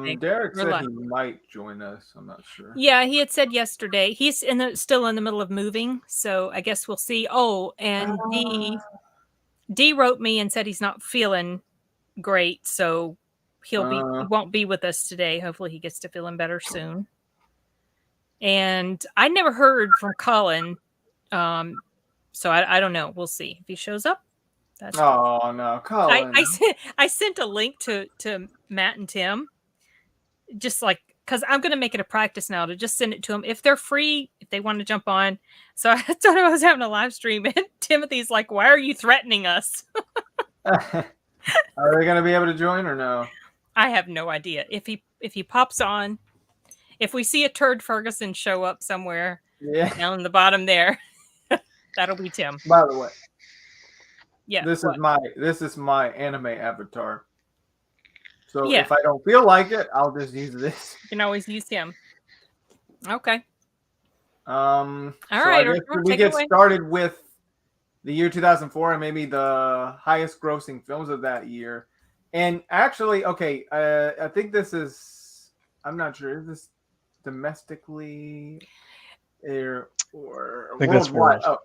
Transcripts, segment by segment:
Okay, Derek we're said live. he might join us. I'm not sure. Yeah, he had said yesterday. He's still in the middle of moving, so I guess we'll see. Oh, and D wrote me and said he's not feeling great, so he won't be with us today. Hopefully he gets to feeling better soon. And I never heard from Colin, so I don't know. We'll see if he shows up. That's cool. No, Colin. I sent a link to Matt and Tim, just like, because I'm going to make it a practice now to just send it to them if they're free, if they want to jump on. So I thought I was having a live stream, and Timothy's like, "Why are you threatening us?" Are they going to be able to join or no? I have no idea. If he pops on, if we see a turd Ferguson show up somewhere down in the bottom there, that'll be Tim. By the way, yeah, this is my anime avatar. So yeah. if I don't feel like it, I'll just use this. You can always use him. Okay. All right. I guess we get started with the year 2004 and maybe the highest grossing films of that year. And actually, okay, I think this is, I'm not sure, is this domestically or I think that's worldwide? Oh,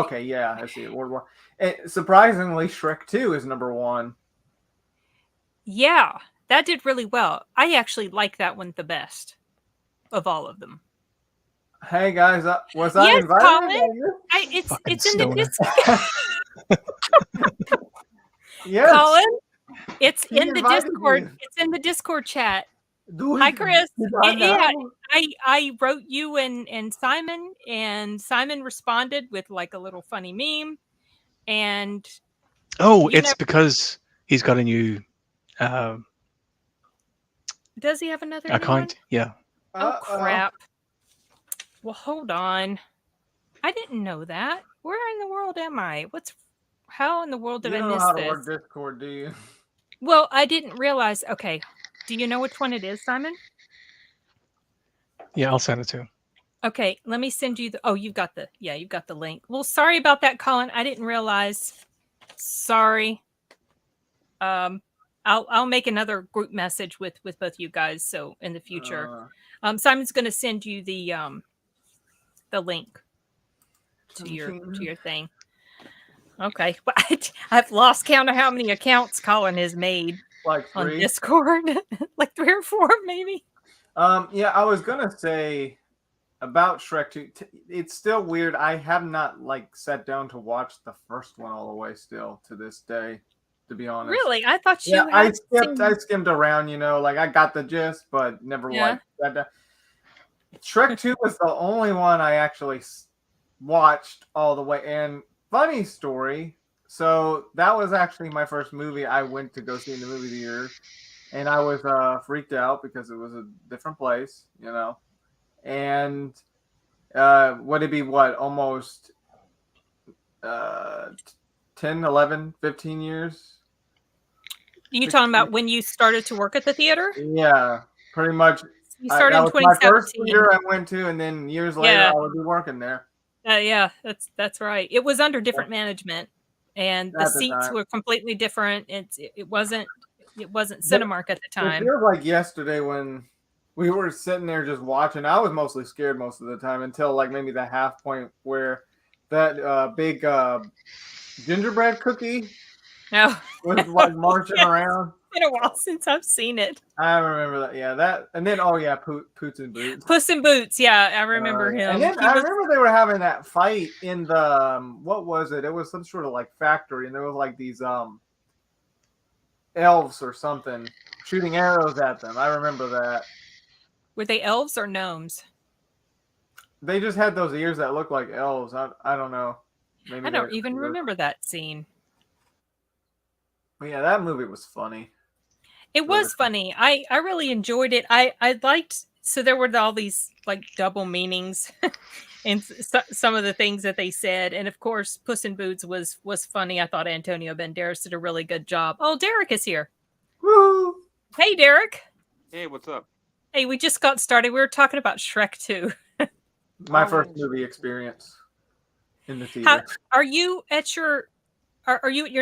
okay, yeah, I see it, worldwide. And surprisingly, Shrek 2 is number 1. Yeah, that did really well. I actually like that one the best of all of them. Hey guys, was I invited? Colin, it's in the Discord. Yes, Colin, it's in the Discord. Me. It's in the Discord chat. Hi, Chris. Yeah, I wrote you and Simon, and Simon responded with like a little funny meme. And it's because he's got a new. Does he have another account? Yeah. Oh crap. Well, hold on. I didn't know that. Where in the world am I? How in the world did I miss this? You don't know how to work Discord, do you? Well, I didn't realize. Okay. Do you know which one it is, Simon? Yeah, I'll send it to him. Okay, let me send you you've got the link. Well, sorry about that, Colin. I didn't realize. Sorry. I'll make another group message with both you guys, so in the future. Simon's going to send you the link to your thing. Okay. I've lost count of how many accounts Colin has made on Discord. Like 3 or 4 maybe. Yeah, I was going to say about Shrek 2, it's still weird. I have not sat down to watch the first one all the way still to this day, to be honest. Really? I thought you I skimmed around, I got the gist, but never sat down. Shrek 2 was the only one I actually watched all the way. And funny story, so that was actually my first movie I went to go see in the movie theater. And I was freaked out because it was a different place, And would it be almost 10, 11, 15 years? You talking about when you started to work at the theater? Yeah, pretty much. You started in 2017. My first theater I went to, and then years later I would be working there. Yeah, that's right. It was under different management, and the seats were completely different. It wasn't Cinemark at the time. It feels like yesterday when we were sitting there just watching. I was mostly scared most of the time until maybe the half point where that big gingerbread cookie was marching around. It's been a while since I've seen it. I remember that. Yeah, that. And then, Puss in Boots. Puss in Boots. Yeah, I remember him. And then I remember they were having that fight in the, what was it? It was some sort of factory. And there was these elves or something shooting arrows at them. I remember that. Were they elves or gnomes? They just had those ears that looked like elves. I don't know. Maybe I don't even remember that scene. Yeah, that movie was funny. It was funny. I really enjoyed it. I liked, so there were all these double meanings in some of the things that they said. And of course, Puss in Boots was funny. I thought Antonio Banderas did a really good job. Oh, Derek is here. Woo! Hey, Derek. Hey, what's up? Hey, we just got started. We were talking about Shrek 2. My first movie experience in the theater. Are you at your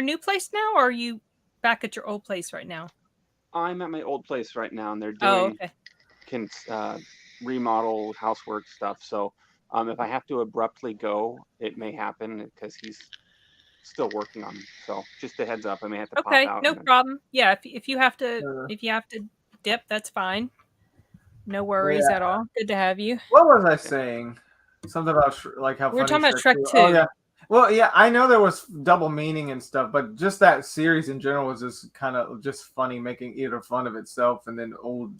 new place now, or are you back at your old place right now? I'm at my old place right now, and they're doing okay. remodel, housework stuff. So if I have to abruptly go, it may happen because he's still working on them. So just a heads up, I may have to pop Okay, out. no problem. Yeah, if you have to dip, that's fine. No worries at all. Good to have you. What was I saying? Something about like how We were funny talking about Shrek 2. Oh yeah. Well, yeah, I know there was double meaning and stuff, but just that series in general was just kind of just funny, making either fun of itself and then old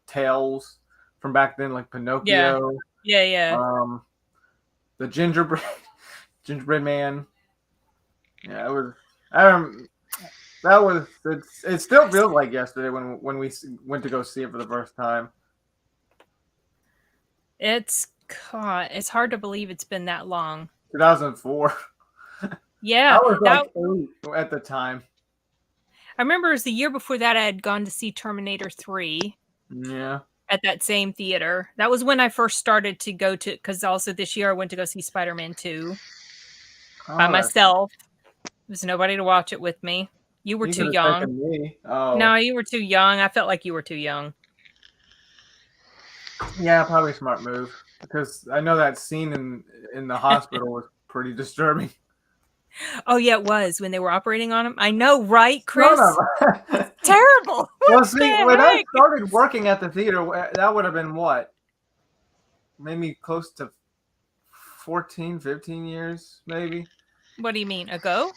tales from back then, like Pinocchio. Yeah. The gingerbread man. Yeah, it was. It still feels like yesterday when we went to go see it for the first time. It's hard to believe it's been that long. 2004. Yeah, I was like 8 at the time. I remember it was the year before that I had gone to see Terminator 3. Yeah. At that same theater. That was when I first started to go to, because also this year I went to go see Spider-Man 2 by myself. There's nobody to watch it with me. You were too young. Me. Oh. No, you were too young. I felt like you were too young. Yeah, probably a smart move. Because I know that scene in the hospital was pretty disturbing. Oh yeah, it was when they were operating on him. I know, right, Chris? Terrible. Well, see, when I started working at the theater, that would have been what? Maybe close to 14, 15 years, maybe. What do you mean, ago?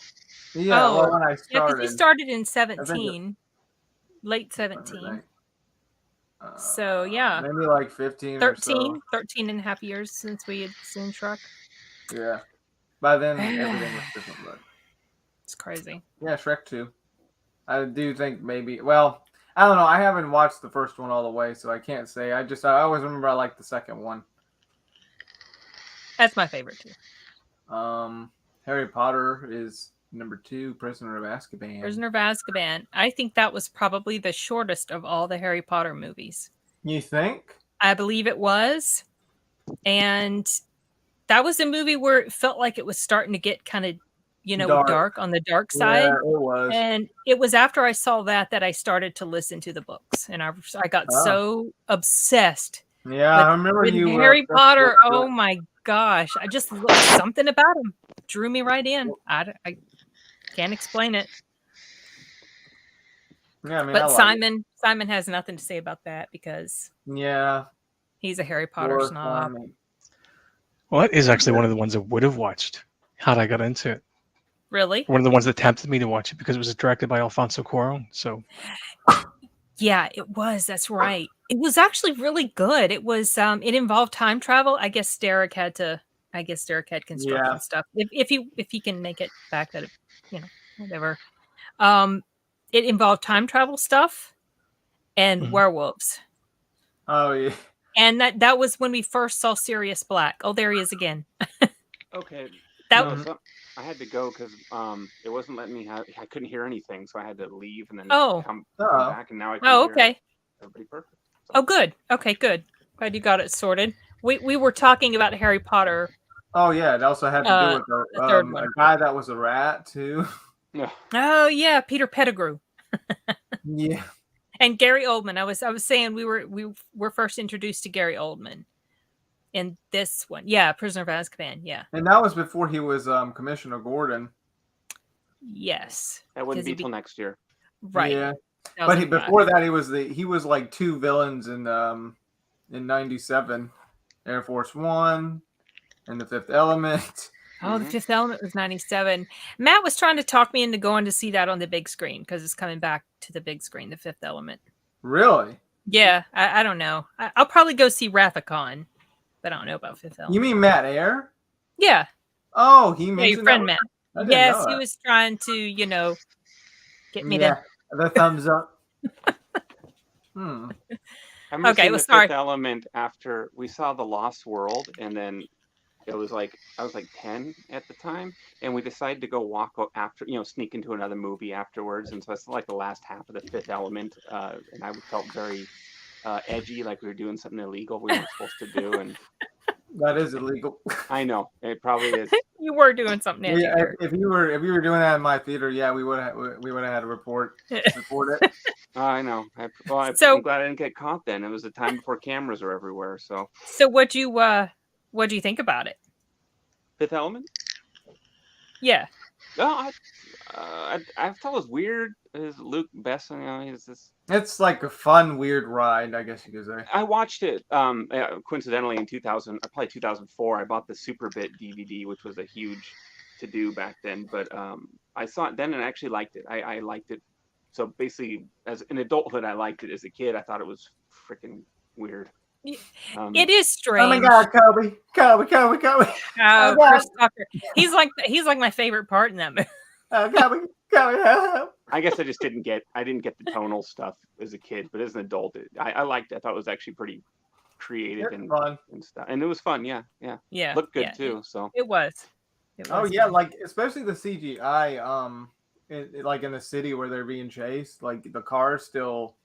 Yeah, well, when I started. Yeah, because you started in 17, late 17. So, yeah. Maybe like 15 or so. 13 and a half years since we had seen Shrek. Yeah. By then, everything was different, but it's crazy. Yeah, Shrek 2. I do think maybe, well, I don't know. I haven't watched the first one all the way, so I can't say. I always remember I liked the second one. That's my favorite too. Harry Potter is number 2, Prisoner of Azkaban. Prisoner of Azkaban. I think that was probably the shortest of all the Harry Potter movies. You think? I believe it was. And that was a movie where it felt like it was starting to get kind of, dark on the dark side. Yeah, it was. And it was after I saw that I started to listen to the books. And I got so obsessed. Yeah, I remember with you. Harry Potter. Oh my gosh. I just something about him drew me right in. I can't explain it. Yeah, I mean, but Simon has nothing to say about that because he's a Harry Potter snob. Well, it is actually one of the ones I would have watched had I got into it. Really? One of the ones that tempted me to watch it because it was directed by Alfonso Cuarón. So. Yeah, it was. That's right. It was actually really good. It was. It involved time travel. I guess Derek had construction stuff. If he can make it back, that whatever. It involved time travel stuff and werewolves. Oh yeah. And that was when we first saw Sirius Black. Oh, there he is again. Okay. I had to go because it wasn't letting me I couldn't hear anything, so I had to leave and then come back, and now I can hear okay. Everybody perfect. So. Oh, good. Okay, good. Glad you got it sorted. We were talking about Harry Potter. Oh yeah, it also had to do with the third one. A guy that was a rat too. Yeah. Oh yeah, Peter Pettigrew. Yeah. And Gary Oldman. I was saying we were first introduced to Gary Oldman in this one. Yeah, Prisoner of Azkaban. Yeah. And that was before he was Commissioner Gordon. Yes. That wouldn't be till next year. Right. Yeah. But before that, he was like 2 villains in '97, Air Force One, and The Fifth Element. Oh, The Fifth Element was 97. Matt was trying to talk me into going to see that on the big screen because it's coming back to the big screen, The Fifth Element. Really? Yeah, I don't know. I'll probably go see Wrath-a-Con, but I don't know about Fifth Element. You mean Matt Ayer? Yeah. Oh, he mentioned your friend Matt. Yes, he was trying to, get me to the thumbs up. I remember seeing The Fifth Element after we saw The Lost World, and then it was like I was like 10 at the time, and we decided to go walk after, sneak into another movie afterwards, and so it's like the last half of The Fifth Element, and I felt very edgy, like we were doing something illegal we weren't supposed to do, and that is illegal. I know it probably is. You were doing something edgy there. If you were doing that in my theater, yeah, we would have had a report it. I know. I'm glad I didn't get caught then. It was the time before cameras were everywhere. So what'd you think about it? Fifth Element? Yeah. No, I thought it was weird. Is Luke Besson? You know, he's this. It's like a fun, weird ride, I guess you could say. I watched it coincidentally in 2000, probably 2004. I bought the Superbit DVD, which was a huge to do back then. But I saw it then and I actually liked it. I liked it. So basically, as an adulthood, I liked it. As a kid, I thought it was freaking weird. It is strange. Oh my God, Kobe! Oh, Chris Tucker. He's like my favorite part in that movie. Kobe! I guess I just didn't get the tonal stuff as a kid, but as an adult, I liked it. I thought it was actually pretty creative and fun and stuff, and it was fun. Yeah. Looked good too. So it was. Oh yeah, like especially the CGI. Like in the city where they're being chased, like the cars still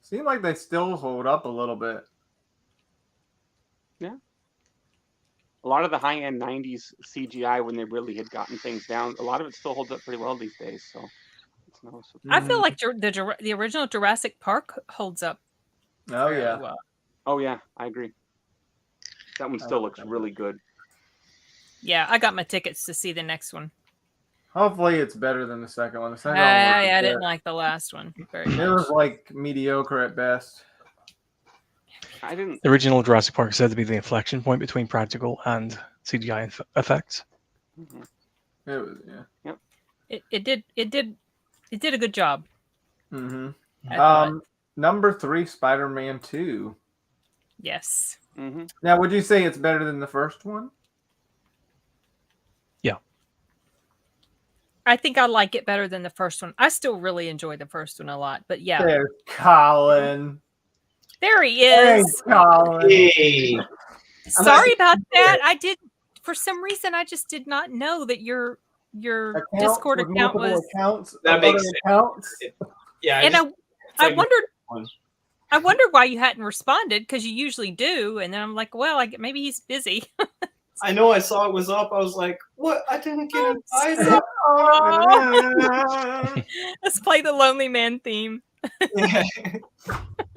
seem like they still hold up a little bit. Yeah. A lot of the high-end 90s CGI, when they really had gotten things down, a lot of it still holds up pretty well these days. So it's no surprise. I feel like the original Jurassic Park holds up. Oh yeah. Well. Oh yeah, I agree. That one still looks really good. Yeah, I got my tickets to see the next one. Hopefully it's better than the second one. The second one I didn't like the last one very much. It was like mediocre at best. I didn't. The original Jurassic Park is said to be the inflection point between practical and CGI effects. Mm-hmm. It was, yeah. Yep. It did a good job. Mm-hmm. Number 3, Spider-Man 2. Yes. Mm-hmm. Now, would you say it's better than the first one? Yeah. I think I like it better than the first one. I still really enjoy the first one a lot, but yeah. There's Colin. There he is. Hey, Colin. Hey. Sorry about that. For some reason I just did not know that your Discord account was that makes sense. Yeah. And I wondered why you hadn't responded, because you usually do, and then I'm like, well, maybe he's busy. I know I saw it was up. I was like, what? I didn't get invited. Let's play the Lonely Man theme. Yeah.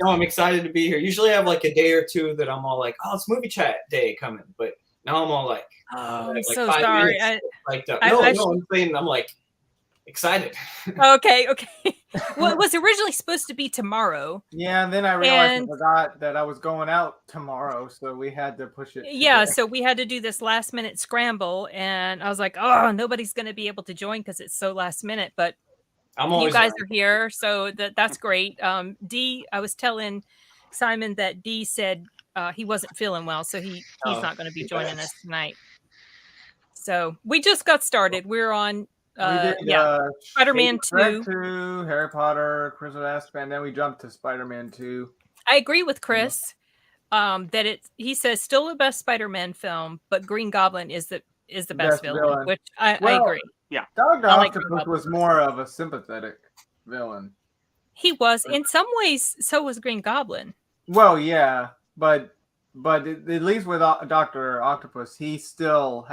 No, I'm excited to be here. Usually I have like a day or two that I'm all like, oh, it's movie chat day coming. But now I'm all like, I'm like so 5 sorry. I'm saying I'm like excited. Okay. Well, it was originally supposed to be tomorrow. Yeah, and then I realized I forgot that I was going out tomorrow, so we had to push it. Yeah, so we had to do this last minute scramble, and I was like, oh, nobody's going to be able to join because it's so last minute, but you guys are here, so that's great. D, I was telling Simon that D said he wasn't feeling well, so he's not going to be joining us tonight. So we just got started. We're on Spider-Man 2, Harry Potter, Crystal Azkaban, and then we jumped to Spider-Man 2. I agree with Chris that he says still the best Spider-Man film, but Green Goblin is the best villain, which I agree. Yeah, Dr. Octopus was more of a sympathetic villain. He was in some ways. So was Green Goblin. Well, yeah, but at least with Dr. Octopus, he still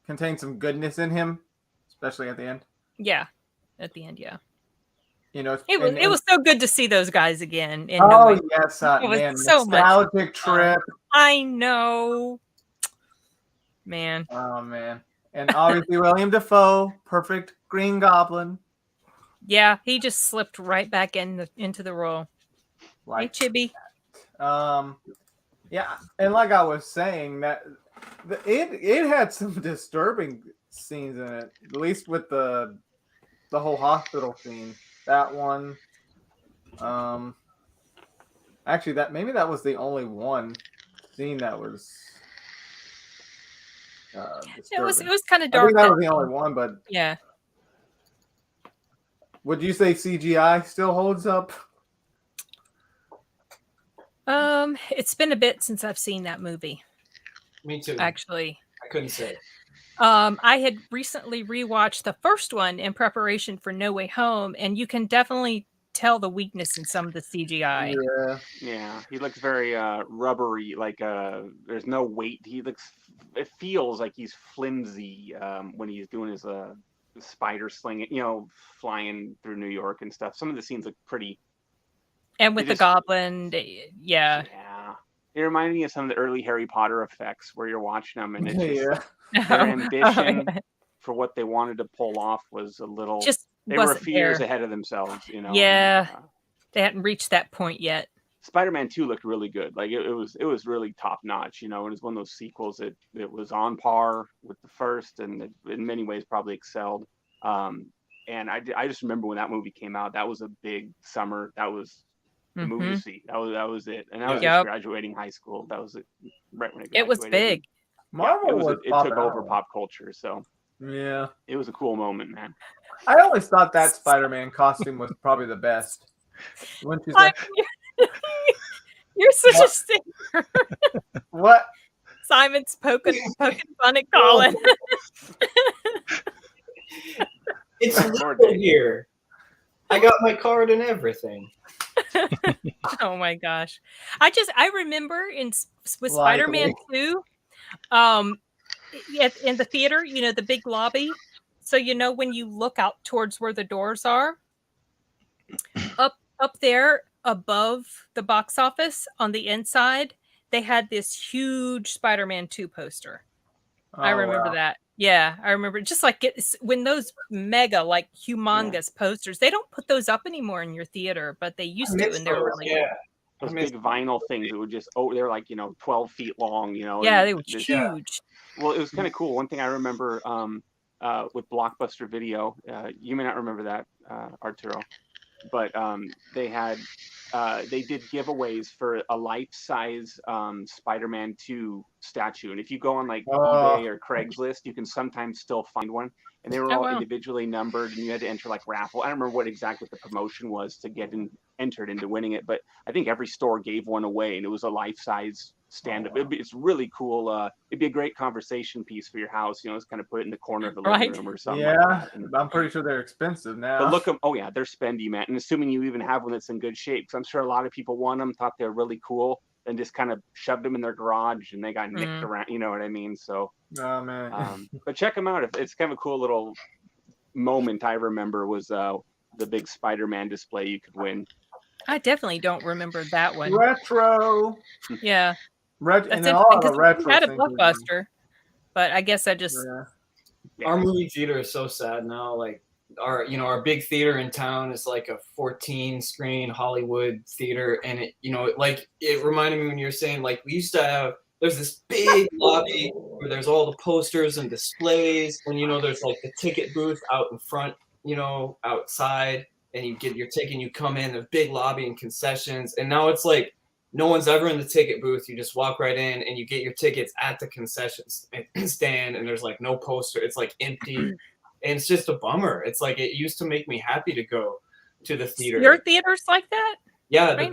contains some goodness in him, especially at the end. Yeah, at the end, yeah. You know, it was so good to see those guys again. Yes, it was man, so nostalgic trip. I know, man. Oh man, and obviously William Dafoe, perfect Green Goblin. Yeah, he just slipped right back into the role. Hey, Chibi. Yeah, and like I was saying, that it had some disturbing scenes in it, at least with the whole hospital scene. That one, actually, that was the only one scene that was. It was kind of dark. I think that was the only one, but yeah. Would you say CGI still holds up? It's been a bit since I've seen that movie. Me too. Actually, I couldn't say. I had recently rewatched the first one in preparation for No Way Home, and you can definitely tell the weakness in some of the CGI. Yeah, he looks very rubbery, like there's no weight. It feels like he's flimsy when he's doing his spider sling, flying through New York and stuff. Some of the scenes look pretty. And with the goblin, yeah. It reminded me of some of the early Harry Potter effects where you're watching them, and it's just their ambition for what they wanted to pull off was a little. They were a few years ahead of themselves, Yeah, they hadn't reached that point yet. Spider-Man 2 looked really good. Like it was really top notch. And it was one of those sequels that was on par with the first, and it, in many ways probably excelled. And I just remember when that movie came out. That was a big summer. That was the movie to see. That was it. And I was just graduating high school. That was it. Right when it was big. Marvel it took over pop culture. So yeah, it was a cool moment, man. I always thought that Spider-Man costume was probably the best. Wouldn't you say? You're such a stinker. What? Simon's poking fun at Colin. It's legal here. I got my card and everything. Oh my gosh. I remember with Spider-Man 2, in the theater, the big lobby. So when you look out towards where the doors are, up there above the box office on the inside, they had this huge Spider-Man 2 poster. I remember that. Yeah, I remember. Just like when those mega, like humongous posters, they don't put those up anymore in your theater, but they used to, and they're really cool. Those big vinyl things that would just they're like 12 feet long. Yeah, they were huge. Well, it was kind of cool. One thing I remember with Blockbuster Video, you may not remember that, Arturo, but they did giveaways for a life-size Spider-Man 2 statue, and if you go on like eBay or Craigslist, you can sometimes still find one, and they were all individually numbered, and you had to enter like raffle. I don't remember what the promotion was to get entered into winning it, but I think every store gave one away, and it was a life-size stand-up. It's really cool. It'd be a great conversation piece for your house. It's kind of put it in the corner of the living room or something. Yeah, like that. And I'm pretty sure they're expensive now. But look, they're spendy, man. And assuming you even have one that's in good shape, because I'm sure a lot of people won them, thought they were really cool, and just kind of shoved them in their garage, and they got nicked around. You know what I mean? So, oh man. But check them out. It's kind of a cool little moment. I remember was the big Spider-Man display you could win. I definitely don't remember that one. Retro. Yeah. That's interesting. We had a Blockbuster, but I guess I just. Our movie theater is so sad now. Like our big theater in town is like a 14-screen Hollywood theater, and it reminded me when you were saying like we used to have. There's this big lobby where there's all the posters and displays, and there's like the ticket booth out in front, outside, and you get your ticket, and you come in, there's big lobby and concessions, and now it's like no one's ever in the ticket booth. You just walk right in and you get your tickets at the concessions stand, and there's like no poster. It's like empty, and it's just a bummer. It's like it used to make me happy to go to the theater. Your theater's like that? Yeah,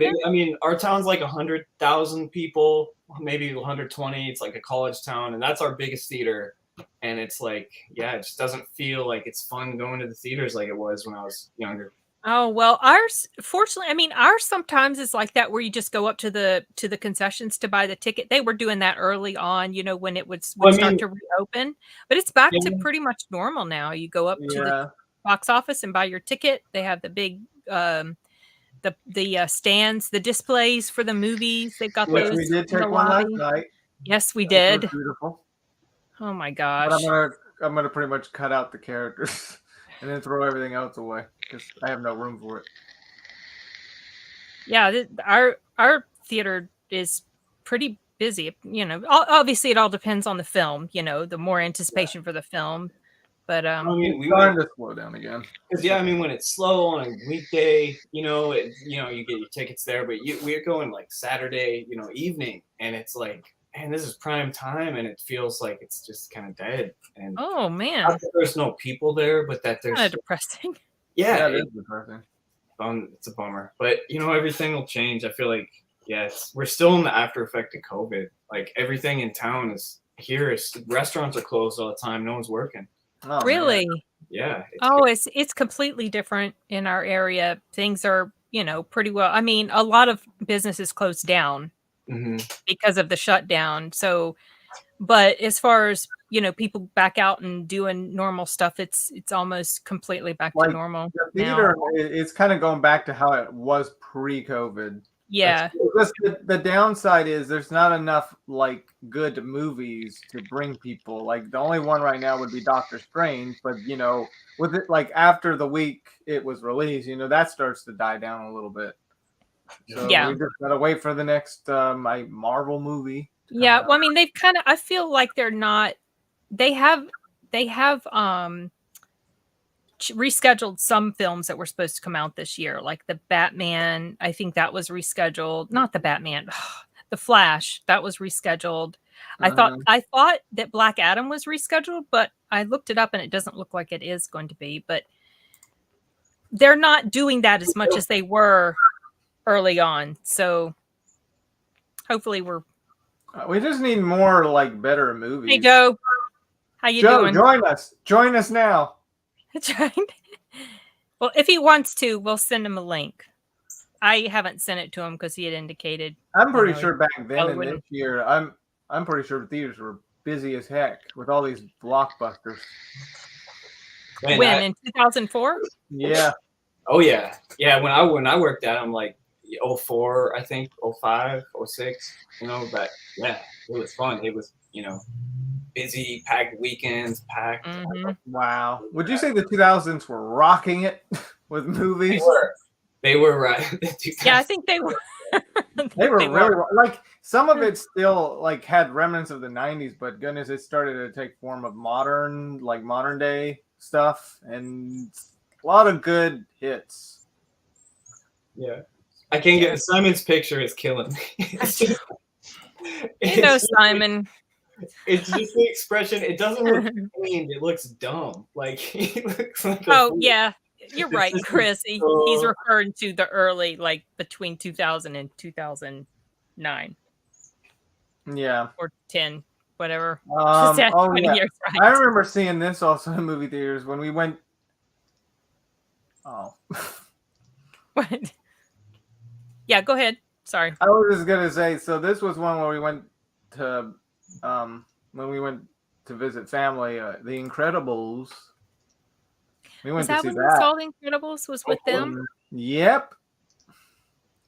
our town's like 100,000 people, maybe 120. It's like a college town, and that's our biggest theater. And it's like, it just doesn't feel like it's fun going to the theaters like it was when I was younger. Oh, well, ours sometimes is like that, where you just go up to the concessions to buy the ticket. They were doing that early on, when it would start to reopen, but it's back to pretty much normal now. You go up to the box office and buy your ticket. They have the big, the stands, the displays for the movies. They've got those. We did take one last night. Yes, we did. Beautiful. Oh my gosh. But I'm gonna pretty much cut out the characters and then throw everything else away because I have no room for it. Yeah, our theater is pretty busy. Obviously it all depends on the film. The more anticipation for the film, but we starting to slow down again. Because when it's slow on a weekday, you get your tickets there, but we're going like Saturday, evening, and it's like. And this is prime time, and it feels like it's just kind of dead. And oh man, not that there's no people there, but that there's kind of depressing. Yeah, it is depressing. It's a bummer, but everything will change. I feel like we're still in the after effect of COVID. Like everything in town is here. Restaurants are closed all the time. No one's working. Oh, really? Man. Yeah. It's completely different in our area. Things are pretty well. I mean, a lot of businesses closed down Mm-hmm. because of the shutdown. So, but as far as people back out and doing normal stuff, it's almost completely back to normal. The theater, it's kind of going back to how it was pre-COVID. Yeah. The downside is there's not enough like good movies to bring people. Like the only one right now would be Doctor Strange, but with it like after the week it was released, that starts to die down a little bit. So we just gotta wait for the next Marvel movie. Yeah, well, I mean, they've kind of. I feel like they're not. They have rescheduled some films that were supposed to come out this year, like the Batman. I think that was rescheduled. Not the Batman, the Flash. That was rescheduled. I thought that Black Adam was rescheduled, but I looked it up and it doesn't look like it is going to be. But they're not doing that as much as they were early on. So hopefully we just need more like better movies. Hey Joe, how you doing? Join us now. Well, if he wants to, we'll send him a link. I haven't sent it to him because he had indicated. I'm pretty sure back then and this year, I'm pretty sure the theaters were busy as heck with all these blockbusters. When in 2004? Yeah. Oh yeah. When I worked at them, like 04, I think 05, 06. But yeah, it was fun. It was busy, packed weekends, packed. Mm-hmm. Wow. Would you say the 2000s were rocking it with movies? They were right. Yeah, I think they were. They were really like some of it still like had remnants of the 90s, but goodness, it started to take form of modern day stuff and a lot of good hits. Yeah. I can't get Simon's picture is killing me. Simon. It's just the expression. It doesn't look clean. It looks dumb. Like he looks like. Yeah, you're right, Chris. He's referring to the early, like between 2000 and 2009. Yeah. Or 10, whatever. 20 years, right? I remember seeing this also in movie theaters when we went. Oh. What? Yeah, go ahead. Sorry. I was just gonna say. So this was one where we went to. When we went to visit family, The Incredibles. We went to see that. All The Incredibles was with them? Yep.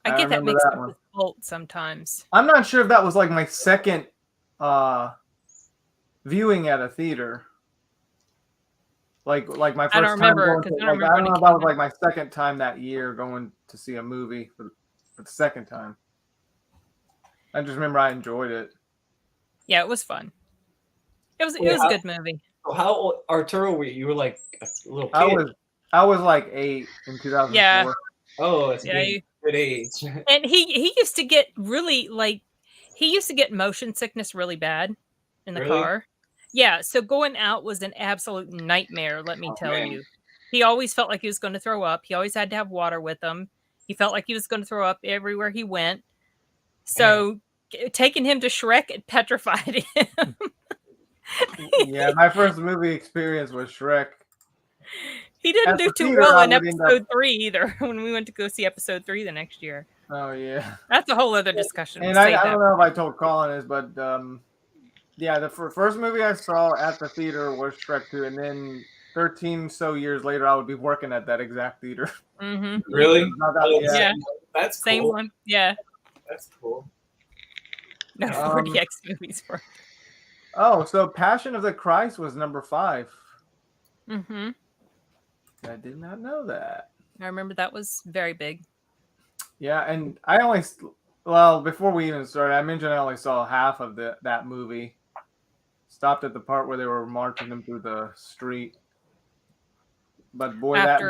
I get that mixed up with Bolt sometimes. I'm not sure if that was like my second viewing at a theater. Like my first time. I don't remember. I don't know if that was like my second time that year going to see a movie for the second time. I just remember I enjoyed it. Yeah, it was fun. It was a good movie. So how old, Arturo, were you? You were like a little kid. I was like 8 in 2004. Yeah. Oh, that's good age. And he used to get really motion sickness really bad in the car. Yeah, so going out was an absolute nightmare, let me tell you. He always felt like he was going to throw up. He always had to have water with him. He felt like he was going to throw up everywhere he went. So taking him to Shrek, it petrified him. Yeah, my first movie experience was Shrek. He didn't do too well in episode 3 either when we went to go see episode 3 the next year. Oh, yeah. That's a whole other discussion. And I don't know if I told Colin this, but yeah, the first movie I saw at the theater was Shrek 2, and then 13 so years later, I would be working at that exact theater. Mm-hmm. Really? Yeah. That's same cool. one. Yeah. That's cool. No, 40X movies were. Oh, so Passion of the Christ was number 5. Mm-hmm. I did not know that. I remember that was very big. Yeah, and before we even started, I mentioned I only saw half of that movie. Stopped at the part where they were marching them through the street. But boy, that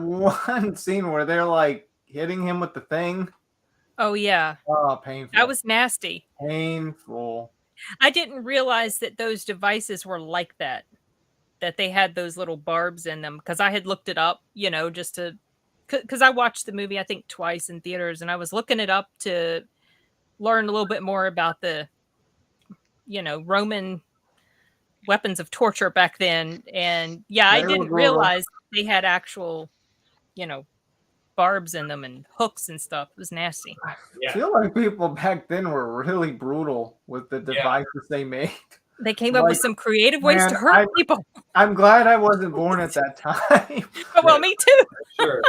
one scene where they're like hitting him with the thing. Oh yeah. Oh, painful. That was nasty. Painful. I didn't realize that those devices were like that. That they had those little barbs in them, because I had looked it up, just to, because I watched the movie I think twice in theaters, and I was looking it up to learn a little bit more about the, Roman weapons of torture back then, and I didn't realize they had actual, barbs in them and hooks and stuff. It was nasty. I feel like people back then were really brutal with the devices they made. They came up with some creative ways to hurt people. I'm glad I wasn't born at that time. Well, me too. Sure.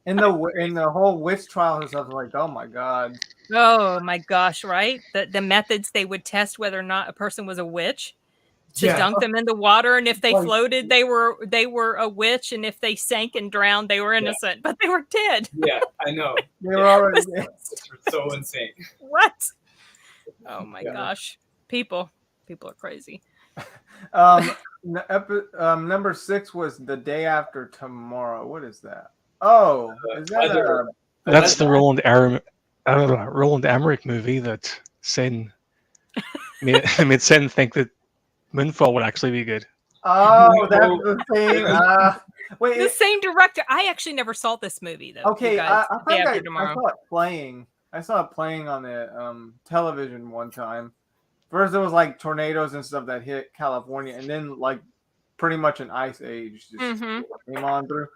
In the whole witch trial and stuff, like, oh my god. Oh my gosh, right? The methods they would test whether or not a person was a witch. To dunk them in the water, and if they floated, they were a witch, and if they sank and drowned, they were innocent, but they were dead. Yeah, I know. They were already dead. It's so insane. What? Oh my gosh. People are crazy. Number 6 was The Day After Tomorrow. What is that? Oh, is that that's the Roland Emmerich movie that Sin made Sin think that Moonfall would actually be good. Oh, that's the same. Wait, the same director. I actually never saw this movie though. Okay, I saw it playing. I saw it playing on the television one time. First, there was like tornadoes and stuff that hit California, and then like pretty much an ice age just came on through.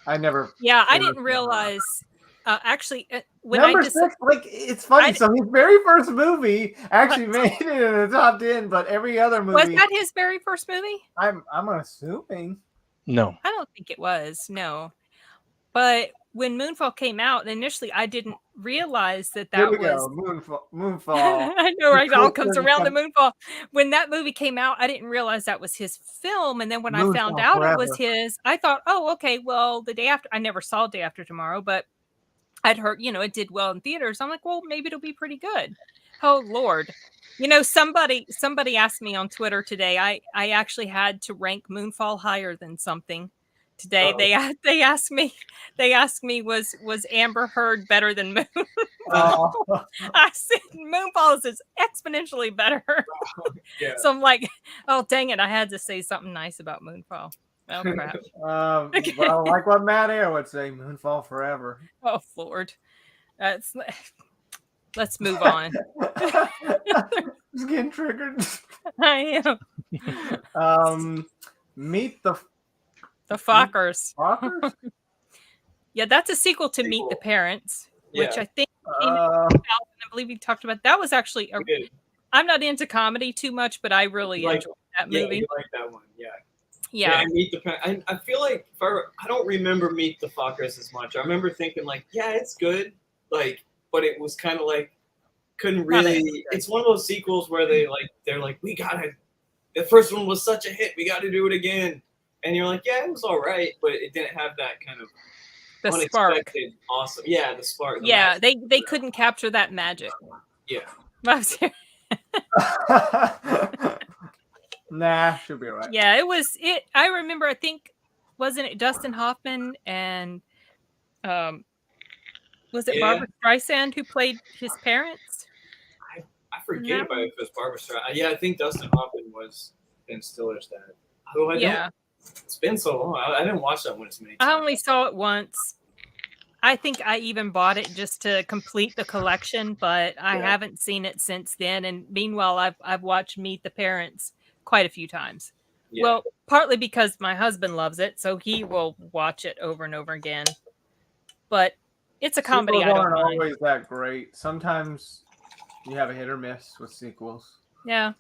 I never. Yeah, I didn't realize. Actually, when Number 6, like it's funny. So his very first movie actually made it in the top 10, but every other movie was that his very first movie? I'm assuming. No, I don't think it was. No, but when Moonfall came out, initially I didn't realize that was Moonfall. I know, right? It all comes around to Moonfall. When that movie came out, I didn't realize that was his film, and then when I found out it was his, I thought, oh, okay, well, The Day After. I never saw Day After Tomorrow, but I'd heard, it did well in theaters. I'm like, well, maybe it'll be pretty good. Oh Lord. Somebody asked me on Twitter today. I actually had to rank Moonfall higher than something today. They asked me was Amber Heard better than Moon? I said Moonfall is exponentially better. Yeah. So I'm like, oh dang it, I had to say something nice about Moonfall. Oh crap. Well, like what Matt Air would say, Moonfall forever. Oh Lord. Let's move on. Just getting triggered. I am. Meet the Fockers. Fockers? Yeah, that's a sequel to Meet the Parents, which I think I believe we talked about. That was actually I'm not into comedy too much, but I really enjoyed that movie. You like that one, yeah. Yeah. I feel like I don't remember Meet the Fockers as much. I remember thinking like, yeah, it's good, like, but it was kind of like couldn't really. It's one of those sequels where they're like, we gotta. The first one was such a hit, we got to do it again, and you're like, yeah, it was all right, but it didn't have that kind of unexpected, awesome. Yeah, the spark. Yeah, they couldn't capture that magic. Yeah. Nah, should be all right. Yeah, it was. I remember. I think wasn't it Dustin Hoffman and was it Barbara Streisand who played his parents? I forget about if it was Barbara Streisand. Yeah, I think Dustin Hoffman was Ben Stiller's dad. It's been so long. I didn't watch that one as many times. I only saw it once. I think I even bought it just to complete the collection, but I haven't seen it since then. And meanwhile, I've watched Meet the Parents quite a few times. Yeah. Well, partly because my husband loves it, so he will watch it over and over again. But it's a comedy. Sequels aren't always that great. Sometimes you have a hit or miss with sequels. Yeah,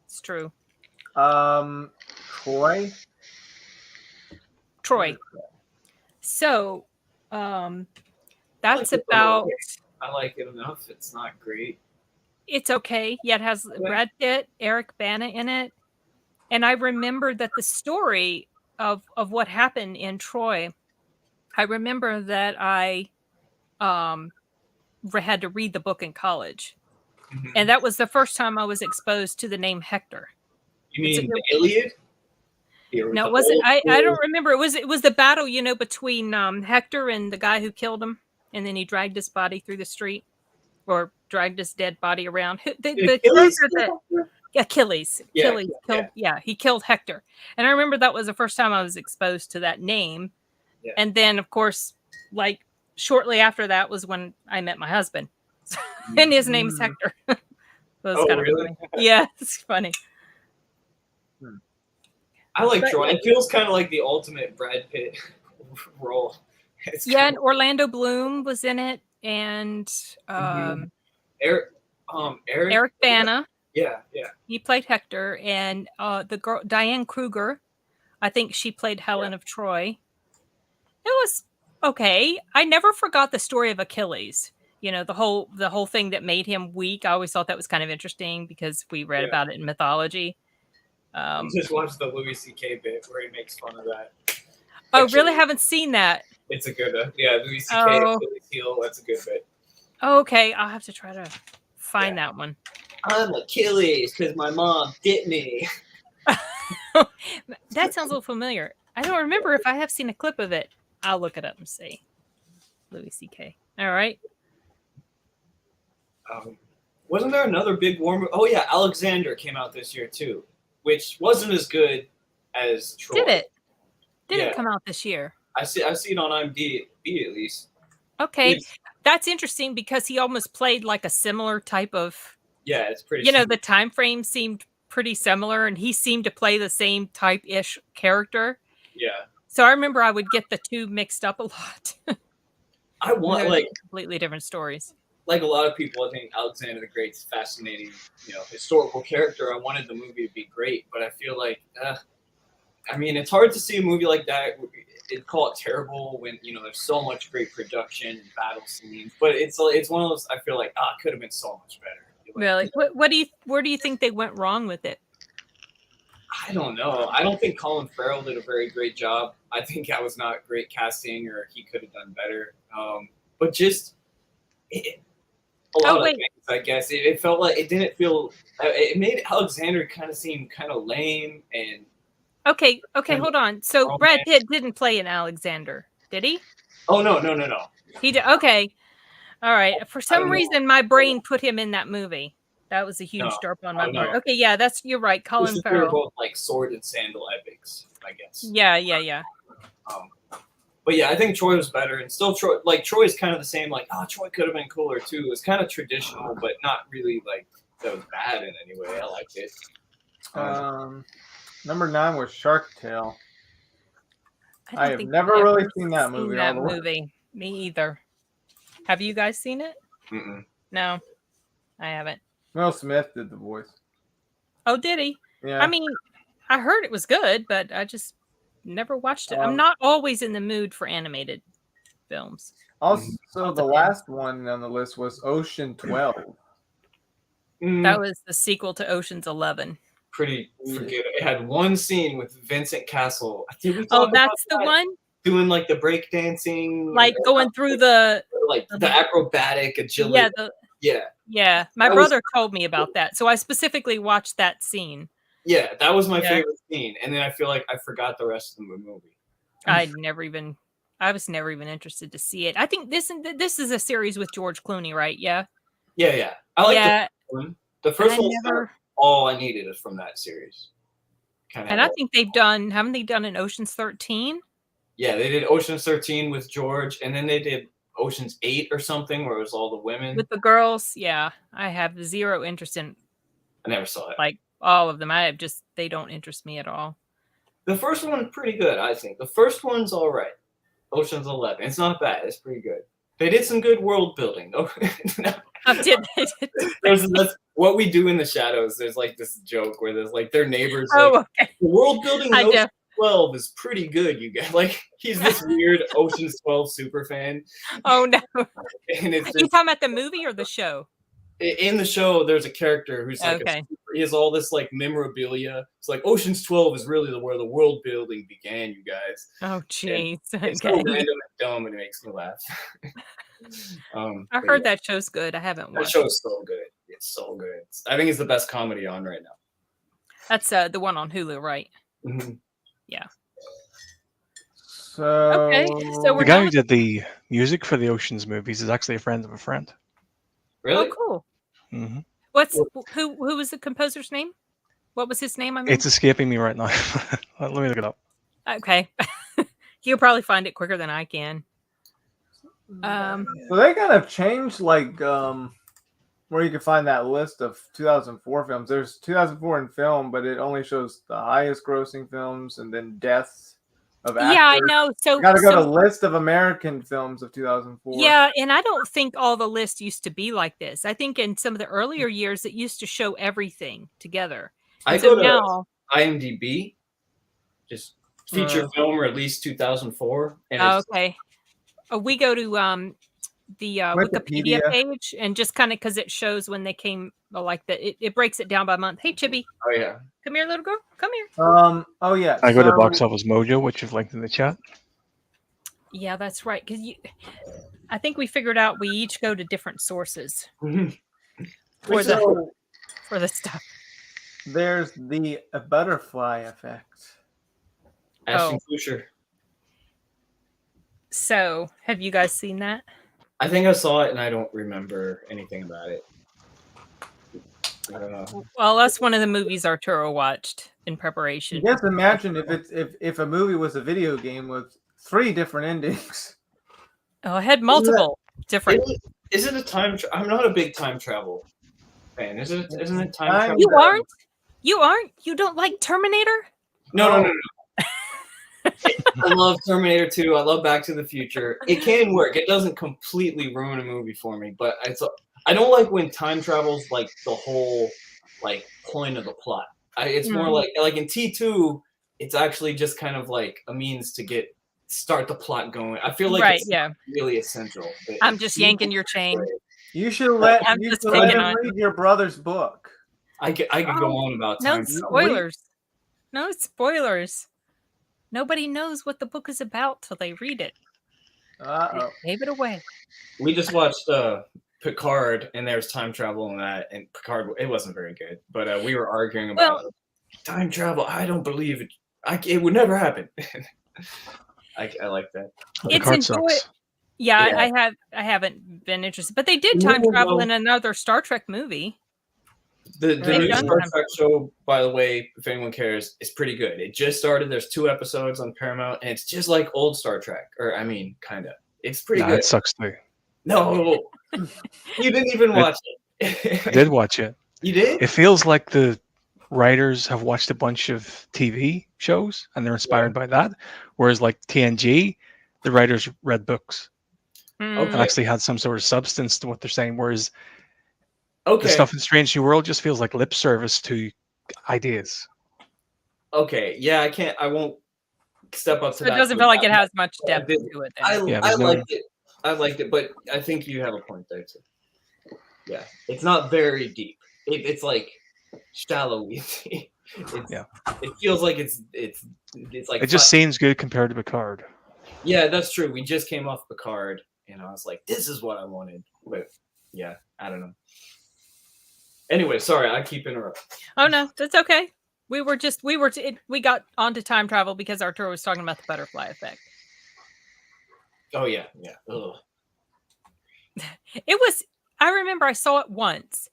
it's true. Troy. So, that's about. I like it enough. It's not great. It's okay. Yeah, it has Brad Pitt, Eric Bana in it. And I remember that the story of what happened in Troy, I remember that I had to read the book in college. Mm-hmm. And that was the first time I was exposed to the name Hector. You mean the Iliad? No, it wasn't. I don't remember. It was the battle, between Hector and the guy who killed him. And then he dragged his body through the street or dragged his dead body around. Achilles. He killed Hector. And I remember that was the first time I was exposed to that name. Yeah. And then, of course, like shortly after that was when I met my husband. And his name is Hector. That was kind of funny. Yeah, it's funny. I like Troy. It feels kind of like the ultimate Brad Pitt role. Yeah, and Orlando Bloom was in it, and Eric Bana. Yeah. He played Hector, and the girl Diane Kruger, I think she played Helen of Troy. It was okay. I never forgot the story of Achilles. You know, the whole thing that made him weak. I always thought that was kind of interesting because we read about it in mythology. Just watch the Louis C.K. bit where he makes fun of that. Oh, really? Haven't seen that. It's a good Louis C.K. Achilles heel. That's a good bit. Okay, I'll have to try to find that one. I'm Achilles because my mom bit me. That sounds a little familiar. I don't remember if I have seen a clip of it. I'll look it up and see. Louis C.K. All right. Wasn't there another big war movie? Oh yeah, Alexander came out this year too, which wasn't as good as Troy. Did it? Did it come out this year? I see it on IMDb at least. Okay, that's interesting because he almost played like a similar type of. Yeah, it's pretty. You know, the time frame seemed pretty similar, and he seemed to play the same type-ish character. Yeah. So I remember I would get the two mixed up a lot. I want completely different stories. Like a lot of people, I think Alexander the Great's fascinating, historical character. I wanted the movie to be great, but I feel like, I mean, it's hard to see a movie like that and call it terrible when there's so much great production and battle scenes. But it's one of those I feel like it could have been so much better. Really? Where do you think they went wrong with it? I don't know. I don't think Colin Farrell did a very great job. I think that was not great casting, or he could have done better. But just a lot of things, I guess. It felt like it didn't feel. It made Alexander kind of seem kind of lame and. Okay, hold on. So Brad Pitt didn't play an Alexander, did he? Oh no. He did. Okay, all right. For some reason, my brain put him in that movie. That was a huge drop on my part. Okay, yeah, you're right. Colin Farrell. Both like sword and sandal epics, I guess. Yeah. But yeah, I think Troy was better, and still Troy's kind of the same. Like, Troy could have been cooler too. It was kind of traditional, but not really like that was bad in any way. I liked it. Number 9 was Shark Tale. I have never really seen that movie. Me either. Have you guys seen it? Mm-mm. No, I haven't. Will Smith did the voice. Oh, did he? Yeah. I mean, I heard it was good, but I just never watched it. I'm not always in the mood for animated films. Also, the last one on the list was Ocean 12. That was the sequel to Ocean's 11. Pretty forget. It had one scene with Vincent Castle. That's the one? Doing like the break dancing, like going through the acrobatic agility. Yeah. My brother told me about that, so I specifically watched that scene. Yeah, that was my favorite scene, and then I feel like I forgot the rest of the movie. I was never even interested to see it. I think this is a series with George Clooney, right? Yeah. Yeah. I like the first one. All I needed is from that series. And I think haven't they done an Ocean's 13? Yeah, they did Ocean's 13 with George, and then they did Ocean's 8 or something where it was all the women. With the girls, yeah. I have zero interest in. I never saw it. Like all of them. They don't interest me at all. The first one's pretty good, I think. The first one's all right. Ocean's 11. It's not bad. It's pretty good. They did some good world building. That's what we do in the shadows. There's like this joke where there's like their neighbors. The world building in Ocean's 12 is pretty good, you guys. Like he's this weird Ocean's 12 super fan. Oh no! And it's you talking about the movie or the show? In the show, there's a character who's like he has all this like memorabilia. It's like Ocean's 12 is really where the world building began, you guys. Oh jeez, it's so random and dumb, and it makes me laugh. I heard that show's good. I haven't watched. That show's so good. It's so good. I think it's the best comedy on right now. That's the one on Hulu, right? Mm-hmm. Yeah. So the guy who did the music for the Ocean's movies is actually a friend of a friend. Really? Oh, cool. Mm-hmm. Who was the composer's name? What was his name? It's escaping me right now. Let me look it up. Okay. You'll probably find it quicker than I can. So they kind of changed like where you can find that list of 2004 films. There's 2004 in film, but it only shows the highest grossing films and then deaths of actors. Yeah, I know. So got to go to list of American films of 2004. Yeah, and I don't think all the lists used to be like this. I think in some of the earlier years, it used to show everything together. I so go to now, IMDb, just feature film release 2004. And okay. We go to the Wikipedia page, and just kind of because it shows when they came, like that, it breaks it down by month. Hey, Chibi. Oh yeah. Come here, little girl. Come here. Oh yeah. I go to Box Office Mojo, which is linked in the chat. Yeah, that's right. Because I think we figured out we each go to different sources for the stuff. There's the butterfly effect. Ashton Kutcher. So, have you guys seen that? I think I saw it, and I don't remember anything about it. I don't know. Well, that's one of the movies Arturo watched in preparation. Just imagine if a movie was a video game with 3 different endings. Oh, I had multiple different. Is it a time? I'm not a big time travel fan. Isn't it time travel? You aren't. You aren't. You don't like Terminator? No. I love Terminator 2. I love Back to the Future. It can work. It doesn't completely ruin a movie for me, but I don't like when time travel's like the whole like point of the plot. It's more like in T2, it's actually just kind of like a means to start the plot going. I feel like it's really essential. I'm just yanking your chain. You should let him read your brother's book. I could go on about time travel. Spoilers. No spoilers. Nobody knows what the book is about till they read it. Gave it away. We just watched Picard, and there's time travel in that, and Picard, it wasn't very good, but we were arguing about time travel. I don't believe it. It would never happen. I like that. It's enjoyable. Yeah, I haven't been interested, but they did time travel in another Star Trek movie. The new Star Trek show, by the way, if anyone cares, is pretty good. It just started. There's 2 episodes on Paramount, and it's just like old Star Trek. Or, I mean, kind of. It's pretty good. It sucks too. No. You didn't even watch it. I did watch it. You did? It feels like the writers have watched a bunch of TV shows, and they're inspired by that. Whereas, like TNG, the writers read books. And actually had some sort of substance to what they're saying. Whereas the stuff in Strange New World just feels like lip service to ideas. Okay, yeah, I won't step up to that. It doesn't feel like it has much depth to it. I liked it. I liked it, but I think you have a point there too. Yeah, it's not very deep. It's like shallowy. It feels like it's like it just seems good compared to Picard. Yeah, that's true. We just came off Picard, and I was like, this is what I wanted. But yeah, I don't know. Anyway, sorry, I keep interrupting. Oh no, that's okay. We got onto time travel because Arturo was talking about the butterfly effect. Oh yeah. Ugh. I remember I saw it once,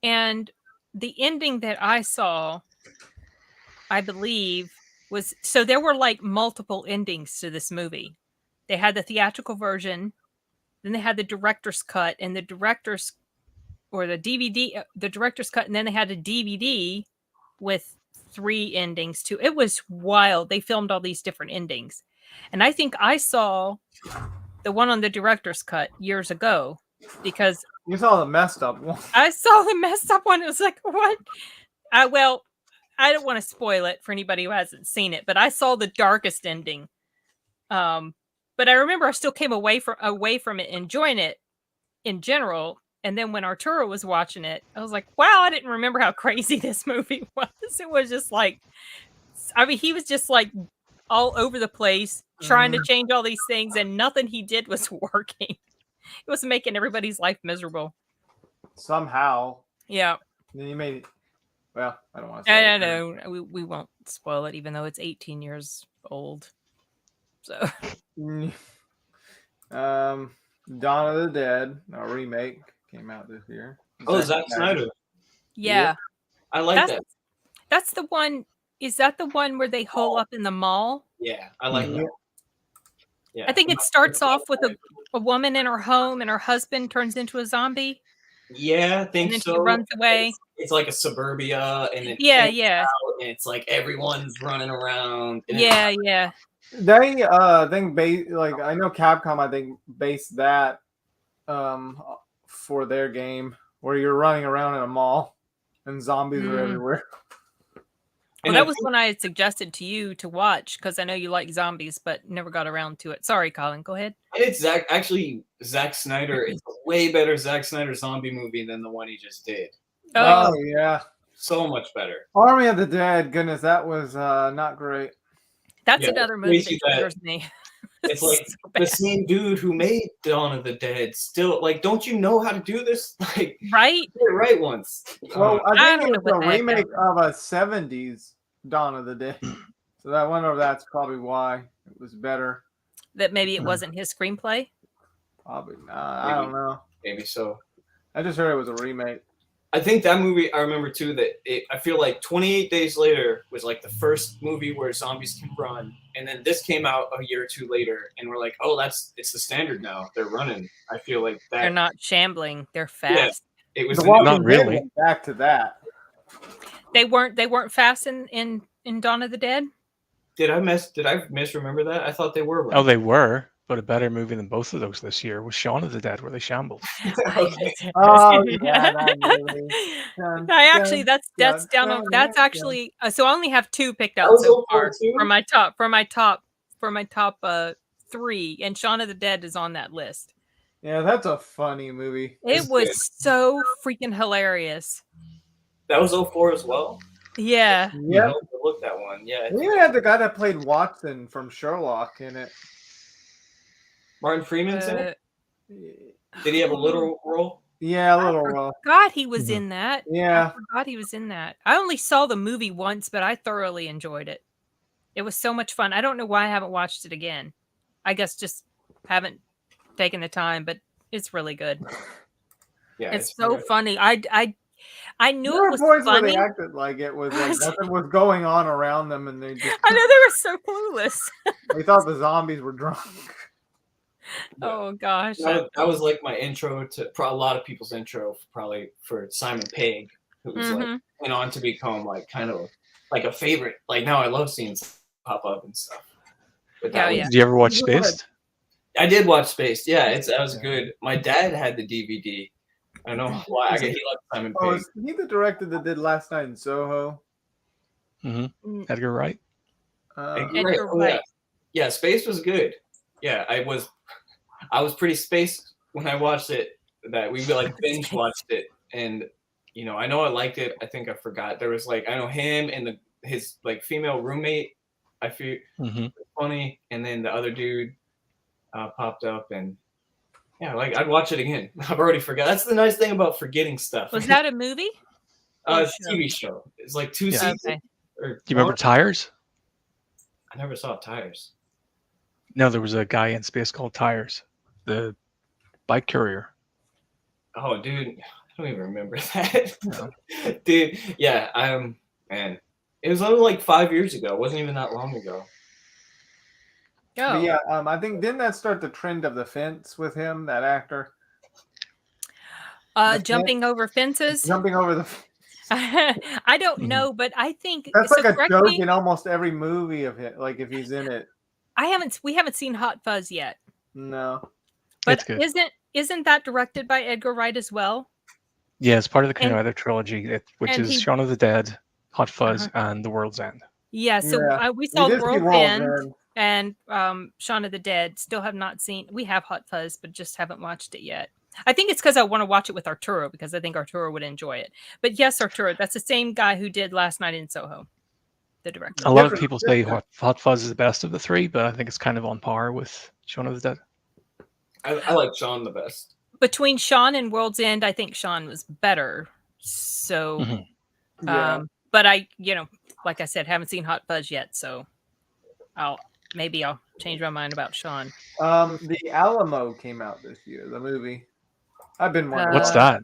and the ending that I saw, I believe, was, so there were like multiple endings to this movie. They had the theatrical version, then they had the director's cut, and the director's cut, and then they had a DVD with 3 endings too. It was wild. They filmed all these different endings. And I think I saw the one on the director's cut years ago, because you saw the messed up one. I saw the messed up one. It was like, what? I don't want to spoil it for anybody who hasn't seen it, but I saw the darkest ending. But I remember I still came away from it, enjoying it in general. And then when Arturo was watching it, I was like, wow, I didn't remember how crazy this movie was. It was just like, I mean, he was just like all over the place, trying to change all these things, and nothing he did was working. It was making everybody's life miserable. Somehow. Yeah. Then you made it. Well, I don't want to say I know. We won't spoil it, even though it's 18 years old. So. Dawn of the Dead, a remake, came out this year. Zack Snyder. Yeah. I like that. That's the one. Is that the one where they hole up in the mall? Yeah, I like that. Yeah. I think it starts off with a woman in her home, and her husband turns into a zombie. Yeah, I think and then so. She runs away. It's like a suburbia, and yeah, and it's like everyone's running around. Yeah. They think like I know Capcom I think based that for their game where you're running around in a mall and zombies are everywhere. Well, that was one I had suggested to you to watch because I know you like zombies, but never got around to it. Sorry, Colin. Go ahead. And it's Zack Snyder. It's a way better Zack Snyder zombie movie than the one he just did. Oh yeah, so much better. Army of the Dead. Goodness, that was not great. That's another movie that triggers me. It's like so the same dude who made Dawn of the Dead still like, don't you know how to do this? Like, right? Get it right once. Well, I think it was a remake of a '70s Dawn of the Dead, so I wonder if that's probably why it was better. That maybe it wasn't his screenplay. Probably not. I don't know. Maybe so. I just heard it was a remake. I think that movie, I remember too, that I feel like 28 Days Later was like the first movie where zombies can run. And then this came out a year or two later. And we're like, oh, it's the standard now. They're running. I feel like that. They're not shambling. They're fast. Yeah, it was not really. Back to that. They weren't fast in Dawn of the Dead? Did I misremember that? I thought they were running. Oh, they were. But a better movie than both of those this year was Shaun of the Dead, where they shambled. Okay. Oh yeah, that movie. That's down on. That's actually so. I only have 2 picked out so far for my top 3, and Shaun of the Dead is on that list. Yeah, that's a funny movie. It was so freaking hilarious. That was 2004 as well. Yeah. Yeah. Look that one. Yeah. We even had the guy that played Watson from Sherlock in it. Martin Freeman's in it? Did he have a little role? Yeah, a little role. God, he was in that. Yeah. I forgot he was in that. I only saw the movie once, but I thoroughly enjoyed it. It was so much fun. I don't know why I haven't watched it again. I guess just haven't taken the time, but it's really good. Yeah, it's so funny. I knew it was funny. funny. They acted like it was like nothing was going on around them, and they just. I know they were so clueless. They thought the zombies were drunk. Oh gosh, that was like my intro to a lot of people's intro, probably for Simon Pegg, who was like went on to become like kind of like a favorite. Like now, I love seeing pop up and stuff. But Did you ever watch Spaced? I did watch Spaced. Yeah, that was good. My dad had the DVD. I don't know why. He liked Simon Pegg. Is he the director that did Last Night in Soho? Mm-hmm. Edgar Wright. Edgar Wright. Yeah, Spaced was good. Yeah, I was pretty spaced when I watched it. That we like binge watched it, and I know I liked it. I think I forgot there was like I know him and his like female roommate. I feel funny, and then the other dude popped up, and yeah, like I'd watch it again. I've already forgot. That's the nice thing about forgetting stuff. Was that a movie? It's a TV show. It's like 2 seasons. Okay. Do you remember Tires? I never saw Tires. No, there was a guy in Space called Tires, the bike courier. Oh, dude, I don't even remember that. No. Dude, yeah, man, it was only like 5 years ago. It wasn't even that long ago. Oh. But yeah, I think didn't that start the trend of the fence with him, that actor? Jumping over fences. Jumping over the. I don't know, but I think that's like a joke in almost every movie of him. Like if he's in it. We haven't seen Hot Fuzz yet. No. But isn't that directed by Edgar Wright as well? Yeah, it's part of the Arturelia trilogy, which is Shaun of the Dead, Hot Fuzz, and The World's End. Yeah, so we saw The World's End and Shaun of the Dead. Still have not seen. We have Hot Fuzz, but just haven't watched it yet. I think it's because I want to watch it with Arturo because I think Arturo would enjoy it. But yes, Arturo, that's the same guy who did Last Night in Soho. The director. A lot of people say Hot Fuzz is the best of the 3, but I think it's kind of on par with Shaun of the Dead. I like Shaun the best. Between Shaun and World's End, I think Shaun was better. So, but I, like I said, haven't seen Hot Fuzz yet, so I'll change my mind about Shaun. The Alamo came out this year. The movie. I've been wondering. What's that?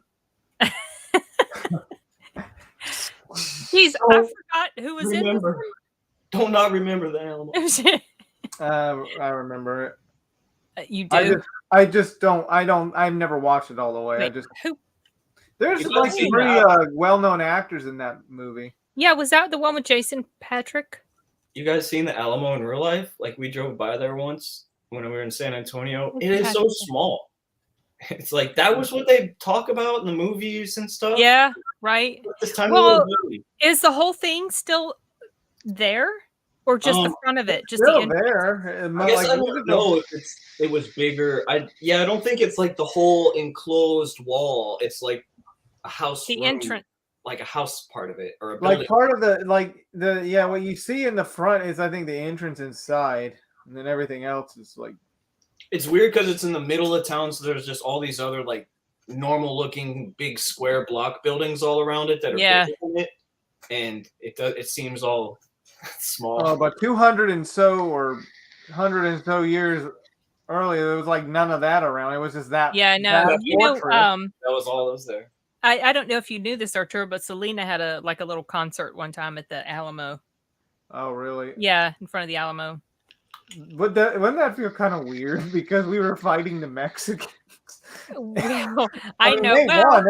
Jeez, I forgot who was in it. Do not remember the Alamo. I remember it. You do? I just don't. I've never watched it all the way. Wait, there's like 3 well-known actors in that movie. Yeah, was that the one with Jason Patrick? you guys seen the Alamo in real life? Like we drove by there once when we were in San Antonio. It is so small. It's like that was what they talk about in the movies and stuff. Yeah, right. Well, is the whole thing still there, or just the front of it? Just still the there. I guess I don't know if it was bigger. I don't think it's like the whole enclosed wall. It's like a house. The entrance. Like a house part of it, or a building. Like part of the what you see in the front is I think the entrance inside, and then everything else is like. It's weird because it's in the middle of town, so there's just all these other like normal looking big square block buildings all around it that are bigger than it, and it seems all small. Oh, but 200 and so or 100 and so years earlier, there was like none of that around. It was just that. Yeah, no, that was all that was there. I don't know if you knew this, Artur, but Selena had a little concert one time at the Alamo. Oh, really? Yeah, in front of the Alamo. But wouldn't that feel kind of weird because we were fighting the Mexicans? Well, I know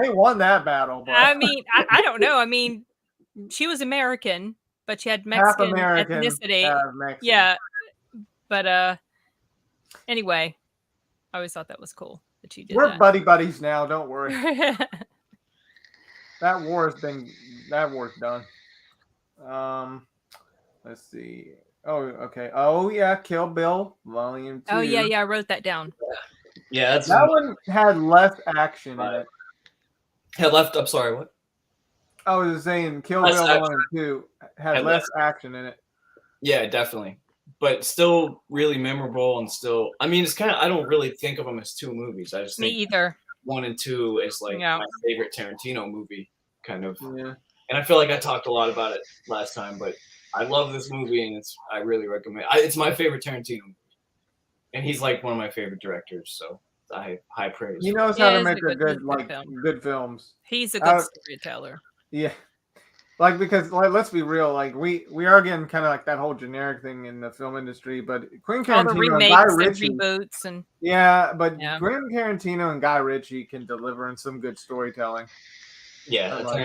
they won that battle. But... I mean, I don't know. I mean, she was American, but she had Mexican ethnicity. Yeah, but anyway, I always thought that was cool that she did. We're buddies now. Don't worry. That war's done. Let's see. Oh, okay. Oh, yeah. Kill Bill Volume 2. Oh, yeah. I wrote that down. Yeah, that one had less action in it. I'm sorry, what? I was saying Kill Bill Volume 2 had less action in it. Yeah, definitely. But still really memorable and still, I mean, it's kind of, I don't really think of them as two movies. I just think Me either. 1 and 2 is like my favorite Tarantino movie, kind of. Yeah. And I feel like I talked a lot about it last time, but I love this movie, and I really recommend. It's my favorite Tarantino movie, and he's like one of my favorite directors. So high praise. He knows how to make good films. He's a good storyteller. Yeah, because let's be real, we are getting kind of like that whole generic thing in the film industry, but Quentin Tarantino and Guy Ritchie, reboots and Quentin Tarantino and Guy Ritchie can deliver in some good storytelling. Yeah,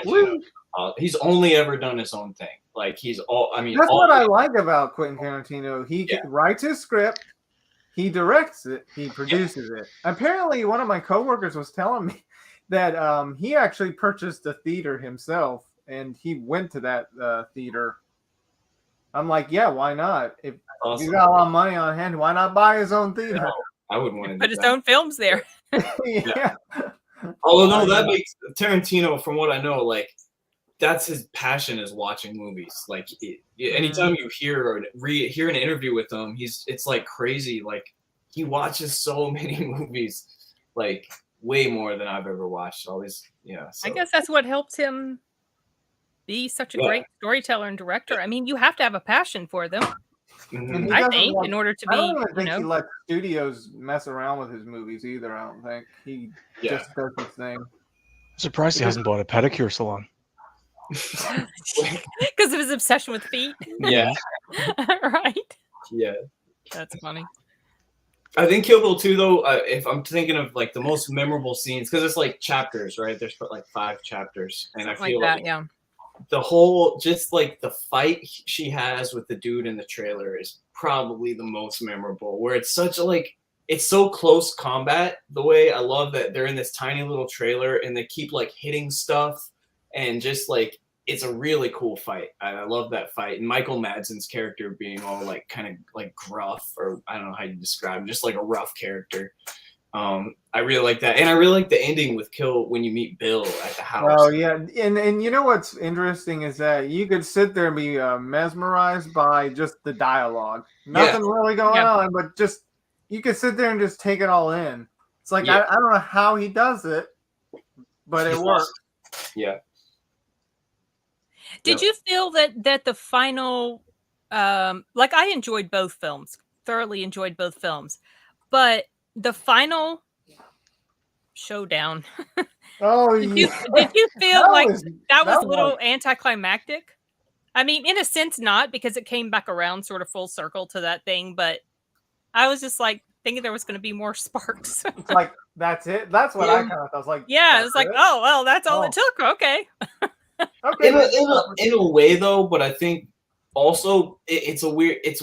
he's only ever done his own thing. Like that's what I like about Quentin Tarantino. He writes his script, he directs it, he produces it. Apparently, one of my coworkers was telling me that he actually purchased a theater himself, and he went to that theater. I'm like, yeah, why not? If you got a lot of money on hand, why not buy his own theater? I wouldn't want to put his own films there. Yeah. Although that makes Tarantino, from what I know, like that's his passion is watching movies. Like anytime you hear an interview with him, it's like crazy. Like he watches so many movies, like way more than I've ever watched. All these, so. I guess that's what helps him be such a great storyteller and director. I mean, you have to have a passion for them. Mm-hmm. I think in order to be, I don't even think he lets studios mess around with his movies either. I don't think he just does his thing. I'm surprised he hasn't bought a pedicure salon. Because of his obsession with feet. Yeah. Right. Yeah. That's funny. I think Kill Bill 2, though, if I'm thinking of like the most memorable scenes, because it's like chapters, right? There's like 5 chapters, and I feel like the whole, just like the fight she has with the dude in the trailer is probably the most memorable, where it's such a it's so close combat. The way I love that they're in this tiny little trailer and they keep like hitting stuff, and just like it's a really cool fight. I love that fight, and Michael Madsen's character being all like kind of like gruff, or I don't know how you describe him, just like a rough character. I really like that, and I really like the ending with when you meet Bill at the house. Oh yeah, and you know what's interesting is that you could sit there and be mesmerized by just the dialogue. Nothing really going on, but just you could sit there and just take it all in. It's like I don't know how he does it, but it works. Yeah. Did you feel that the final, like I enjoyed both films, thoroughly enjoyed both films, but the final showdown. Oh, did you feel that was a little anticlimactic? I mean, in a sense, not, because it came back around sort of full circle to that thing, but I was just like thinking there was going to in more sparks. It's like, that's it. That's what I kind of thought. I was like, yeah, it was like, oh, well, that's all it took. Okay. Okay. In a way, though, but I think also it's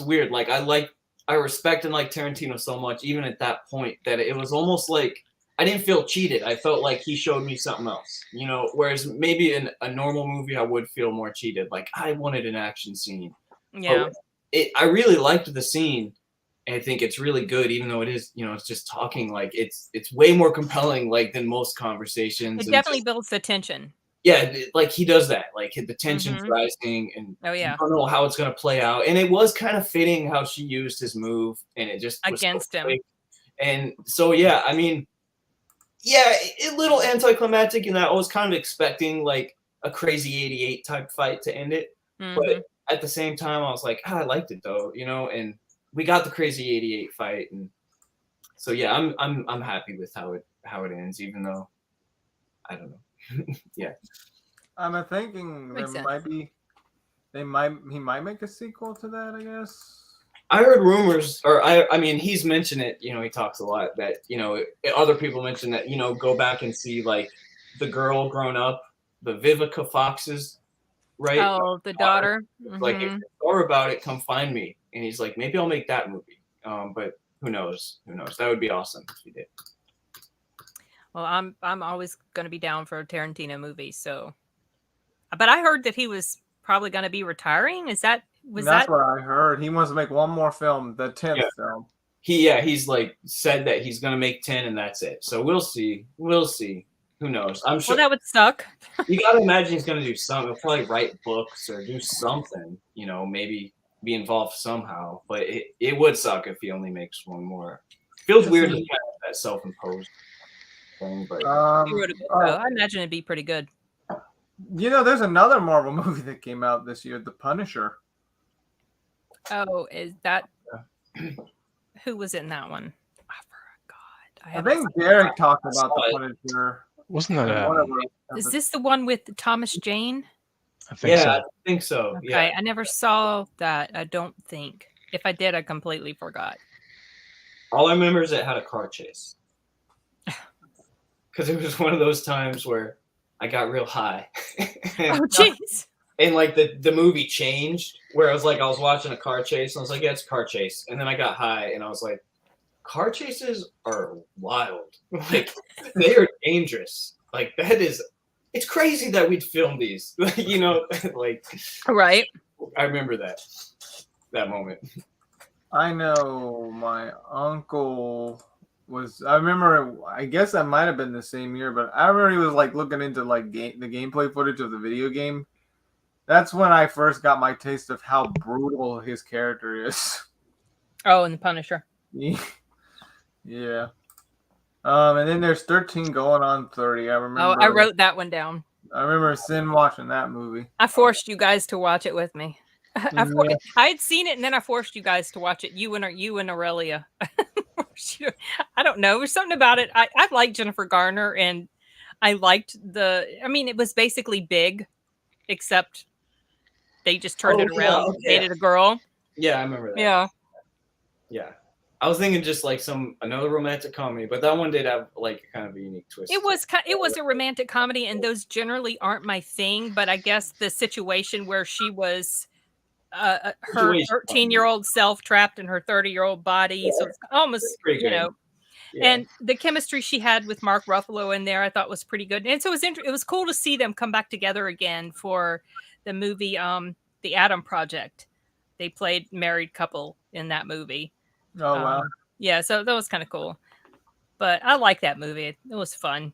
weird. Like I respect and like Tarantino so much, even at that point, that it was almost like I didn't feel cheated. I felt like he showed me something else, you know. Whereas maybe in a normal movie, I would feel more cheated. Like I wanted an action scene. Yeah. But I really liked the scene. And I think it's really good, even though it is, you know, it's just talking. Like it's way more compelling, like than most conversations. It definitely builds the tension. Yeah, like he does that. Like the tension's rising, and you don't know how it's gonna play out. And it was kind of fitting how she used his move, and it just was against him. And so yeah, I mean, yeah, a little anticlimactic in that I was kind of expecting like a crazy 88 type fight to end it, but at the same time I was like, I liked it though, you know, and we got the crazy 88 fight, and so yeah, I'm happy with how it ends, even though I don't know. Yeah, I'm thinking he might make a sequel to that, I guess. I heard rumors, or I mean, he's mentioned it. You know, he talks a lot that, you know, other people mention that, you know, go back and see like the girl grown up, the Vivica Fox's, right? Oh, the daughter. Like, if you're sure about it, come find me. And he's like, maybe I'll make that movie. But who knows? Who knows? That would be awesome if he did. Well, I'm always going to be down for a Tarantino movie. So, but I heard that he was probably going to be retiring. That's what I heard. He wants to make one more film, the 10th film. He's like said that he's going to make 10 and that's it. So we'll see. We'll see. Who knows? I'm sure. Well, that would suck. You got to imagine he's going to do something. He'll probably write books or do something, you know, maybe be involved somehow. But it would suck if he only makes one more. Feels weird to have that self-imposed thing. But I imagine it'd be pretty good. You know, there's another Marvel movie that came out this year, The Punisher. Oh, is that who was in that one? I forgot. I think Derek talked about The Punisher. Wasn't that is this the one with Thomas Jane? I think so. I think so. Okay, yeah. I never saw that. I don't think. If I did, I completely forgot. All I remember is it had a car chase. Because it was one of those times where I got real high. Oh, jeez. And like the movie changed where I was watching a car chase and I was like, yeah, it's a car chase. And then I got high and I was like, car chases are wild. Like they are dangerous. Like it's crazy that we'd film these. You know, like right. I remember that moment. I know my uncle I remember, I guess that might have been the same year, but I remember he was like looking into like the gameplay footage of the video game. That's when I first got my taste of how brutal his character is. Oh, and the Punisher. Yeah. And then there's 13 going on 30. I remember. Oh, I wrote that one down. I remember Sin watching that movie. I forced you guys to watch it with me. I had seen it and then I forced you guys to watch it. You and Aurelia. I don't know. There's something about it. I liked Jennifer Garner and I liked it was basically Big, except they just turned it around, made it a girl. Yeah, I remember that. Yeah. Yeah. I was thinking just like another romantic comedy, but that one did have like kind of a unique twist. It was a romantic comedy, and those generally aren't my thing. But I guess the situation where she was her 13-year-old self trapped in her 30-year-old body, so it's almost Yeah. And the chemistry she had with Mark Ruffalo in there, I thought was pretty good. And so it was cool to see them come back together again for the movie, The Adam Project. They played married couple in that movie. Oh, wow. Yeah, so that was kind of cool. But I like that movie. It was fun.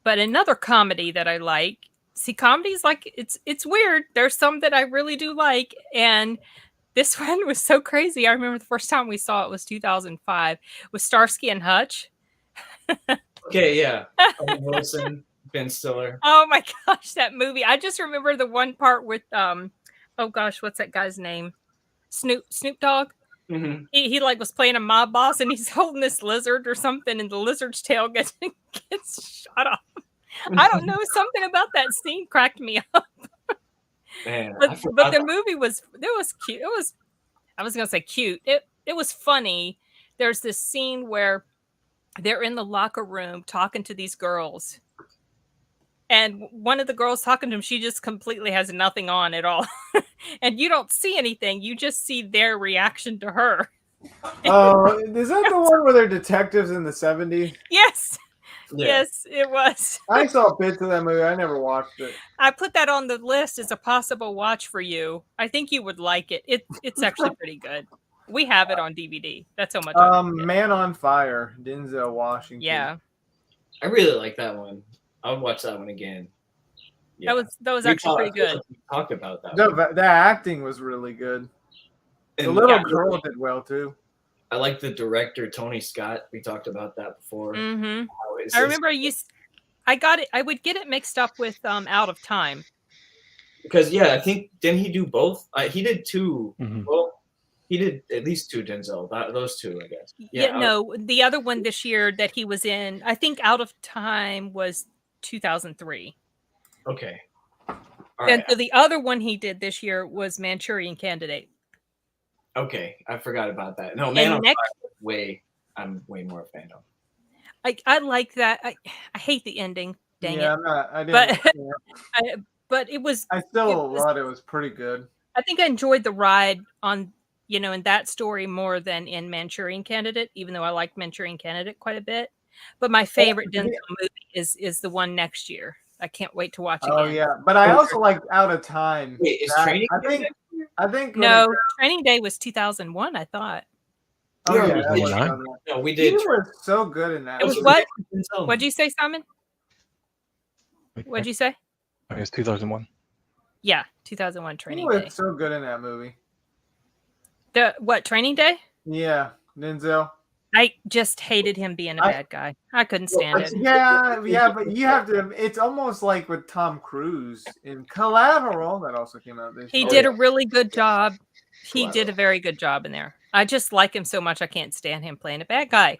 But another comedy that I like, comedies, like, it's weird. There's some that I really do like. And this one was so crazy. I remember the first time we saw it was 2005 with Starsky and Hutch. Okay, yeah. Wilson, Ben Stiller. Oh my gosh, that movie. I just remember the one part with, oh gosh, what's that guy's name? Snoop Dogg. Mm-hmm. He like was playing a mob boss and he's holding this lizard or something and the lizard's tail gets shot off. I don't know, something about that scene cracked me up. Man, but the movie was cute. I was gonna say cute. It was funny. There's this scene where they're in the locker room talking to these girls. And one of the girls talking to him, she just completely has nothing on at all. and you don't see anything. You just see their reaction to her. Oh, is that the one where they're detectives in the 70s? Yes. Yeah. Yes, it was. I saw bits of that movie. I never watched it. I put that on the list as a possible watch for you. I think you would like it. It's actually pretty good. We have it on DVD. That's how much. Man on Fire, Denzel Washington. Yeah, I really like that one. I would watch that one again. Yeah. that was actually pretty good. We talked about that. The acting was really good. The And little girl did well too. I like the director Tony Scott. We talked about that before. Mm-hmm. I remember I got it. I would get it mixed up with Out of Time. Because I think didn't he do both? He did 2. Mm-hmm. Well, he did at least 2 Denzel. Those 2, I guess. Yeah, no, the other one this year that he was in, I think Out of Time was 2003. Okay. All and right. so the other one he did this year was Manchurian Candidate. Okay, I forgot about that. No, Man on Fire, I'm way more a fan of. I like that. I hate the ending. Dang it. I didn't. But it was. I still thought it was pretty good. I think I enjoyed the ride on, in that story more than in Manchurian Candidate, even though I liked Manchurian Candidate quite a bit. But my favorite Denzel movie is the one next year. I can't wait to watch it. Oh yeah, but I also like Out of Time. Wait, is Training Day? I think no, Training Day was 2001. I thought. Oh yeah, no, we did. You were so good in that. It was what? What'd you say, Simon? What'd you say? I guess 2001. Yeah, 2001 Training Day. Day. So good in that movie. Training Day? Yeah, Denzel. I just hated him being a bad guy. I couldn't stand it. Yeah, but you have to. It's almost like with Tom Cruise in Collateral that also came out this year. He did a really good job. He did a very good job in there. I just like him so much. I can't stand him playing a bad guy.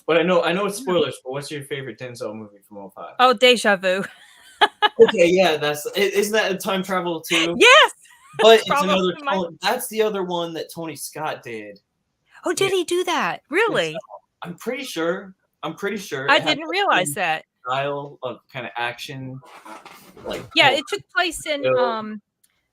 But I know it's spoilers. But what's your favorite Denzel movie from 05? Oh, Deja Vu. Okay, yeah, isn't that a time travel too? Yes, but it's another. That's the other one that Tony Scott did. Oh, did he do that? Really? I'm pretty sure. I didn't realize that. Style of kind of action, it took place in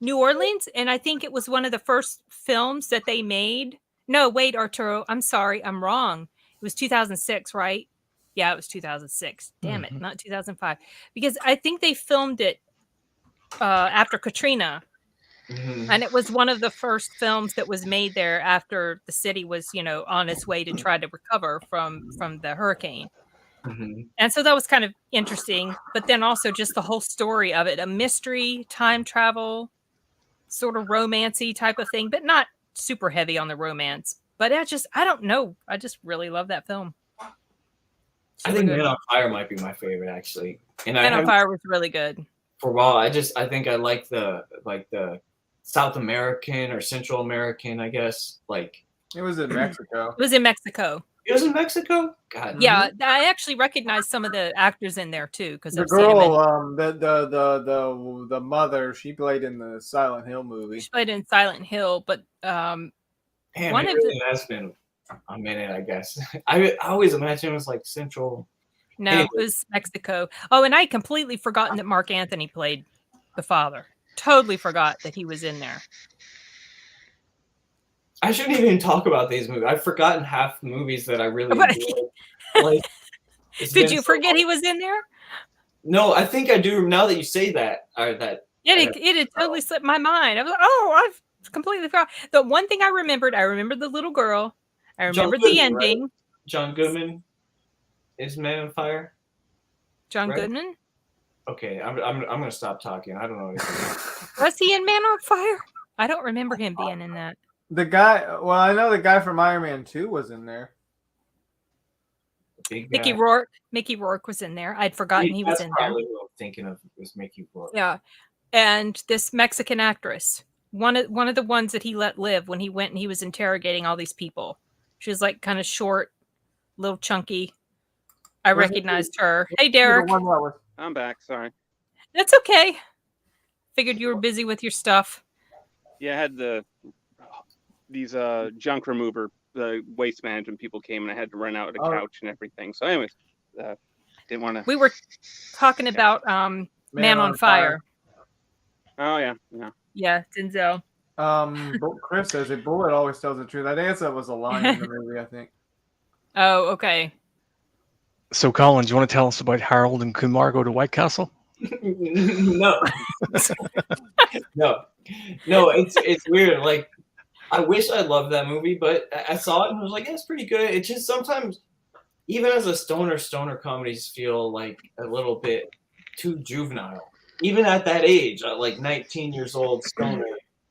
New Orleans, and I think it was one of the first films that they made. No, wait, Arturo, I'm sorry, I'm wrong. It was 2006, right? Yeah, it was 2006. Damn it, not 2005. Because I think they filmed it after Katrina. Mm-hmm. And it was one of the first films that was made there after the city was, on its way to try to recover from the hurricane. Mm-hmm. And so that was kind of interesting. But then also just the whole story of it, a mystery, time travel, sort of romancy type of thing, but not super heavy on the romance. But I don't know. I just really love that film. I think Man on Fire might be my favorite, actually. And Man on Fire was really good. For a while, I think I like the South American or Central American, I guess. It was in Mexico. It was in Mexico. It was in Mexico? God. Yeah, I actually recognized some of the actors in there too because the girl, the mother, she played in the Silent Hill movie. She played in Silent Hill, but Damn, it really has been a minute, I guess. I always imagine it was like Central. No, anyway. It was Mexico. Oh, and I had completely forgotten that Mark Anthony played the father. Totally forgot that he was in there. I shouldn't even talk about these movies. I've forgotten half movies that I really enjoyed. Did you forget he was in there? No, I think I do now that you say that. It had totally slipped my mind. I was like, I've completely forgot. The one thing I remembered the little girl. I remembered the ending. Right? John Goodman is Man on Fire. John Goodman? Okay, I'm gonna stop talking. I don't know anything. Was he in Man on Fire? I don't remember him being in that. The guy, I know the guy from Iron Man 2 was in there. Mickey Rourke. Mickey Rourke was in there. I'd forgotten he was in there. What I'm thinking of was Mickey Rourke. Yeah, and this Mexican actress, one of the ones that he let live when he went and he was interrogating all these people. She was like kind of short, little chunky. I recognized her. Hey, Derek. I'm back. Sorry. That's okay. Figured you were busy with your stuff. Yeah, I had these junk remover, the waste management people came, and I had to run out a couch and everything. So, anyways, didn't want to. We were talking about Man on Fire. Oh yeah. Yeah, Denzel. Chris says a bullet always tells the truth. I guess that was a line in the movie, I think. Oh, okay. So, Colin, do you want to tell us about Harold and Kumar Go to White Castle? No. No, it's weird. Like, I wish I loved that movie, but I saw it and I was like, yeah, it's pretty good. It just sometimes, even as a stoner comedies feel like a little bit too juvenile. Even at that age, like 19 years old stoner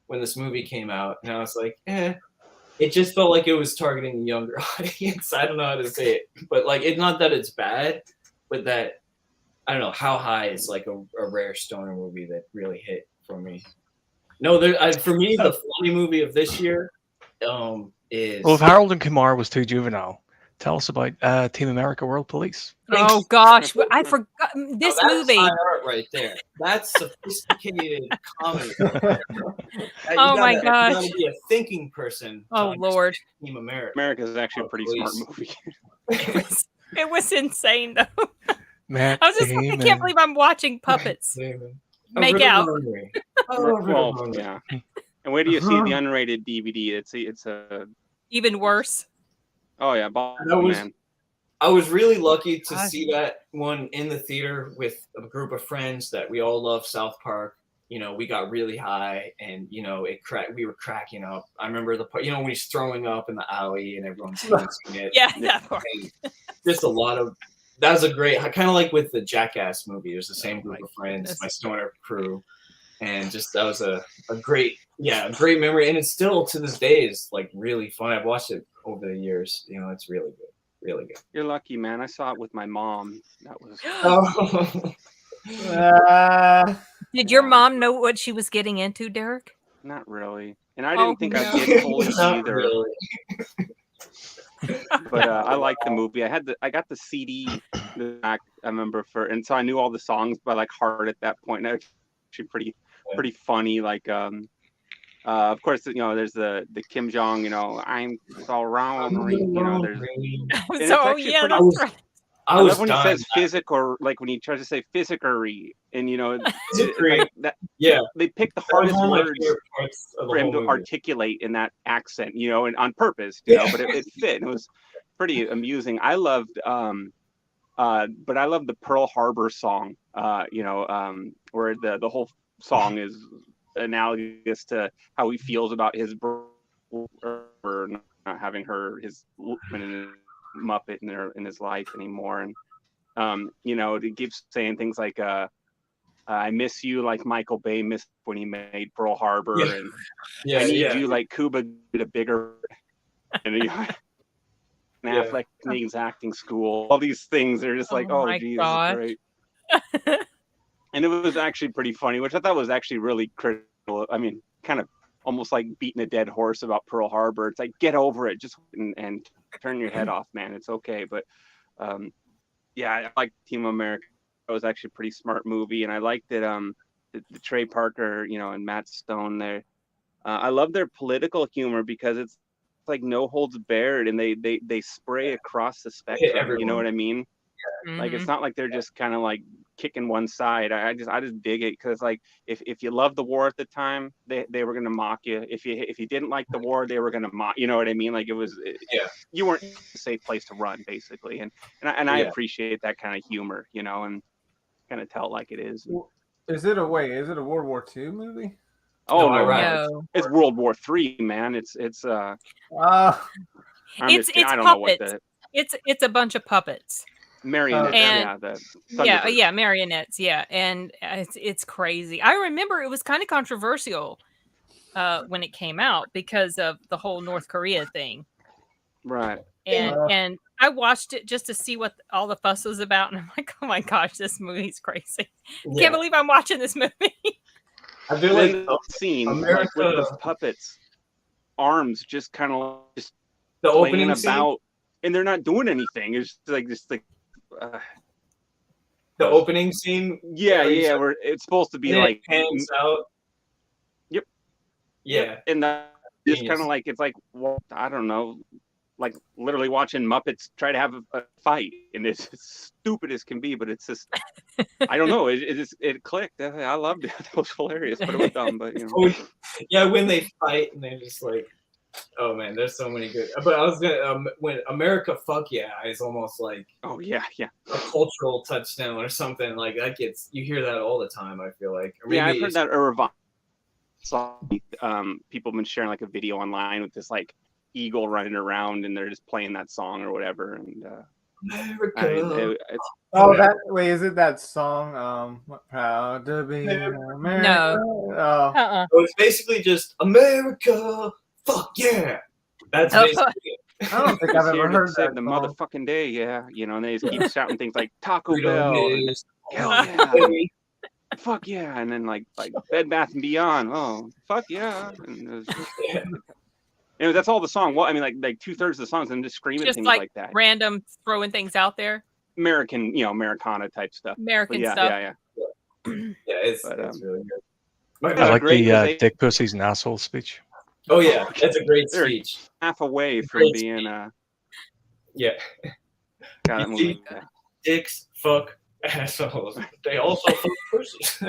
when this movie came out, and I was like, it just felt like it was targeting a younger audience. I don't know how to say it, but like, it's not that it's bad, but that, I don't know, How High is like a rare stoner movie that really hit for me. No, for me, the funny movie of this year is... Well, if Harold and Kumar was too juvenile, tell us about Team America World Police. Oh, gosh. I forgot this movie. That's high art right there. That's sophisticated comedy. Oh, my gosh. You gotta be a thinking person. Oh, Lord. Team America. America is actually a pretty smart movie. It was insane, though. Matt I was just like, I can't believe I'm watching puppets make out. Well, yeah. And where do you see the unrated DVD? It's a even worse. Oh yeah, man. I was really lucky to see that one in the theater with a group of friends that we all love South Park. You know, we got really high, and you know, we were cracking up. I remember the part, you know, when he's throwing up in the alley and everyone's dancing it. Yeah, that part. Just a lot of. That was a great, kind of like with the Jackass movie. It was the same group of friends, my stoner crew, and just that was a great memory. And it's still to this day is like really fun. I've watched it over the years. You know, it's really good, really good. You're lucky, man. I saw it with my mom. That was. Did your mom know what she was getting into, Derek? Not really, and I didn't think I'd get fully either. Really. But I liked the movie. I got the CD back, I remember, and so I knew all the songs by like heart at that point. And actually pretty funny. Like of course, you know, there's the Kim Jong, you know, I'm so wrong, you know, there's so yeah, that's right. I love when he says physic, or like when he tries to say physicary, and you know, they pick the hardest words for him to articulate in that accent, you know, and on purpose, you know, but it fit. It was pretty amusing. I loved, but I loved the Pearl Harbor song, you know, where the whole song is analogous to how he feels about his brother not having his Muppet in his life anymore, and you know, it keeps saying things like I miss you like Michael Bay missed when he made Pearl Harbor, and I need you like Cuba to bigger, and Affleck needs acting school. All these things are just like, oh geez, great. And it was actually pretty funny, which I thought was actually really critical. I mean, kind of almost like beating a dead horse about Pearl Harbor. It's like, get over it, just and turn your head off, man. It's okay. But yeah, I like Team America. It was actually a pretty smart movie, and I liked it. The Trey Parker, you know, and Matt Stone there. I love their political humor because it's like no holds barred, and they spray across the spectrum. You know what I mean? Yeah. Like it's not like they're just kind of like kicking one side. I just dig it because like if you loved the war at the time, they were gonna mock you. If you didn't like the war, they were gonna mock. You know what I mean? Like it was you weren't a safe place to run basically, and I appreciate that kind of humor, you know, and kind of tell it like it is. Is it a World War II movie? Oh no, right. It's World War III, man. It's I don't know what it's a bunch of puppets. Marionettes, marionettes, and it's crazy. I remember it was kind of controversial when it came out because of the whole North Korea thing, right? And I watched it just to see what all the fuss was about, and I'm like, oh my gosh, this movie's crazy! Can't believe I'm watching this movie. I feel like the scene like with those puppets, arms just kind of just the opening about, scene? And they're not doing anything. It's just like. The opening scene, where it's supposed to be like hands out. Yep. Yeah, and that just kind of like it's like, well, I don't know. like literally watching Muppets try to have a fight, and it's as stupid as can be, but it's just, I don't know, it clicked. I loved it. It was hilarious, but it was dumb. But you know, yeah, when they fight and they're just like, oh man, there's so many good. But I was gonna when America Fuck Yeah is almost like, oh yeah, a cultural touchdown or something like that. You hear that all the time. I feel like, or maybe yeah, I've heard that a revival song. People have been sharing like a video online with this like eagle running around, and they're just playing that song or whatever. And America. Wait, is it that song? Proud to be American? No. Oh. So it's basically just America. Fuck yeah. That's basically it. I don't think I've ever heard that the song. motherfucking day, yeah. You know, and they just keep shouting things like Taco Freedom Bell, is hell yeah, fuck yeah, and then like Bed Bath and Beyond, oh fuck yeah, and it was that's all the song. Well, I mean, like 2/3 of the songs, and just screaming just things like like that. Random throwing things out there. American, Americana type stuff. American yeah, stuff. Yeah. Yeah, it's really good. I like the dick, pussies, and assholes speech. Oh yeah, that's a great speech. Half away from being yeah. God, that movie. Dicks, fuck, assholes. They also fuck pussies.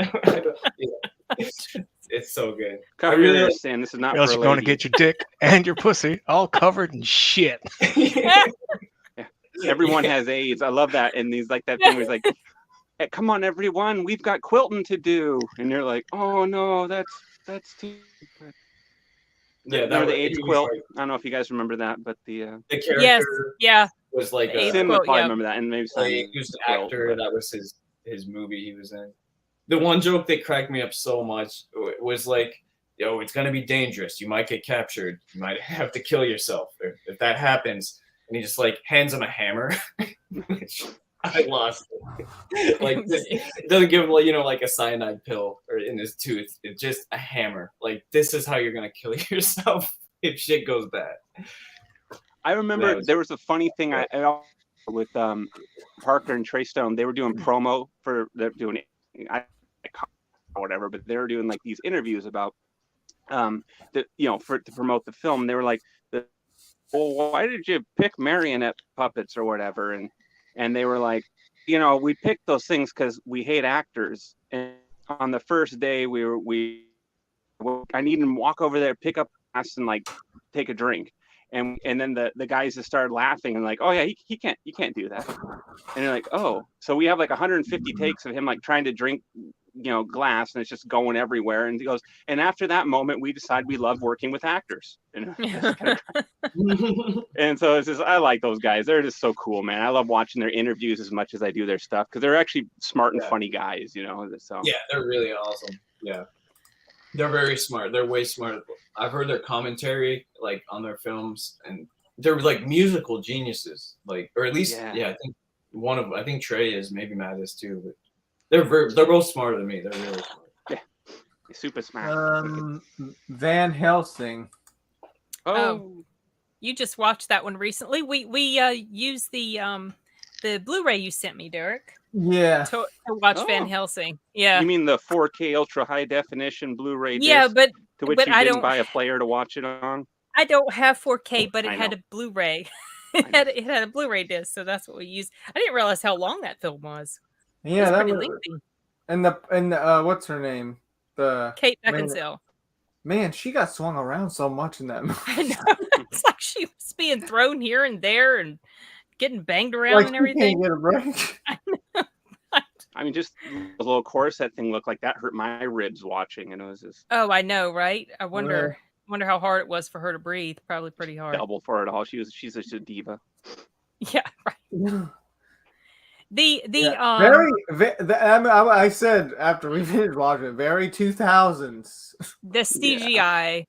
It's so good. I really understand this is not. You're going to get your dick and your pussy all covered in shit. Yeah. Everyone has AIDS. I love that. And he's like that thing where he's like, hey, come on, everyone, we've got quilting to do. And you're like, oh no, that's too. Yeah, that was the AIDS quilt. Like, I don't know if you guys remember that, but the character was like Sim would probably remember that, and maybe he was an actor. That was his movie he was in. The one joke that cracked me up so much was like, "Yo, it's gonna be dangerous. You might get captured. You might have to kill yourself if that happens." And he just like hands him a hammer. I lost it. Like it doesn't give him like a cyanide pill or in his tooth. It's just a hammer. Like this is how you're gonna kill yourself if shit goes bad. I remember there was a funny thing with Parker and Trey Stone. They were doing promo for doing or whatever, but they were doing like these interviews about to promote the film. They were like, well, why did you pick marionette puppets or whatever? And they were like, we picked those things because we hate actors. And on the first day, I need him to walk over there, pick up glass, and like take a drink. And then the guys just started laughing and like, oh yeah, you can't do that. And they're like, oh, so we have like 150 takes of him like trying to drink, glass, and it's just going everywhere. And he goes, and after that moment, we decided we love working with actors. And so it's just, I like those guys. They're just so cool, man. I love watching their interviews as much as I do their stuff because they're actually smart and funny guys, So yeah, they're really awesome. Yeah, they're very smart. They're way smart. I've heard their commentary like on their films, and they're like musical geniuses. Like, or at least I think I think Trey is, maybe Matt is too, but they're both smarter than me. They're really smart. Yeah, super smart. Van Helsing. Oh, you just watched that one recently. We used the Blu-ray you sent me, Derek. Yeah. To watch Van Helsing. Yeah. You mean the 4K ultra high definition Blu-ray disc? Yeah, but to which you didn't buy a player to watch it on? I don't have 4K, but it had a Blu-ray. it had a Blu-ray disc, so that's what we used. I didn't realize how long that film was. Yeah, that was lengthy. And the what's her name? The Kate Beckinsale. Man, she got swung around so much in that movie. I know. It's like she was being thrown here and there and getting banged around and everything. Can't get a break. I know. I mean, just the little corset thing looked like that hurt my ribs watching, and it was just. Oh, I know, right? I wonder how hard it was for her to breathe. Probably pretty hard. Double for it all. She's just a diva. Yeah, right. I said after we finished watching it, very 2000s. The CGI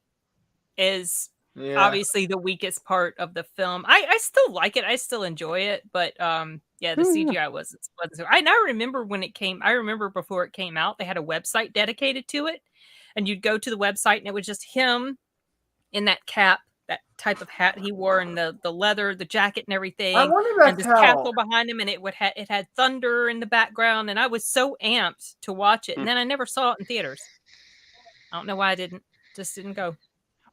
is obviously the weakest part of the film. I still like it. I still enjoy it, but the CGI wasn't. I remember when it came. I remember before it came out, they had a website dedicated to it, and you'd go to the website, and it was just him in that cap. That type of hat he wore, and the leather, the jacket, and everything. I wonder and this castle behind him, and it had thunder in the background, and I was so amped to watch it. And then I never saw it in theaters. I don't know why I didn't. Just didn't go.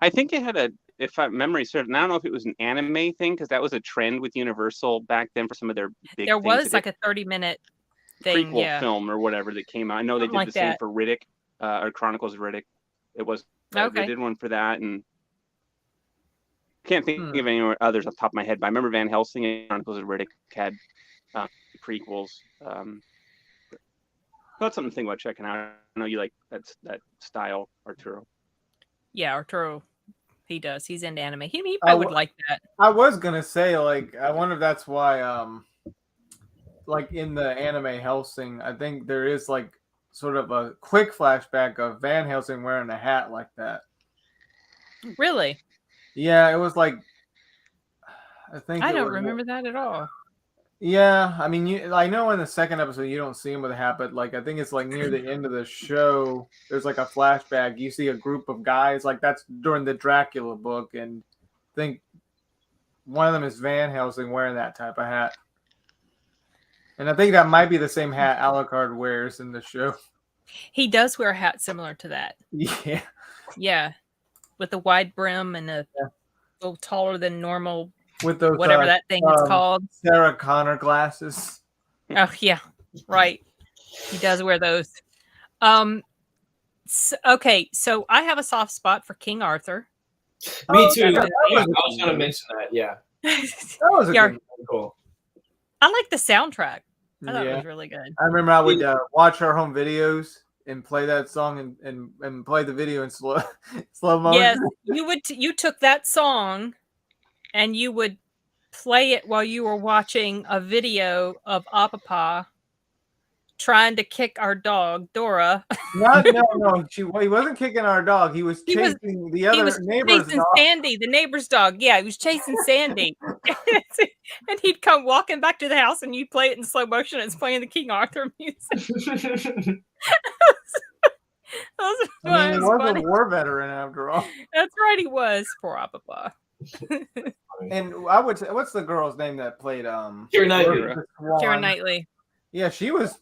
I think it had if memory serves, and I don't know if it was an anime thing because that was a trend with Universal back then for some of their big. There was like a 30-minute thing, prequel film or whatever that came out. I know they did like the same that. for Riddick, or Chronicles of Riddick. It was they did one for that, and can't think of any others off the top of my head. But I remember Van Helsing and Chronicles of Riddick had prequels. That's something to think about checking out. I know you like that style, Arturo. Yeah, Arturo, he does. He's into anime. He probably would like that. I was gonna say, like, I wonder if that's why, like in the anime Helsing, I think there is like sort of a quick flashback of Van Helsing wearing a hat like that. Really? Yeah, it was like, I don't remember that at all. Yeah, I mean, I know in the second episode you don't see him with a hat, but like I think it's like near the end of the show, there's like a flashback. You see a group of guys, like that's during the Dracula book, and I think one of them is Van Helsing wearing that type of hat. And I think that might be the same hat Alucard wears in the show. He does wear a hat similar to that. Yeah. Yeah. With the wide brim and a little taller than normal, with those whatever that thing is called. Sarah Connor glasses. Oh yeah. Right. He does wear those. Okay, so I have a soft spot for King Arthur. Me too. I was going to mention that. Yeah. That was good. Cool. I like the soundtrack. I thought it was really good. I remember I would watch our home videos and play that song and play the video in slow motion. Yes, you took that song and you would play it while you were watching a video of Apapa trying to kick our dog Dora. No. He wasn't kicking our dog. He was chasing the other neighbor's dog. Sandy, the neighbor's dog. Yeah, he was chasing Sandy. And he'd come walking back to the house and you'd play it in slow motion and it's playing the King Arthur music. He was a war veteran after all. That's right, he was. Poor Apapa. And I would say, what's the girl's name that played Keira Knightley. Keira Knightley. Yeah, she was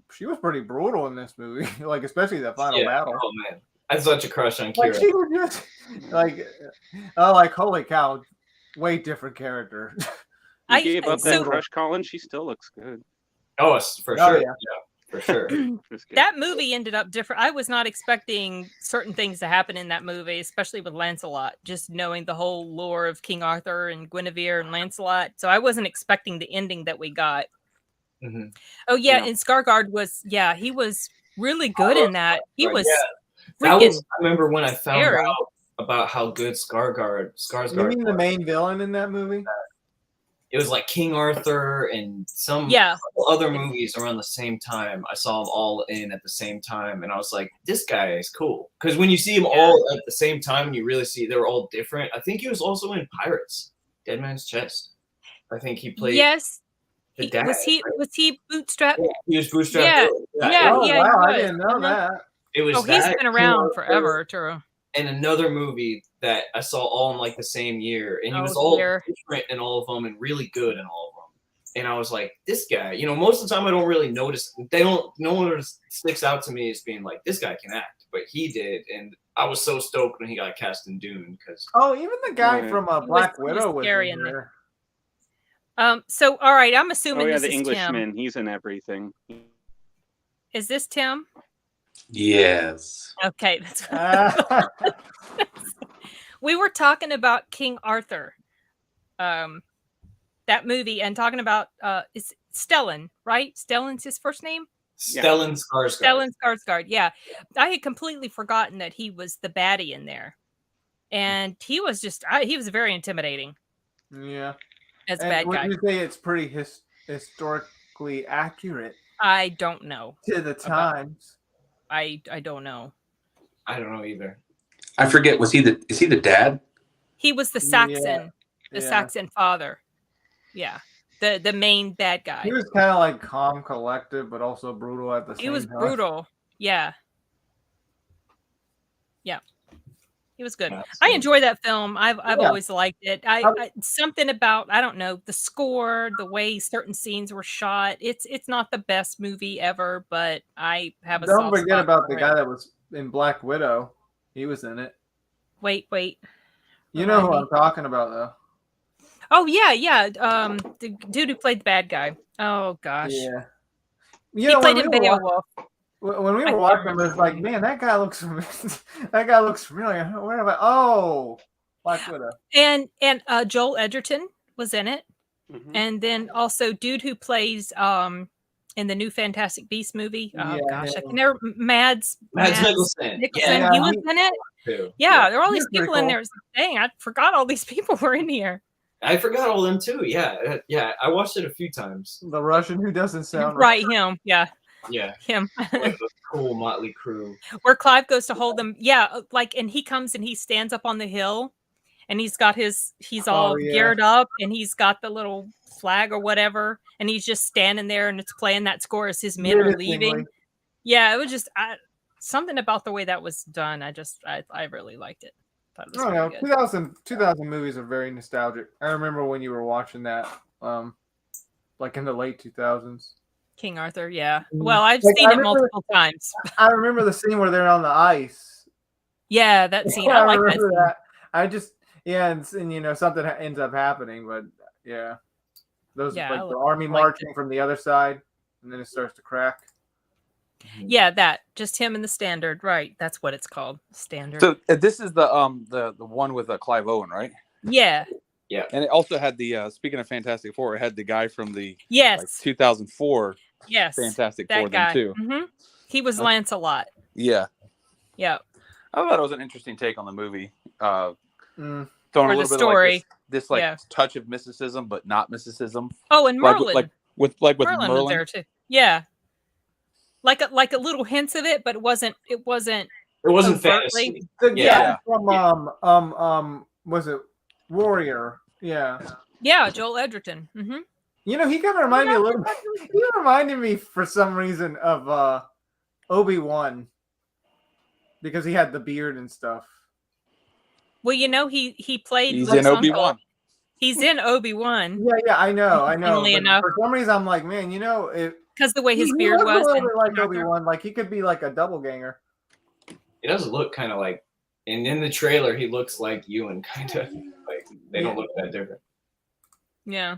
pretty brutal in this movie. Like especially the final battle. Oh man. I had such a crush on Keira. Like she was just holy cow, way different character. You gave up that crush, Colin. She still looks good. Oh, for sure. Yeah, for sure. That movie ended up different. I was not expecting certain things to happen in that movie, especially with Lancelot. Just knowing the whole lore of King Arthur and Guinevere and Lancelot, so I wasn't expecting the ending that we got. Mm-hmm. Oh yeah, and Skarsgård was he was really good in that. He was. I remember when I found out about how good Skarsgård. You mean the main villain in that movie? It was like King Arthur and some other movies around the same time. I saw them all in at the same time, and I was like, "This guy is cool." Because when you see them all at the same time, you really see they were all different. I think he was also in Pirates, Dead Man's Chest. I think he played. Yes. The dad, was he bootstrapped? Yeah, he was bootstrapped. Yeah. Wow, I didn't know that. It was. He's been around forever, Arturo. And another movie that I saw all in like the same year, and he was all different in all of them and really good in all of them. And I was like, this guy, most of the time I don't really notice. No one sticks out to me as being like, this guy can act, but he did, and I was so stoked when he got cast in Dune because. Oh, even the guy from Black Widow was in there. So all right, I'm assuming this the is Englishman. Tim. He's in everything. Is this Tim? Yes. Okay, that's we were talking about King Arthur, that movie, and talking about it's Stellan, right? Stellan's his first name. Stellan Skarsgård. Stellan Skarsgård. Yeah, I had completely forgotten that he was the baddie in there, and he was he was very intimidating. Yeah. As a bad guy. Would you say it's pretty historically accurate? I don't know. To the times. I don't know. I don't know either. I forget. Is he the dad? He was the Saxon, Saxon father. Yeah, the main bad guy. He was kind of like calm, collective, but also brutal at the same time. He was brutal. Yeah. Yeah. He was good. I enjoy that film. I've always liked it. I something about, I don't know, the score, the way certain scenes were shot. It's not the best movie ever, but I have a Don't forget about the guy that was in Black Widow. He was in it. Wait. You know who I'm talking about, though. Oh yeah. The dude who played the bad guy. Oh gosh. Yeah. He played in Beowulf. When we were watching, it was like, man, that guy looks that guy looks familiar. Where am I? Oh, Black Widow. And Joel Edgerton was in it. And then also dude who plays in the new Fantastic Beasts movie. Oh gosh, I can never Mads Nicholson. Yeah, he was in it. Yeah, there are all these people in there. Dang, I forgot all these people were in here. I forgot all them too. Yeah. I watched it a few times. The Russian who doesn't sound right. Him. Yeah. Him. Like the cool motley crew. Where Clive goes to hold them. Yeah, and he comes and he stands up on the hill, and he's all geared up, and he's got the little flag or whatever, and he's just standing there, and it's playing that score as his men are leaving. Yeah, it was just something about the way that was done. I really liked it. Thought it was 2000 movies are very nostalgic. I remember when you were watching that, like in the late 2000s. King Arthur, yeah. Well, I've seen it multiple times. I remember the scene where they're on the ice. Yeah, that scene. I like that scene. I just and something ends up happening, but yeah, those the army marching from the other side, and then it starts to crack. Yeah, that just him and the Standard, right? That's what it's called, Standard. So this is the one with Clive Owen, right? Yeah. And it also had the speaking of Fantastic Four, it had the guy from the 2004 Fantastic Four guy. Too. Mm-hmm. He was Lancelot. Yeah. Yeah. I thought it was an interesting take on the movie. For the story. This touch of mysticism, but not mysticism. Oh, and Merlin. With Merlin was there too. Yeah. Like a little hints of it, but it wasn't fantasy. The guy from was it Warrior? Yeah. Yeah, Joel Edgerton. Mm-hmm. He kind of reminded me a little. He reminded me for some reason of Obi-Wan because he had the beard and stuff. Well, he played. He's in Obi-Wan. He's in Obi-Wan. Yeah, I know. Enough. For some reason, I'm like, man, because the way his beard was, a little bit like Obi-Wan. Like he could be like a double ganger. He does look kind of like, and in the trailer, he looks like Ewan, kind of like they don't look that different. Yeah.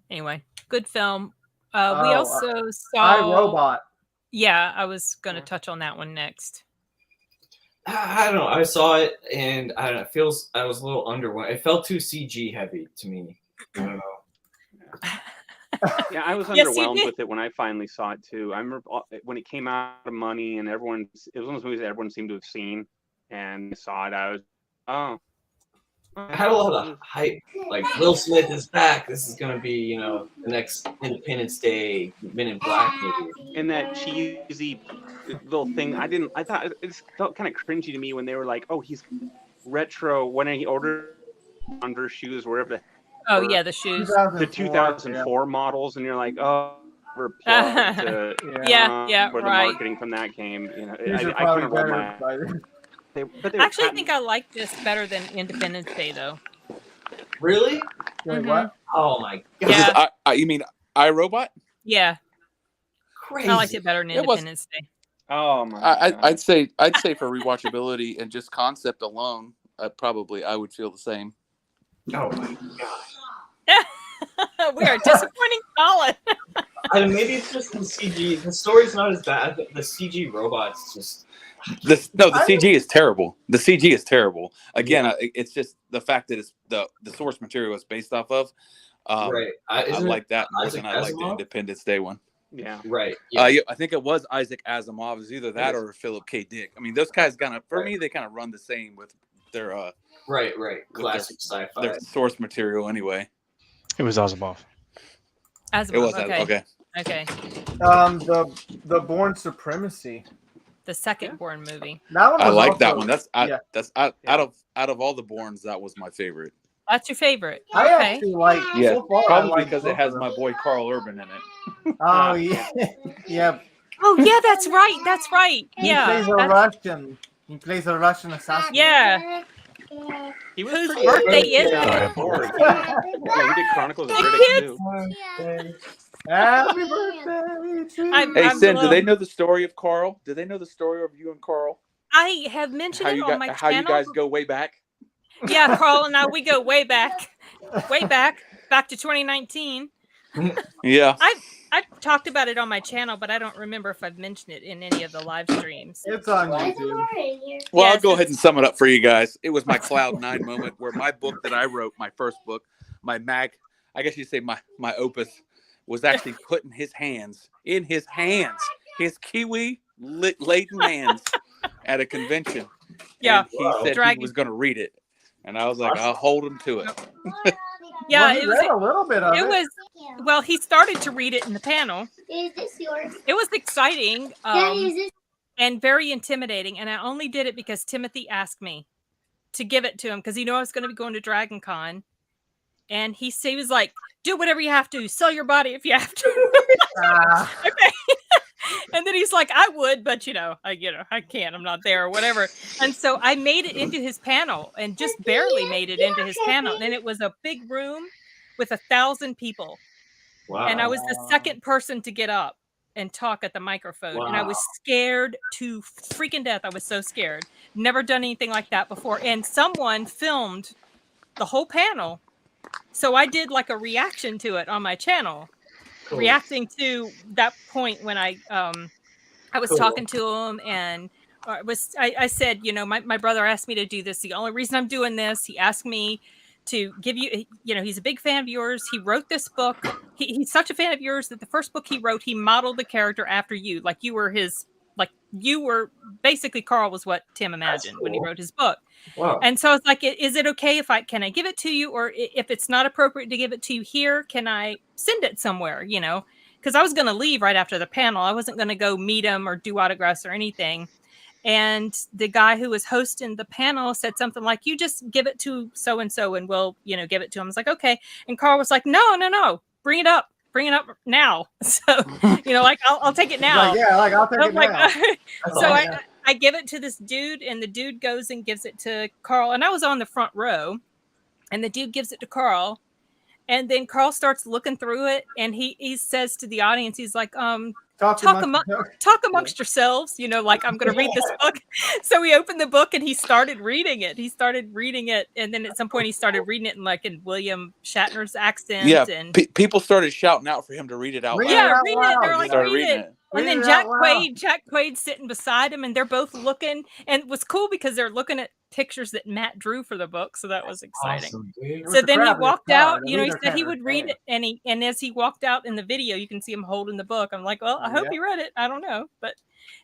Anyway, good film. We also saw iRobot. Yeah, I was going to touch on that one next. I don't know. I saw it, and I don't know. I was a little underwhelmed. It felt too CG heavy to me. I don't know. Yeah, I was underwhelmed with it when I finally saw it too. I remember when it came out of money, and it was one of those movies that everyone seemed to have seen, and I saw it. I was, I had a lot of hype. Like, Will Smith is back. This is gonna be, the next Independence Day Men in Black movie. And that cheesy little thing, I thought it felt kind of cringy to me when they were like, "Oh, he's retro." When he ordered under shoes, wherever. The shoes. The 2004 models, and you're like, "Oh, we're plugged to, where the marketing from that came." I couldn't roll my. I think I like this better than Independence Day, though. Really? Wait, what? Oh my god! Yeah. You mean iRobot? Yeah. Crazy. I liked it better than Independence Day. Oh my! God. I'd say for rewatchability and just concept alone, I would feel the same. Oh my god! We are disappointing Colin. Maybe it's just the CG. The story's not as bad. But the CG robots just. The CG is terrible. The CG is terrible. Again, it's just the fact that it's the source material it's based off of. Right. I like that more than I like the Independence Day one. Yeah. Right. Yeah. I think it was Isaac Asimov. It was either that or Philip K. Dick. I mean, those guys me, they kind of run the same with their right. Classic sci-fi. Their source material anyway. It was Asimov. It was okay. The Bourne Supremacy. The second Bourne movie. That one I like that one. That's out of all the Bournes, that was my favorite. That's your favorite. I actually like. Yeah, probably because it has my boy Carl Urban in it. Oh yeah, yeah. Oh yeah, that's right. That's right. Yeah. He plays a Russian assassin. Yeah. Whose birthday is it? Yeah, he did Chronicles of Riddick too. Happy birthday! Hey, Sin, do they know the story of Carl? Do they know the story of you and Carl? I have mentioned it on my channel. How you guys go way back? Yeah, Carl and I, we go way back to 2019. Yeah. I've talked about it on my channel, but I don't remember if I've mentioned it in any of the live streams. It's on YouTube. Well, Yes, I'll go ahead and sum it up for you guys. It was my Cloud 9 moment where my book that I wrote, my first book, my I guess you'd say my opus, was actually put in his hands, his kiwi laden hands at a convention. Yeah. And he said he was going to read it. And I was like, I'll hold him to it. Yeah, well, it was a little bit of it. It was, well, he started to read it in the panel. Is this yours? It was exciting Daddy, is this? and very intimidating. And I only did it because Timothy asked me to give it to him because he knew I was going to be going to Dragon Con. And he was like, do whatever you have to. Sell your body if you have to. Okay. And then he's like, I would, but I can't. I'm not there or whatever. And so I made it into his panel and just barely made it into his panel. And it was a big room with 1,000 people. Wow. And I was the second person to get up and talk at the microphone. Wow. And I was scared to freaking death. I was so scared. Never done anything like that before. And someone filmed the whole panel. So I did like a reaction to it on my channel. Cool. Reacting to that point when I was talking to him, and I said, my brother asked me to do this. The only reason I'm doing this, he asked me to give you, he's a big fan of yours. He wrote this book. He's such a fan of yours that the first book he wrote, he modeled the character after you. Like you were basically, Carl was what Tim imagined when he wrote his book. Wow. And so it's like, is it okay can I give it to you? Or if it's not appropriate to give it to you here, can I send it somewhere, because I was going to leave right after the panel. I wasn't going to go meet him or do autographs or anything. And the guy who was hosting the panel said something like, you just give it to so-and-so and we'll, give it to him. I was like, okay. And Carl was like, no, bring it up now. So, I'll take it now. I'll take it now. So I give it to this dude, and the dude goes and gives it to Carl. And I was on the front row, and the dude gives it to Carl. And then Carl starts looking through it, and he says to the audience, he's like, talk amongst yourselves, I'm going to read this book. So he opened the book and he started reading it. And then at some point he started reading it in William Shatner's accent. Yeah, and people started shouting out for him to read it out loud. Yeah, read it. They're like, started read it. And then Jack Quaid's sitting beside him, and they're both looking. And it was cool because they're looking at pictures that Matt drew for the book, so that was exciting. Awesome, so then he walked out. He said he would read it, and as he walked out in the video, you can see him holding the book. I'm like, well, I hope he read it. I don't know, but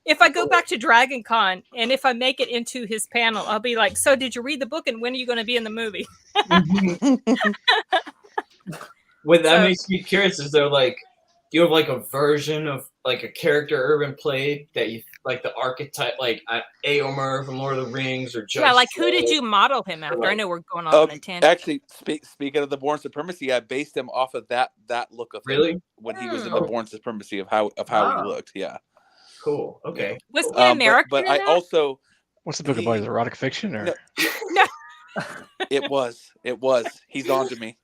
if I go back to Dragon Con and if I make it into his panel, I'll be like, so did you read the book, and when are you going to be in the movie? What that makes me curious is there do you have a version of a character Urban played that you like, the archetype, like Éomer from Lord of the Rings or Judge? Yeah, who did you model him after? I know we're going off on a tangent. Actually, speaking of the Bourne Supremacy, I based him off of that look of him when he was in the Bourne Supremacy of how he looked. Yeah. Cool. Okay. Was he American? But I also. What's the book about? Is it erotic fiction or? No. It was. He's on to me.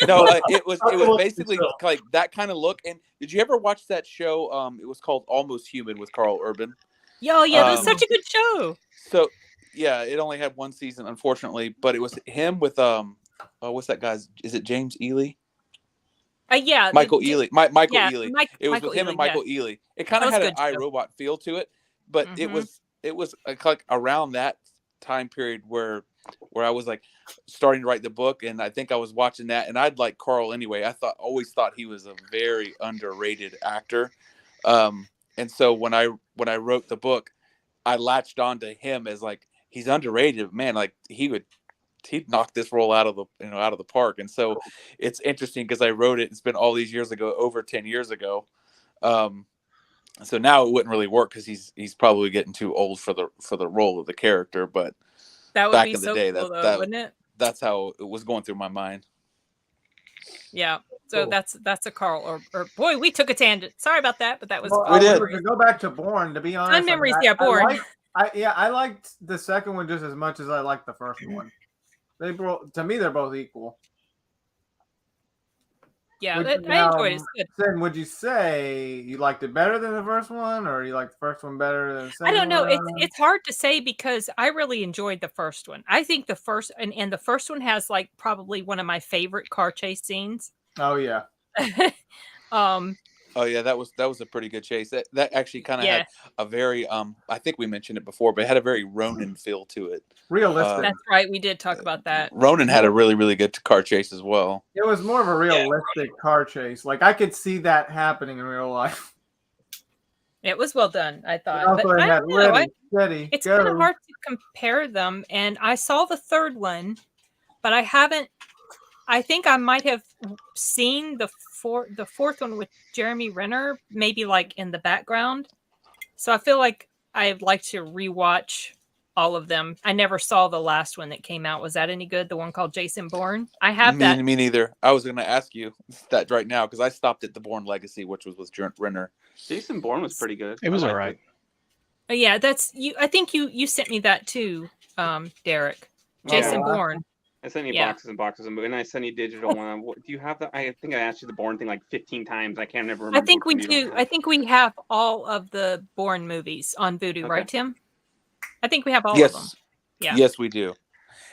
No, it was basically like that kind of look. And did you ever watch that show? It was called Almost Human with Carl Urban. Yeah, that was such a good show. So yeah, it only had one season, unfortunately, but it was him with what's that guy's? Is it James Ely? Yeah, Michael Ealy. Michael Ealy. It was Michael with him Ealy, and Michael Ealy. It kind of had an iRobot feel to it, but it was like around that time period where I was like starting to write the book, and I think I was watching that, and I'd like Carl anyway. I always thought he was a very underrated actor, and so when I wrote the book, I latched onto him as like, he's underrated, man. Like he'd knock this role out of the park. And so it's interesting because I wrote it. It's been all these years ago, over 10 years ago. So now it wouldn't really work because he's probably getting too old for the role of the character. But that would back be in the so day, cool, wouldn't it? That's how it was going through my mind. Yeah. So cool. That's a Carl or boy, we took a tangent. Sorry about that, but that was we did. To go back to Bourne, to be honest. Fun memories, Bourne. I liked the second one just as much as I liked the first one. To me, they're both equal. Yeah, I enjoyed it. It's good. Sin, would you say you liked it better than the first one, or you liked the first one better than the second one? I don't know. It's hard to say because I really enjoyed the first one. I think the first and the first one has like probably one of my favorite car chase scenes. Oh yeah. Oh yeah, that was a pretty good chase. That actually kind of had a very I think we mentioned it before, but it had a very Ronin feel to it. Realistic. That's right. We did talk about that. Ronin had a really, really good car chase as well. It was more of a realistic car chase. Like I could see that happening in real life. It was well done, I thought. Also, But I don't know. steady, it's kind of hard to compare them. And I saw the third one, but I haven't. I think I might have seen the fourth one with Jeremy Renner, maybe like in the background. So I feel like I'd like to rewatch all of them. I never saw the last one that came out. Was that any good? The one called Jason Bourne? I have that. Me neither. I was going to ask you that right now because I stopped at the Bourne Legacy, which was with Renner. Jason Bourne was pretty good. It was all right. Yeah, that's you. I think you sent me that too, Derek. Jason Bourne. I sent you boxes and boxes of movies, and I sent you digital one. Do you have that? I think I asked you the Bourne thing like 15 times. I can't never remember. I think we do. I think we have all of the Bourne movies on Vudu, right, Tim? I think we have all of them. Yeah. Yes, we do.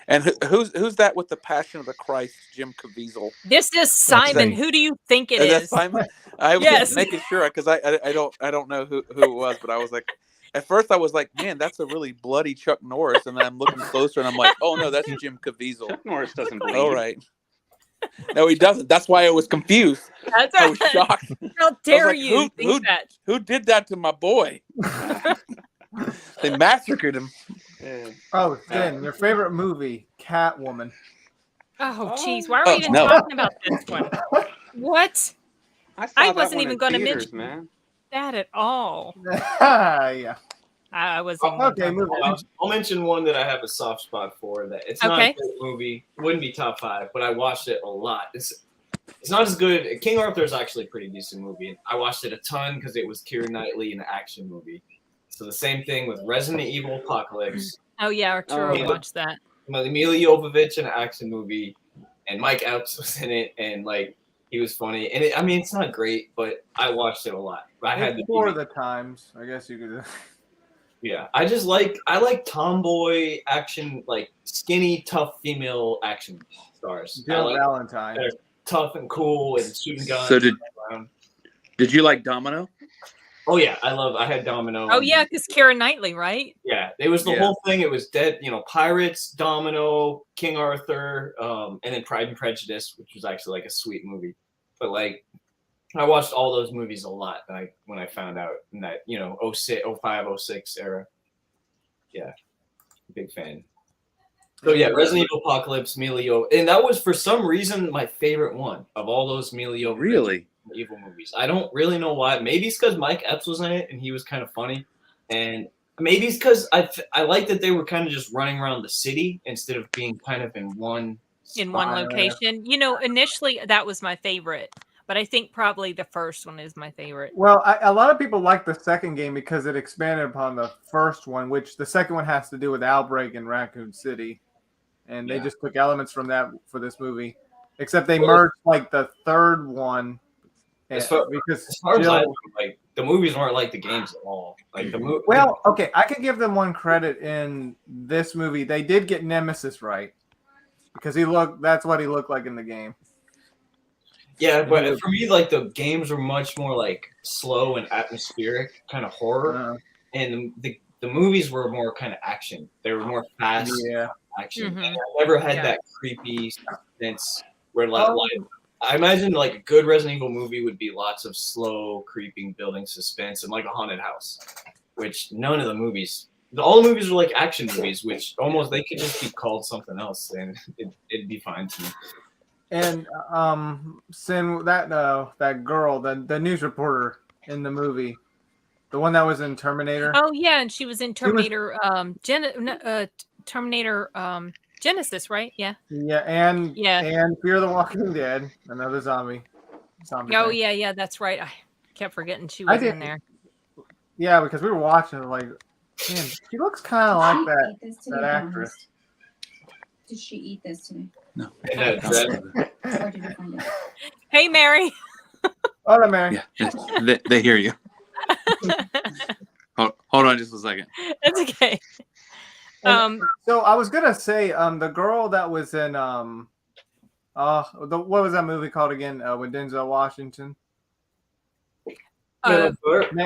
And who's that with the Passion of the Christ, Jim Caviezel? This is Simon. Who do you think it is? That Simon? I was making sure because I don't know who it was, but I was like. At first, I was like, "Man, that's a really bloody Chuck Norris," and then I'm looking closer, and I'm like, "Oh no, that's Jim Caviezel." Chuck Norris doesn't bleed. All right. No, he doesn't. That's why I was confused. That's right. I was shocked. How dare you think that? Who did that to my boy? They massacred him. Oh, Finn, your favorite movie, Catwoman. Oh, jeez. Why are we even talking about this one? What? I wasn't even going to mention that at all. Yeah. I was okay. I'll mention one that I have a soft spot for. That it's not a great movie. Wouldn't be top 5, but I watched it a lot. It's not as good. King Arthur is actually a pretty decent movie. I watched it a ton because it was Keira Knightley, an action movie. So the same thing with Resident Evil Apocalypse. Oh yeah, Arturo watched that. Mila Jovovich, an action movie, and Mike Epps was in it, and like. He was funny, and it's not great, but I watched it a lot. I had before the times, I guess you could. Yeah, I like tomboy action, like skinny, tough female action stars. Jill Valentine, tough and cool and shooting guns. So did you like Domino? Oh yeah, I had Domino. Oh yeah, because Keira Knightley, right? Yeah, it was the whole thing. It was Pirates, Domino, King Arthur, and then Pride and Prejudice, which was actually like a sweet movie. But like, I watched all those movies a lot. When I found out in that 06, 05, 06 era. Yeah, big fan. So yeah, Resident Evil Apocalypse, Mila Jovovich, and that was for some reason my favorite one of all those Mila Jovovich. Really? Evil movies. I don't really know why. Maybe it's because Mike Epps was in it and he was kind of funny, and maybe it's because I like that they were kind of just running around the city instead of being kind of in one location. Initially that was my favorite, but I think probably the first one is my favorite. Well, a lot of people like the second game because it expanded upon the first one, which the second one has to do with Outbreak in Raccoon City, and they just took elements from that for this movie, except they merged like the third one. As far as I know, like the movies weren't like the games at all. Like well, okay, I could give them one credit in this movie. They did get Nemesis right because that's what he looked like in the game. Yeah, but for me, like the games were much more like slow and atmospheric, kind of horror, and the movies were more kind of action. They were more fast action. Mm-hmm. And I never had that creepy suspense where like I imagine like a good Resident Evil movie would be lots of slow, creeping, building suspense and like a haunted house, which none of the movies. All the movies were like action movies, which almost they could just be called something else and it'd be fine to me. And Sin, that girl, the news reporter in the movie, the one that was in Terminator. Oh yeah, and she was in Terminator. Terminator. Genesis, right? Yeah. Yeah, and Fear the Walking Dead, another zombie. Oh thing. Yeah, that's right. I kept forgetting she was in there. Yeah, because we were watching it, like, man, she looks kind of like that actress. Did she eat this today? No. Hey, Mary. Hola, Mary. Yeah, they hear you. Hold on just a second. It's okay. So I was gonna say, the girl that was in what was that movie called again? With Denzel Washington. Man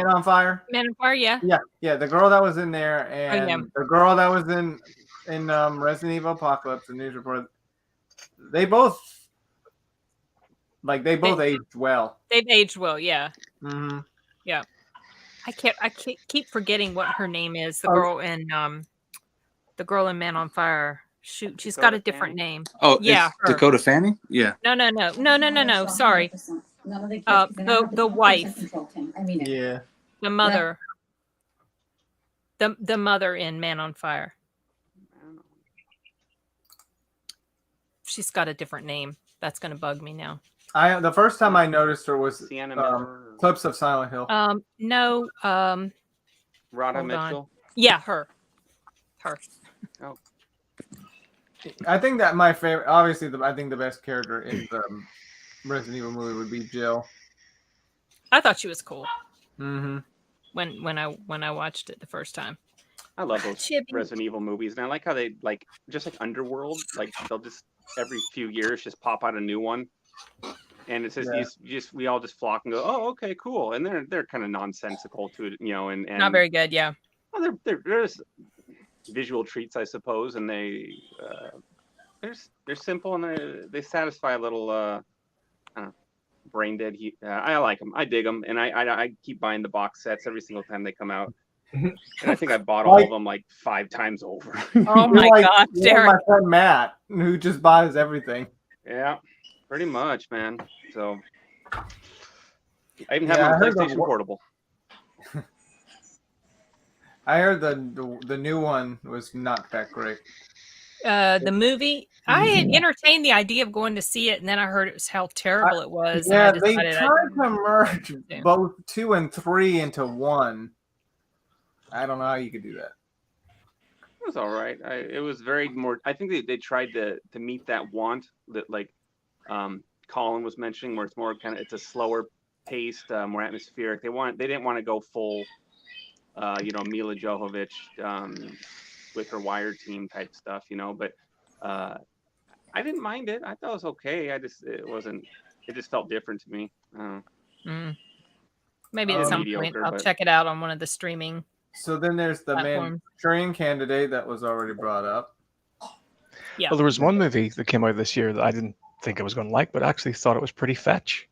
on Fire. Man on Fire, yeah. Yeah. The girl that was in there, and the girl that was in Resident Evil Apocalypse, the news report. They both aged well. They've aged well, yeah. Mm-hmm. Yeah. I keep forgetting what her name is. The girl in Man on Fire. Shoot, she's got a different name. Oh, yeah, Dakota Fanning? Yeah. No. Sorry. The wife. Yeah. The mother. The mother in Man on Fire. She's got a different name. That's gonna bug me now. The first time I noticed her was clips of Silent Hill. No. Radha Mitchell. Yeah, her. Oh. I think that my favorite, obviously, I think the best character in the Resident Evil movie would be Jill. I thought she was cool. Mm-hmm. When I watched it the first time. I love those Resident Evil movies, and I like how they just like Underworld, like they'll just every few years just pop out a new one, and it's just we all just flock and go, oh, okay, cool, and they're kind of nonsensical to it, and not very good, yeah. Well, they're just visual treats, I suppose, and they're simple and they satisfy a little brain dead. I like them, I dig them, and I keep buying the box sets every single time they come out. And I think I bought all of them like 5 times over. Oh my gosh, Derek. My friend Matt, who just buys everything. Yeah, pretty much, man. So I even have my PlayStation Portable. I heard the new one was not that great. The movie, I had entertained the idea of going to see it, and then I heard it was how terrible it was. Yeah, and they tried to merge both 2 and 3 into one. I don't know how you could do that. It was all right. It was very more. I think they tried to meet that want that Colin was mentioning, where it's more it's a slower paced, more atmospheric. They didn't want to go full, Mila Jovovich with her Wire Team type stuff, But I didn't mind it. I thought it was okay. It just felt different to me. Maybe at some point I'll check it out on one of the streaming. So then there's the Manchurian Candidate that was already brought up. Yeah. Well, there was one movie that came out this year that I didn't think I was going to like, but I actually thought it was pretty fetch.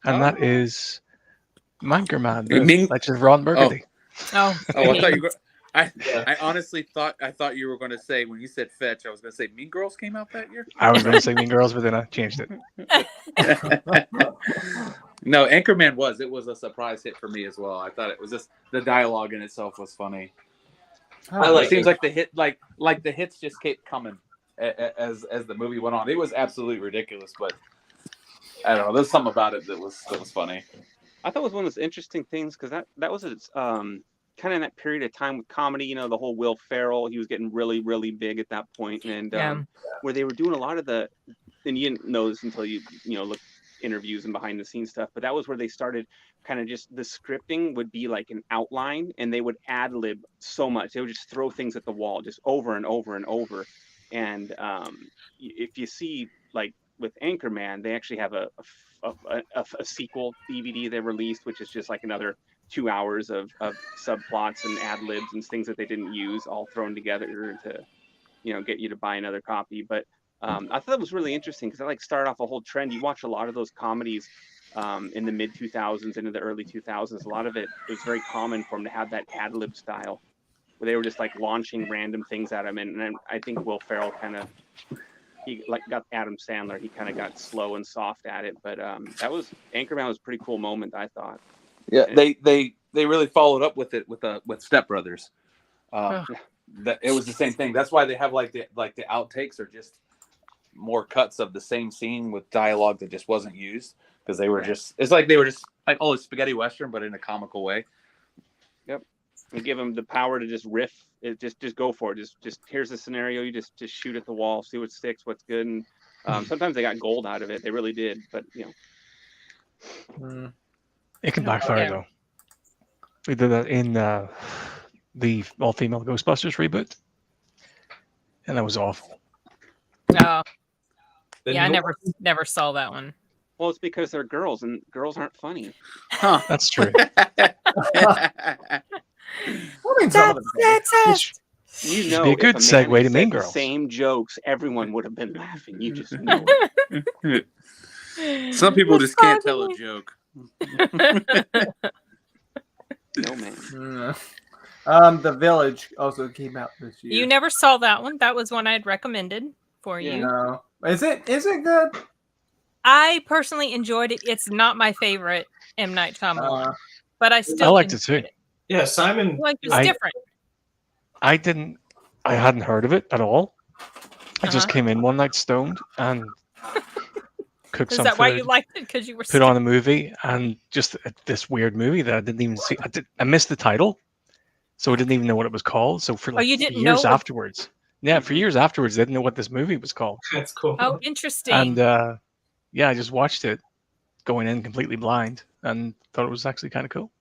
And that is Mangerman, the Legend of Ron Burgundy. I thought you were. I honestly thought you were going to say, when you said fetch, I was going to say Mean Girls came out that year. I was going to say Mean Girls, but then I changed it. No, Anchorman was a surprise hit for me as well. I thought it was just the dialogue in itself was funny. It seems like the hit, like the hits just kept coming as the movie went on. It was absolutely ridiculous, but I don't know. There's something about it that was funny. I thought it was one of those interesting things because that was kind of in that period of time with comedy. The whole Will Ferrell, he was getting really, really big at that point, and where they were doing a lot of and you didn't know this until you look interviews and behind the scenes stuff, but that was where they started kind of just the scripting would be like an outline, and they would ad lib so much. They would just throw things at the wall just over and over and over. And if you see like with Anchorman, they actually have a sequel DVD they released, which is just like another 2 hours of subplots and ad libs and things that they didn't use, all thrown together to get you to buy another copy. But I thought it was really interesting because it started off a whole trend. You watch a lot of those comedies in the mid 2000s into the early 2000s. A lot of it was very common for them to have that ad lib style, where they were just launching random things at him. And I think Will Ferrell he got Adam Sandler. He kind of got slow and soft at it. But Anchorman was a pretty cool moment, I thought. Yeah, they really followed up with it with Step Brothers. That it was the same thing. That's why they have the outtakes are just more cuts of the same scene with dialogue that just wasn't used, because they were just it's like they were just like, oh, it's spaghetti western but in a comical way. Yep. and give them the power to just riff. Just go for it. Just here's the scenario. You just shoot at the wall, see what sticks, what's good. And sometimes they got gold out of it. They really did. But it can backfire though. We did that in the all-female Ghostbusters reboot, and that was awful. Oh, yeah, I never saw that one. Well, it's because they're girls, and girls aren't funny. Huh. That's true. That's You know, be a good segue to Mean the Girls. same jokes, everyone would have been laughing. You just know it. Some people just can't tell a joke. No, man. The Village also came out this year. You never saw that one. That was one I'd recommended for you. No. Is it good? I personally enjoyed it. It's not my favorite M. Night Shyamalan, but I still liked it too. Yeah, Simon. It's different. I hadn't heard of it at all. I just came in one night stoned and cooked some food. Is that why you liked it? Because you were put on a movie and just this weird movie that I didn't even see. I missed the title, so I didn't even know what it was called. So for years afterwards, for years afterwards, I didn't know what this movie was called. That's cool. Oh, interesting. And I just watched it going in completely blind and thought it was actually kind of cool.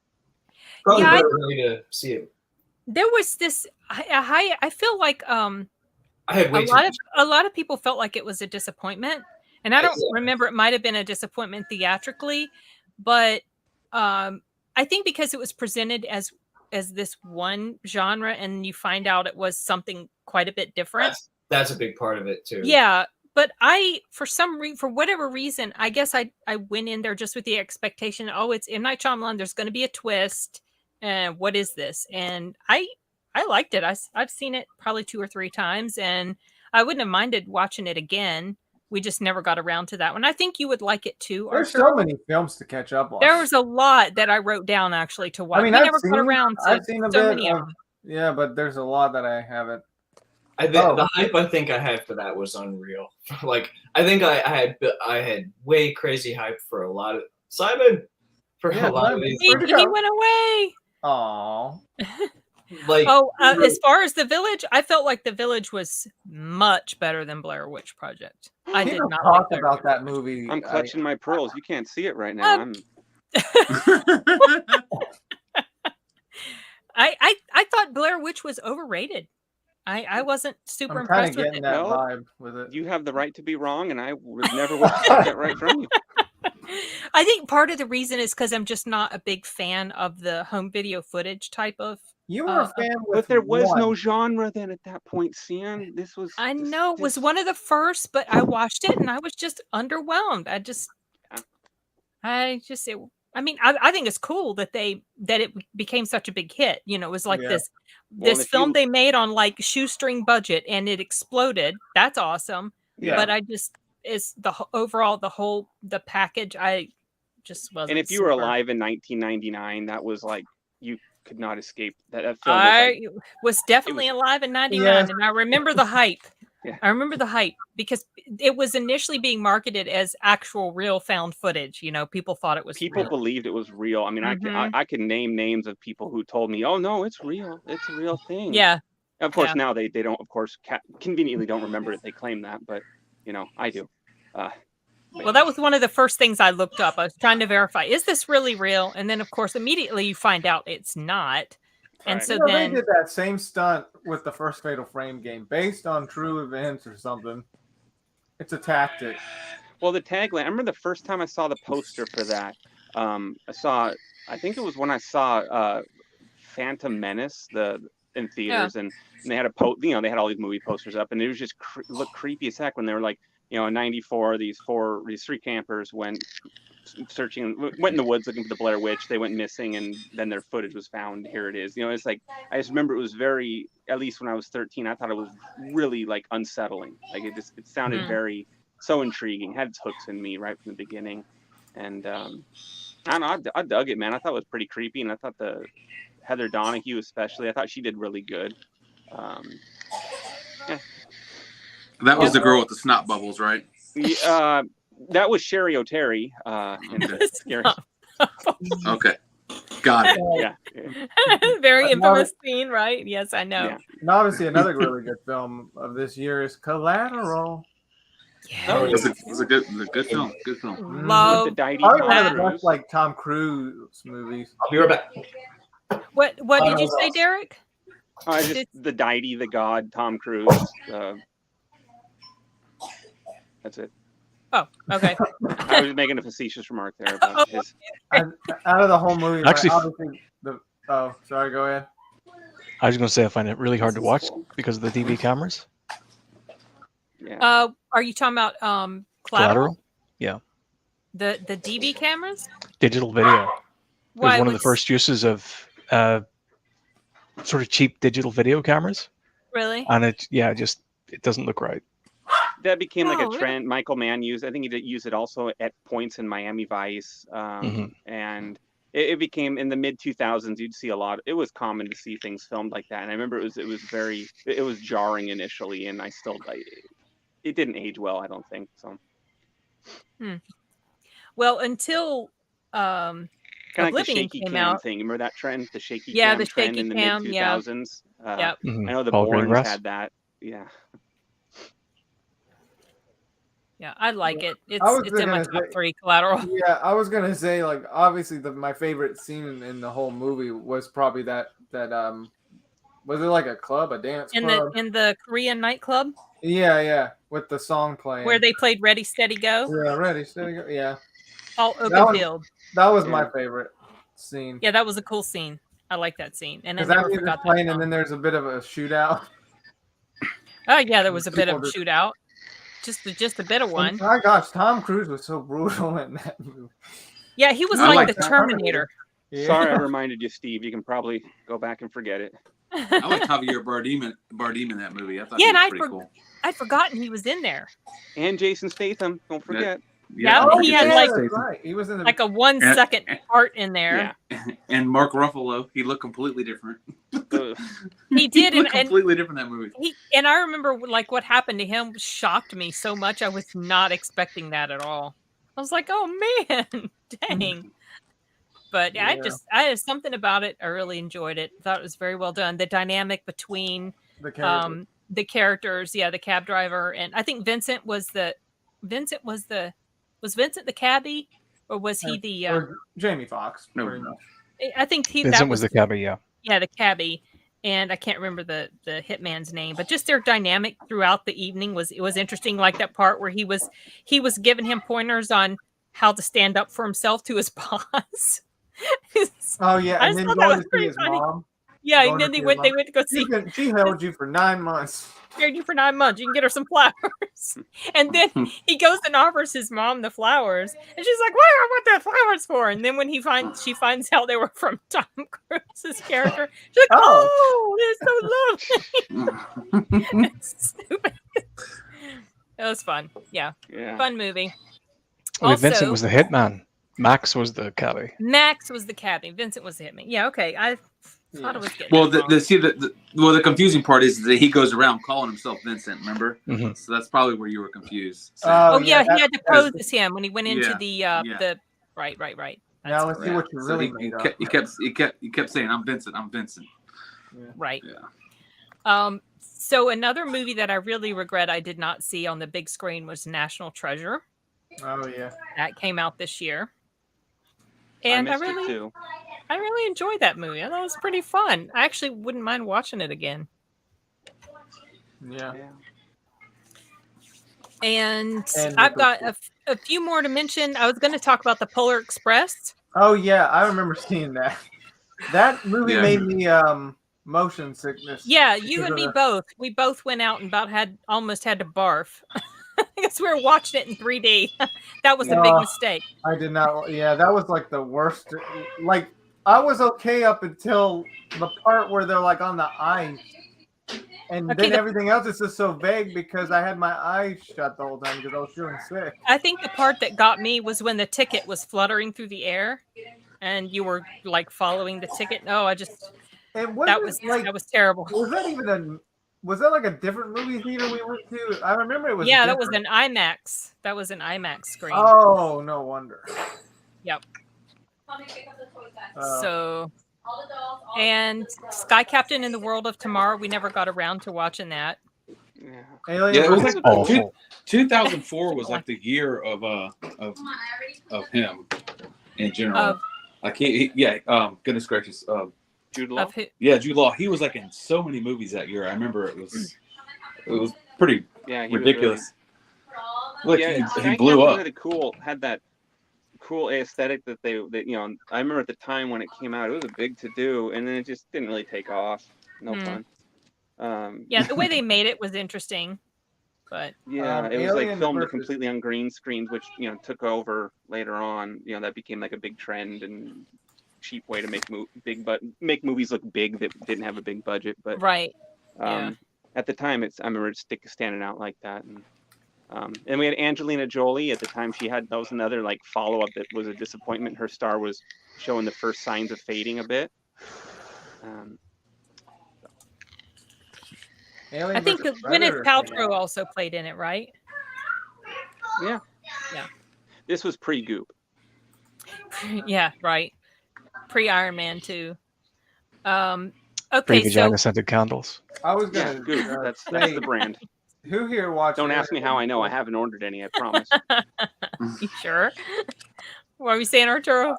Probably better way to see it. There was this. I feel like I had a lot of people felt like it was a disappointment, and I don't remember. It might have been a disappointment theatrically, but I think because it was presented as this one genre, and you find out it was something quite a bit different. That's a big part of it too. Yeah, but for whatever reason, I guess I went in there just with the expectation, it's M. Night Shyamalan. There's going to be a twist. And what is this? And I liked it. I've seen it probably 2 or 3 times, and I wouldn't have minded watching it again. We just never got around to that one. I think you would like it too. There's so many films to catch up on. There was a lot that I wrote down actually to watch. I've seen a bit of, yeah, but there's a lot that I haven't. The hype I think I had for that was unreal. Like I think I had way crazy hype for a lot of Simon. For a lot of these. He went away. Aww. As far as The Village, I felt like The Village was much better than Blair Witch Project. I did not talk about that movie. I'm clutching my pearls. You can't see it right now. I thought Blair Witch was overrated. I wasn't super impressed with it. That vibe with it. You have the right to be wrong, and I would never wish to take that right from you. I think part of the reason is because I'm just not a big fan of the home video footage type of. You were a fan, but there was no genre then at that point, Sian. It was one of the first, but I watched it and I was just underwhelmed. I think it's cool that it became such a big hit. You know, it was like this film they made on like shoestring budget and it exploded. That's awesome. Yeah. But it's the package. I just wasn't. And if you were alive in 1999, that was like you could not escape that film. Was definitely alive in 99, and I remember the hype. Yeah. I remember the hype because it was initially being marketed as actual real found footage. You know, people thought it was People real. Believed it was real. I mean, I can name names of people who told me, "Oh no, it's real. It's a real thing." Yeah. Of course, now they don't. Of course, conveniently don't remember it. They claim that, but I do. Well, that was one of the first things I looked up. I was trying to verify, is this really real? And then, of course, immediately you find out it's not. And so then they did that same stunt with the first Fatal Frame game, based on true events or something. It's a tactic. Well, the tagline. I remember the first time I saw the poster for that. I think it was when I saw Phantom Menace in theaters, and they had they had all these movie posters up, and it was just looked creepy as heck when they were like, in '94, these 3 campers went in the woods looking for the Blair Witch. They went missing, and then their footage was found. Here it is. It's like I just remember it was very. At least when I was 13, I thought it was really like unsettling. Like it sounded so intriguing. Had its hooks in me right from the beginning, and I don't know. I dug it, man. I thought it was pretty creepy, and I thought the Heather Donahue especially. I thought she did really good. That was the girl with the snot bubbles, right? That was Sherry O'Terry. Okay. Got it. Very infamous scene, right? Yes, I know. Yeah. And obviously, another really good film of this year is Collateral. Oh, it was a good film. Good film. Love With the Probably one of the Cruise. best like Tom Cruise movies. I'll be right back. What did you say, Derek? Just the deity, the god, Tom Cruise. That's it. Oh, okay. I was making a facetious remark there about his. Out of the whole movie, Actually, obviously sorry, go ahead. I was going to say I find it really hard to watch because of the DV cameras. Yeah. Are you talking about Collateral? Yeah. The DV cameras? Digital video. It was Why one of the first uses of sort of cheap digital video cameras. Really? And it doesn't look right. That became like a really? trend. Michael Mann used. I think he did use it also at points in Miami Vice, and it became in the mid 2000s. You'd see a lot. It was common to see things filmed like that, and I remember it was jarring initially, and it didn't age well. I don't think so. Well, until kind of like the shaky came cam out. thing. Remember that trend? The shaky Yeah, cam the trend shaky in the cam, mid yeah. 2000s. Yep. I know the Paul Bournes Greengrass. had that. Yeah. Yeah, I like it. It's I was in my gonna top say- 3, Collateral. Yeah, I was gonna say like obviously my favorite scene in the whole movie was probably that was it like a club, a dance In club? the Korean nightclub Yeah, with the song playing. where they played Ready Steady Go. Yeah, ready, steady, go. Yeah, All open That one- field. that was my favorite scene. Yeah, that was a cool scene. I like that scene, and I Because that never music's forgot that playing, and song. then there's a bit of a shootout. Oh yeah, there was a bit of People just- shootout. Just a bit of one. Oh my gosh, Tom Cruise was so brutal in that movie. Yeah, he was I like like the that. Terminator. Yeah. Sorry, I reminded you, Steve. You can probably go back and forget it. I like Javier Bardem in that movie. I thought Yeah, he and was pretty cool. I'd forgotten he was in there. And Jason Statham. Don't forget. Yeah, Oh, he yeah, had like that's right. He was in the a 1 second part in there. Yeah. And Mark Ruffalo, he looked completely different. He did, He looked and completely different in that movie. I remember like what happened to him shocked me so much. I was not expecting that at all. I was like, oh man, dang. But Yeah. I had something about it. I really enjoyed it. Thought it was very well done. The dynamic between the character. the characters, the cab driver, and I think Vincent was the cabbie, or was he the or Jamie Foxx. No, pretty much. I think Vincent was the cabbie, yeah. Yeah, the cabbie, and I can't remember the hitman's name, but just their dynamic throughout the evening was interesting. Like that part where he was giving him pointers on how to stand up for himself to his boss. Oh yeah, I and just then thought that going was to see pretty his funny. mom. Yeah, Going and to then see they his went to go see. She held you for 9 months. Married you for 9 months. You can get her some flowers. And then he goes and offers his mom the flowers. And she's like, what do I want the flowers for? And then when she finds out they were from Tom Cruise's character, she's like, oh, they're so lovely. It's stupid. It was fun. Yeah. Fun movie. Okay, Vincent was the hitman. Max was the cabbie. Max was the cabbie. Vincent was the hitman. Yeah, okay. I thought it was good. Well, the confusing part is that he goes around calling himself Vincent. Remember, so that's probably where you were confused. So. Oh yeah, he had to pose as him when he went into the right. Now let's see what you really made up. He kept saying, "I'm Vincent. I'm Vincent." Yeah. Right. Yeah. So another movie that I really regret I did not see on the big screen was National Treasure. Oh yeah. That came out this year. And I really enjoyed that movie. I thought it was pretty fun. I actually wouldn't mind watching it again. Yeah. And I've got a few more to mention. I was going to talk about the Polar Express. Oh yeah, I remember seeing that. That movie made me motion sickness. Yeah, you and me both. We both went out and almost had to barf. I guess we were watching it in 3D. That was a big mistake. I did not. Yeah, that was like the worst. Like I was okay up until the part where they're like on the ice, and then everything else is just so vague because I had my eyes shut the whole time because I was feeling sick. I think the part that got me was when the ticket was fluttering through the air, and you were like following the ticket. No, that was terrible. Was that like a different movie theater we went to? I remember it was. Yeah, that was an IMAX. That was an IMAX screen. Oh, no wonder. Yep. So, and Sky Captain in the World of Tomorrow, we never got around to watching that. Alien Yeah, it was versus like awful. 2004 was like the year of him in general. I can't. Goodness gracious. Jude Law. Jude Law. He was like in so many movies that year. I remember it was pretty ridiculous. Really, He blew up. Had that cool aesthetic that they I remember at the time when it came out, it was a big to do, and then it just didn't really take off. No fun. The way they made it was interesting, but it was like filmed completely on green screens, which took over later on. That became like a big trend and cheap way to make movies look big that didn't have a big budget. But at the time, I remember it standing out like that. And we had Angelina Jolie at the time. That was another like follow up that was a disappointment. Her star was showing the first signs of fading a bit. I think Gwyneth Paltrow also played in it, right? Yeah. This was pre-Goop. Yeah, right. Pre-Iron Man 2. Okay, Pre-vagina scented candles. I was gonna. Goop. That's the brand. Who here watched? Don't ask me how I know. I haven't ordered any. I promise. You sure? What are we saying, Arturo?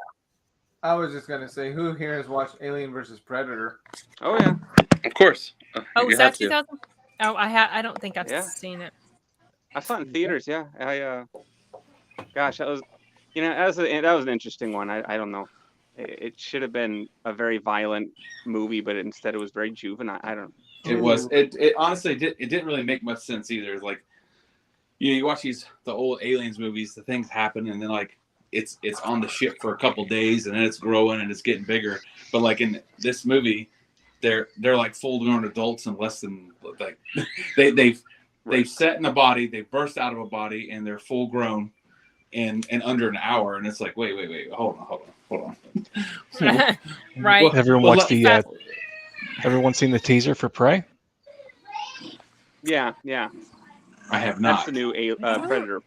I was just gonna say, who here has watched Alien versus Predator? Oh yeah, of course. Was that 2000? Oh, I don't think I've seen it. I saw it in theaters. Yeah, gosh, that was, that was an interesting one. I don't know. It should have been a very violent movie, but instead it was very juvenile. I don't. It was. It honestly didn't really make much sense either. Like, you watch the old Aliens movies, the things happen, and then like it's on the ship for a couple days, and then it's growing and it's getting bigger. But like in this movie, they're like full-grown adults in less than like they've set in a body, they burst out of a body, and they're full-grown in under an hour. And it's like, wait, hold on. Right. Well, everyone seen the teaser for Prey? Yeah. I have not. That's the new Predator.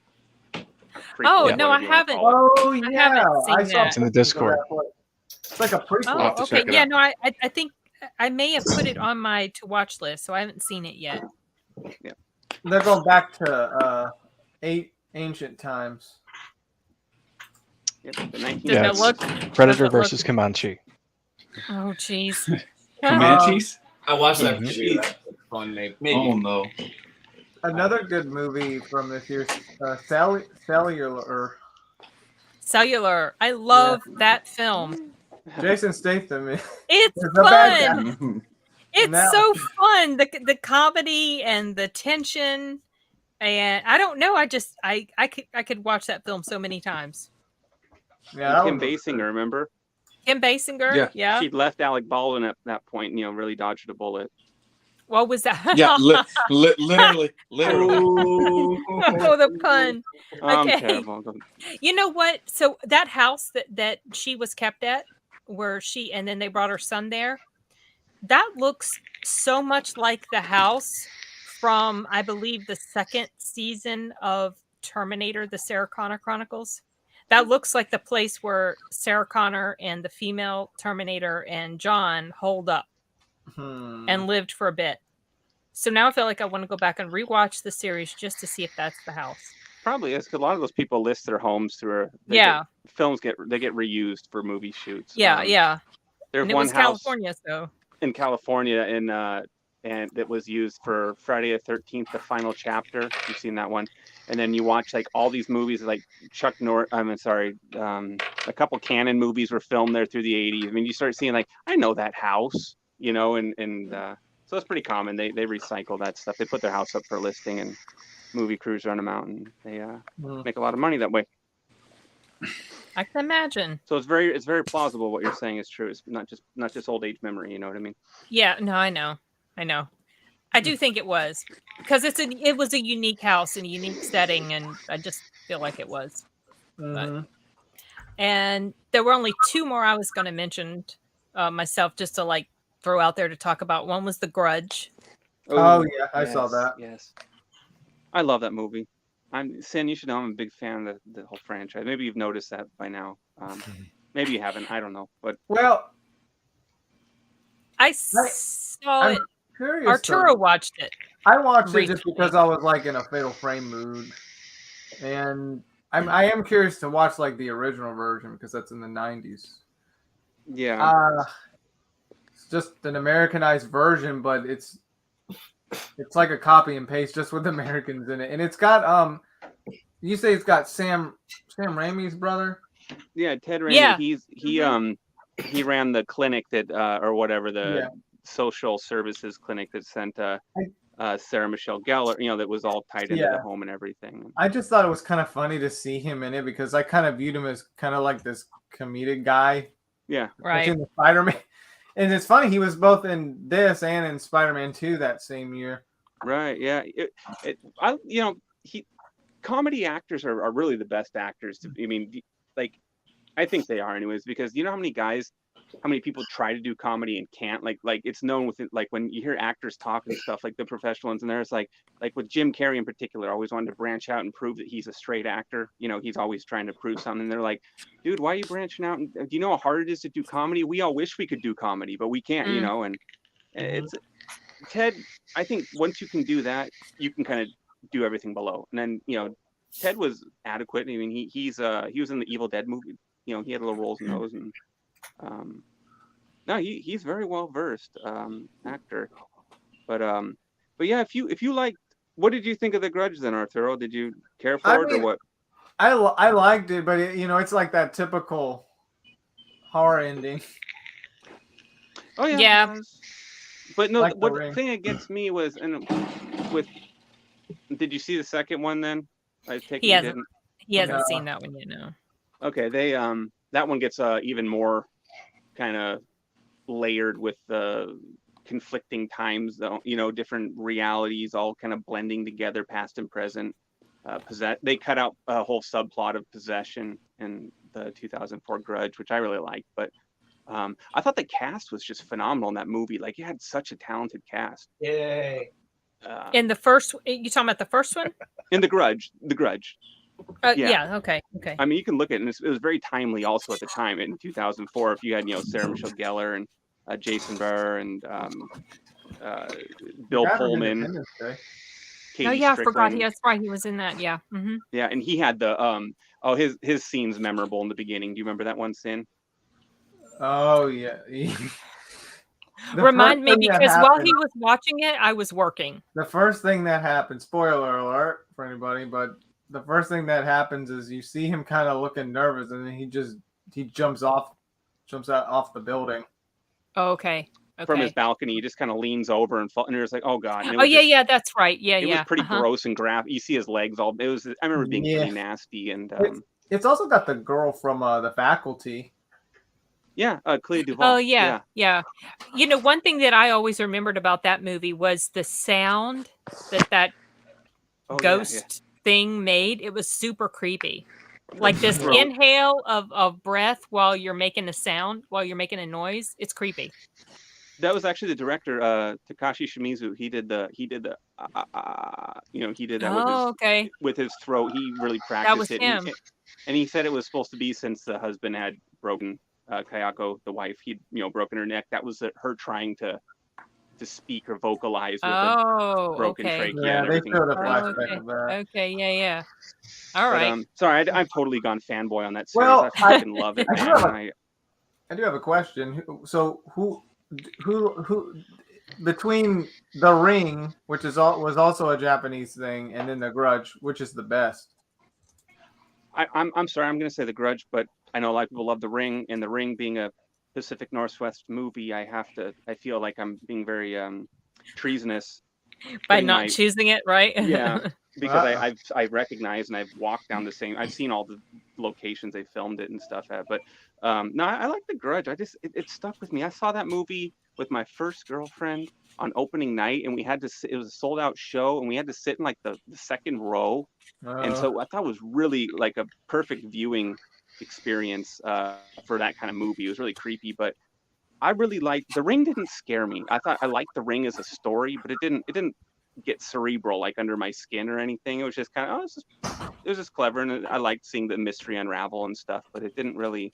No, I haven't. Oh yeah, I haven't seen that. It's in the Discord. It's like a prequel. Oh, okay. Yeah, no, I think I may have put it on my to watch list, so I haven't seen it yet. Yeah. They're going back to ancient times. Yep, Predator versus Comanche. Oh, jeez. Comanches? I watched that. That's fun, maybe. Oh no. Another good movie from this year, Cellular. Cellular. I love that film. Jason Statham. It's fun. It's so fun. The comedy and the tension, and I don't know. I could watch that film so many times. Yeah, Kim Basinger, remember? Kim Basinger. Yeah. She'd left Alec Baldwin at that point. Really dodged a bullet. What was that? Yeah, literally. Oh, the pun. I'm Okay. terrible. You know what? So that house that she was kept at, and then they brought her son there, that looks so much like the house from, I believe, the second season of Terminator, the Sarah Connor Chronicles. That looks like the place where Sarah Connor and the female Terminator and John holed up and lived for a bit. So now I feel like I want to go back and rewatch the series just to see if that's the house. Probably is, because a lot of those people list their homes through. Films get reused for movie shoots. Yeah. There's and one it was house California, so in California, and it was used for Friday the 13th, the final chapter. You've seen that one, and then you watch like all these movies, like a couple Cannon movies were filmed there through the 80s. I mean, you start seeing like, I know that house, so it's pretty common. They recycle that stuff. They put their house up for listing, and movie crews run them out, and they make a lot of money that way. I can imagine. So it's very plausible what you're saying is true. It's not just old age memory. You know what I mean? Yeah. No, I know. I do think it was, because it was a unique house and a unique setting, and I just feel like it was. And there were only two more I was going to mention myself, just to like throw out there to talk about. One was The Grudge. Oh yeah, I saw that. Yes, I love that movie. Sin, you should know I'm a big fan of the whole franchise. Maybe you've noticed that by now. Maybe you haven't. I don't know, but well, I saw I'm it. curious. Arturo watched it. I watched it just recently. because I was like in a Fatal Frame mood, and I am curious to watch like the original version because that's in the 90s. yeah. It's just an Americanized version, but it's like a copy and paste just with Americans in it, and it's got you say it's got Sam Raimi's brother? Yeah, Ted Raimi. Yeah. He ran the clinic that or whatever, the Yeah. social services clinic that sent Sarah Michelle Gellar, that was all tied into the home and everything. I just thought it was kind of funny to see him in it because I kind of viewed him as kind of like this comedic guy. Yeah. Right. In the Spider-Man. And it's funny, he was both in this and in Spider-Man 2 that same year. Right. Yeah. Comedy actors are really the best actors. I think they are anyways, because you know how many people try to do comedy and can't, like it's known with it, like when you hear actors talk and stuff, like the professional ones, and there's like with Jim Carrey in particular, always wanted to branch out and prove that he's a straight actor. He's always trying to prove something. And they're like, dude, why are you branching out? And do you know how hard it is to do comedy? We all wish we could do comedy, but we can't, and it's Ted. I think once you can do that, you can kind of do everything below. And then, Ted was adequate. I mean, he was in the Evil Dead movie. He had little roles in those, and no, he's very well versed actor. But yeah, if you like, what did you think of The Grudge then, Arturo? Did you care for it or what? I liked it, but it's like that typical horror ending. Oh yeah. Yeah. But no, like what the thing that gets me was, did you see the second one then? I take it you didn't. He hasn't seen that one yet, no. Okay, they that one gets even more kind of layered with the conflicting times, different realities all kind of blending together, past and present. They cut out a whole subplot of possession in the 2004 Grudge, which I really liked, but I thought the cast was just phenomenal in that movie. Like, it had such a talented cast. Yay. In the first, you talking about the first one? In The Grudge. Yeah. Okay. I mean, you can look at it, and it was very timely also at the time in 2004. If you had, Sarah Michelle Gellar and Jason Burr and Bill Pullman. Katie I forgot. That's right. He was in that. Yeah. Mm-hmm. Yeah, and he had the his scene's memorable in the beginning. Do you remember that one scene? Oh yeah. Remind me, because while he was watching it, I was working. The first thing that happened, spoiler alert for anybody, but the first thing that happens is you see him kind of looking nervous, and then he jumps out off the building. Oh, okay. From his balcony, he just kind of leans over and falls, and you're just like, oh god. Yeah, that's right. Yeah, it was pretty gross and graphic. You see his legs all. I remember being pretty nasty, and it's also got the girl from The Faculty. Yeah, Clea Duvall. Oh yeah. One thing that I always remembered about that movie was the sound that ghost thing made. It was super creepy. Like this inhale of breath while you're making a sound, while you're making a noise. It's creepy. That was actually the director, Takashi Shimizu. He did that with his throat. He really practiced that was it. Him. And he said it was supposed to be since the husband had broken Kayako, the wife, he'd broken her neck. That was her trying to speak or vocalize with a broken trachea. Yeah, they showed a flashback of that. Okay, yeah. All right. Sorry, I've totally gone fanboy on that series. Well, I fucking love it. I do have a question. So who between The Ring, which was also a Japanese thing, and then The Grudge, which is the best? I'm sorry, I'm going to say The Grudge, but I know a lot of people love The Ring, and The Ring being a Pacific Northwest movie, I feel like I'm being very treasonous by not choosing it, right? Yeah, because I recognize and I've walked down I've seen all the locations they filmed it and stuff at, but no, I like The Grudge. It stuck with me. I saw that movie with my first girlfriend on opening night, and we had to sit, it was a sold out show, and we had to sit in like the second row, and so I thought it was really like a perfect viewing experience for that kind of movie. It was really creepy, but I really liked The Ring. Didn't scare me. I liked The Ring as a story, but it didn't get cerebral, like under my skin or anything. It was just kind of it was just clever, and I liked seeing the mystery unravel and stuff, but it didn't really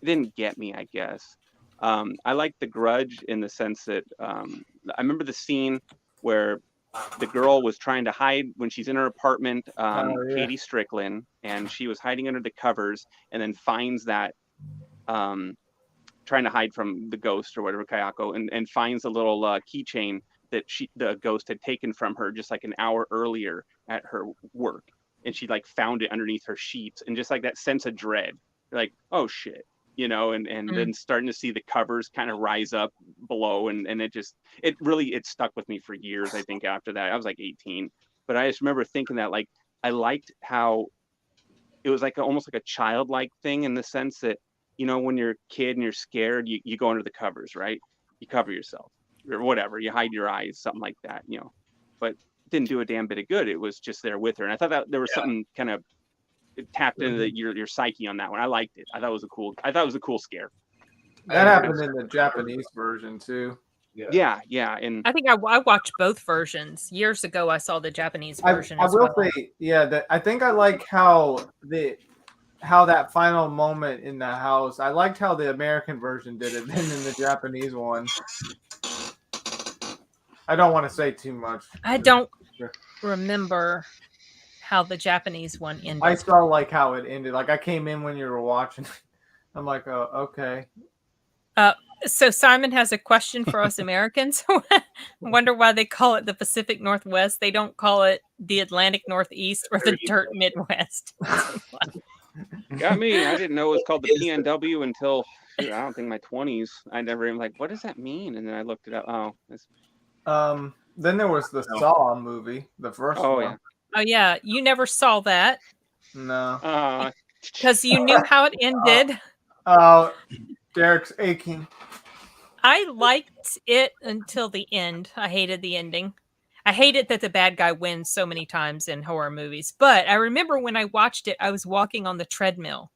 didn't get me, I guess. I like The Grudge in the sense that I remember the scene where the girl was trying to hide when she's in her apartment, Katie Strickland, and she was hiding under the covers, and then finds that trying to hide from the ghost or whatever, Kayako, and finds a little keychain that the ghost had taken from her just like an hour earlier at her work, and she like found it underneath her sheets, and just like that sense of dread, like, oh shit, you know, and then starting to see the covers kind of rise up below, and it really stuck with me for years. I think after that, I was like 18, but I just remember thinking that like I liked how it was like almost like a childlike thing in the sense that, you know, when you're a kid and you're scared, you go under the covers, right? You cover yourself or whatever, you hide your eyes, something like that, you know. But it didn't do a damn bit of good. It was just there with her, and I thought that there was something kind of tapped into your psyche on that one. I liked it. I thought it was a cool scare. That happened in the Japanese version too. Yeah, and I think I watched both versions years ago. I saw the Japanese version. I will say, yeah, I think I like how that final moment in the house. I liked how the American version did it, than in the Japanese one. I don't want to say too much. I don't remember how the Japanese one ended. I saw like how it ended. Like I came in when you were watching. I'm like, oh, okay. So Simon has a question for us Americans. Wonder why they call it the Pacific Northwest. They don't call it the Atlantic Northeast or the Dirt Midwest. Got me. I didn't know it was called the PNW until I don't think my 20s. I never even like, what does that mean? And then I looked it up. Oh, then there was the Saw movie, the first one. Yeah. Oh yeah, you never saw that. No. Because you knew how it ended. Derek's aching. I liked it until the end. I hated the ending. I hated that the bad guy wins so many times in horror movies. But I remember when I watched it, I was walking on the treadmill.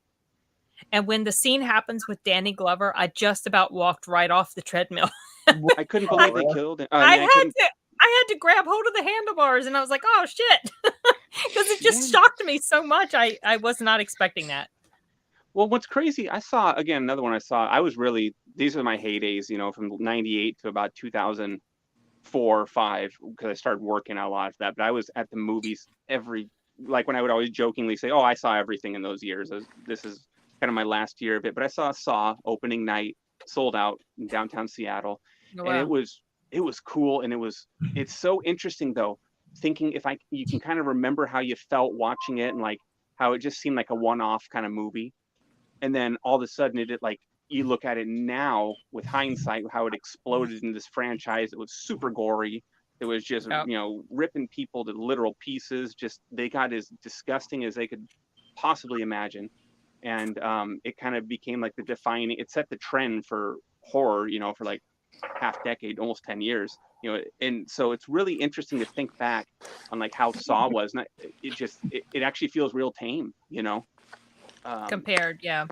And when the scene happens with Danny Glover, I just about walked right off the treadmill. I couldn't believe they killed him. I had to grab hold of the handlebars, and I was like, oh, shit. Because it just shocked me so much. I was not expecting that. Well, what's crazy, I saw, again, another one I saw, I was really, these are my heydays, you know, from 98 to about 2004 or 5, because I started working a lot of that, but I was at the movies like when I would always jokingly say, oh, I saw everything in those years. This is kind of my last year of it, but I saw Saw opening night, sold out in downtown Seattle, and it was cool, and it's so interesting, though, thinking you can kind of remember how you felt watching it, and like how it just seemed like a one-off kind of movie. And then all of a sudden it like, you look at it now with hindsight, how it exploded in this franchise. It was super gory. It was just, you know, ripping people to literal pieces. Just, they got as disgusting as they could possibly imagine. And it kind of became like it set the trend for horror, you know, for like half decade, almost 10 years, you know. And so it's really interesting to think back on like how Saw was. And it actually feels real tame, you know. Compared to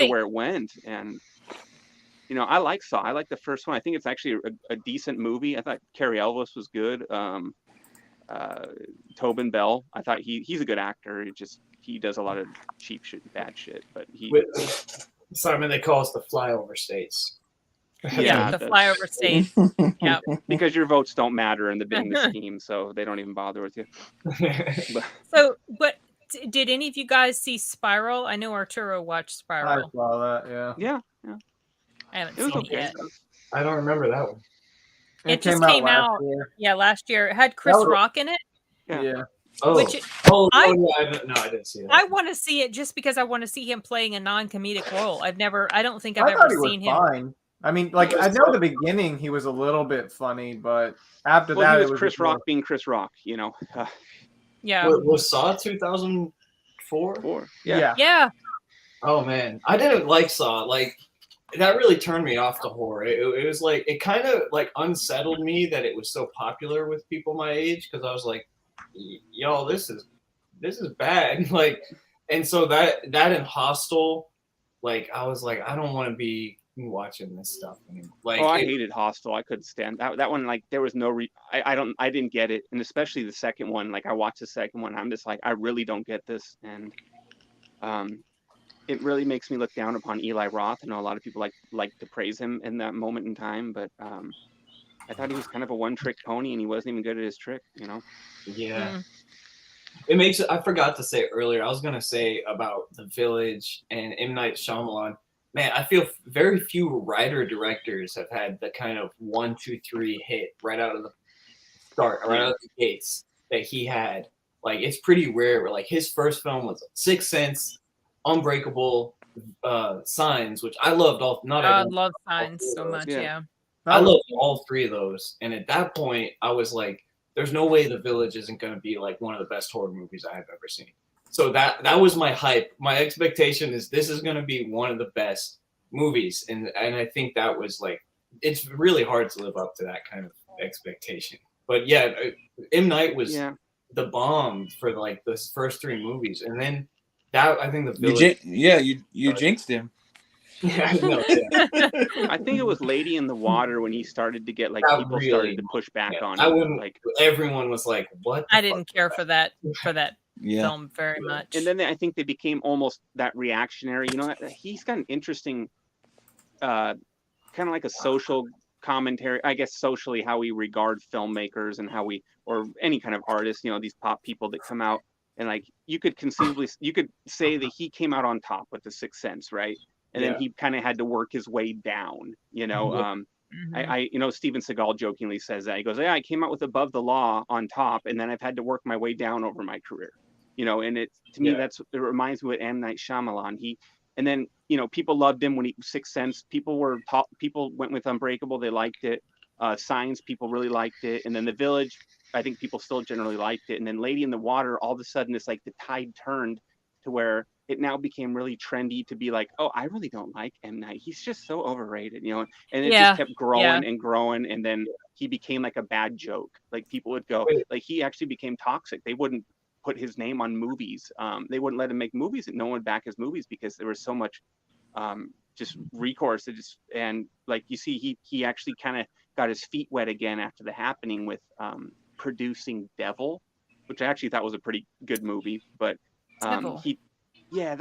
where it went. And you know, I like Saw. I like the first one. I think it's actually a decent movie. I thought Cary Elwes was good. Tobin Bell, I thought he's a good actor. He does a lot of cheap shit, bad shit, but Simon, they call us the flyover states. Yeah, the flyover state. Yeah, because your votes don't matter in the scheme, so they don't even bother with you. But did any of you guys see Spiral? I know Arturo watched Spiral. I saw that, yeah. I haven't seen it yet. I don't remember that one. It just came out last year. It had Chris Rock in it. Yeah. I didn't see it. I want to see it just because I want to see him playing a non-comedic role. I don't think I've ever seen him. Fine. I mean, like, I know the beginning he was a little bit funny, but after that, it was Chris Rock being Chris Rock, you know. Yeah. Was Saw 2004? Yeah. Oh man, I didn't like Saw. Like, that really turned me off to horror. It was like, it kind of like unsettled me that it was so popular with people my age, because I was like, yo, this is bad. Like, and so that and Hostel, like, I was like, I don't want to be watching this stuff anymore. Like, I hated Hostel. I couldn't stand that one. Like, there was no I didn't get it, and especially the second one. Like, I watched the second one, I'm just like, I really don't get this. And it really makes me look down upon Eli Roth. I know a lot of people like to praise him in that moment in time, but I thought he was kind of a one-trick pony, and he wasn't even good at his trick. Yeah. It makes I forgot to say earlier. I was gonna say about The Village and M. Night Shyamalan. Man, I feel very few writer directors have had the kind of 1, 2, 3 hit right out of the start, right out of the gates that he had. Like it's pretty rare. Like his first film was Sixth Sense, Unbreakable, Signs, which I loved all. Not I everyone. love Signs so much. Yeah. I loved all 3 of those, and at that point, I was like, "There's no way The Village isn't going to be like one of the best horror movies I have ever seen." So that was my hype. My expectation is this is going to be one of the best movies, and I think that was like, it's really hard to live up to that kind of expectation. But yeah, M. Night was the bomb for like the first 3 movies, and then that I think The Village. You jinxed him. Yeah, I know. I think it was Lady in the Water when he started to get like people started to push back on him. Like everyone was like, "What?" I didn't care for that film very much. And then I think they became almost that reactionary. He's got an interesting, kind of like a social commentary, I guess, socially how we regard filmmakers and how or any kind of artist. These pop people that come out and like you could say that he came out on top with The Sixth Sense, right? And then he kind of had to work his way down, Steven Seagal jokingly says that. He goes, "Yeah, I came out with Above the Law on top, and then I've had to work my way down over my career." And it reminds me of M. Night Shyamalan. And then people loved him when Sixth Sense. People went with Unbreakable, they liked it. Signs, people really liked it, and then The Village, I think people still generally liked it. And then Lady in the Water, all of a sudden, it's like the tide turned to where it now became really trendy to be like, "Oh, I really don't like M. Night. He's just so overrated," and it just kept growing and growing, and then he became like a bad joke. Like people would go, like he actually became toxic. They wouldn't put his name on movies. They wouldn't let him make movies, and no one would back his movies because there was so much just recourse. And like you see, he actually kind of got his feet wet again after The Happening with producing Devil, which I actually thought was a pretty good movie, but that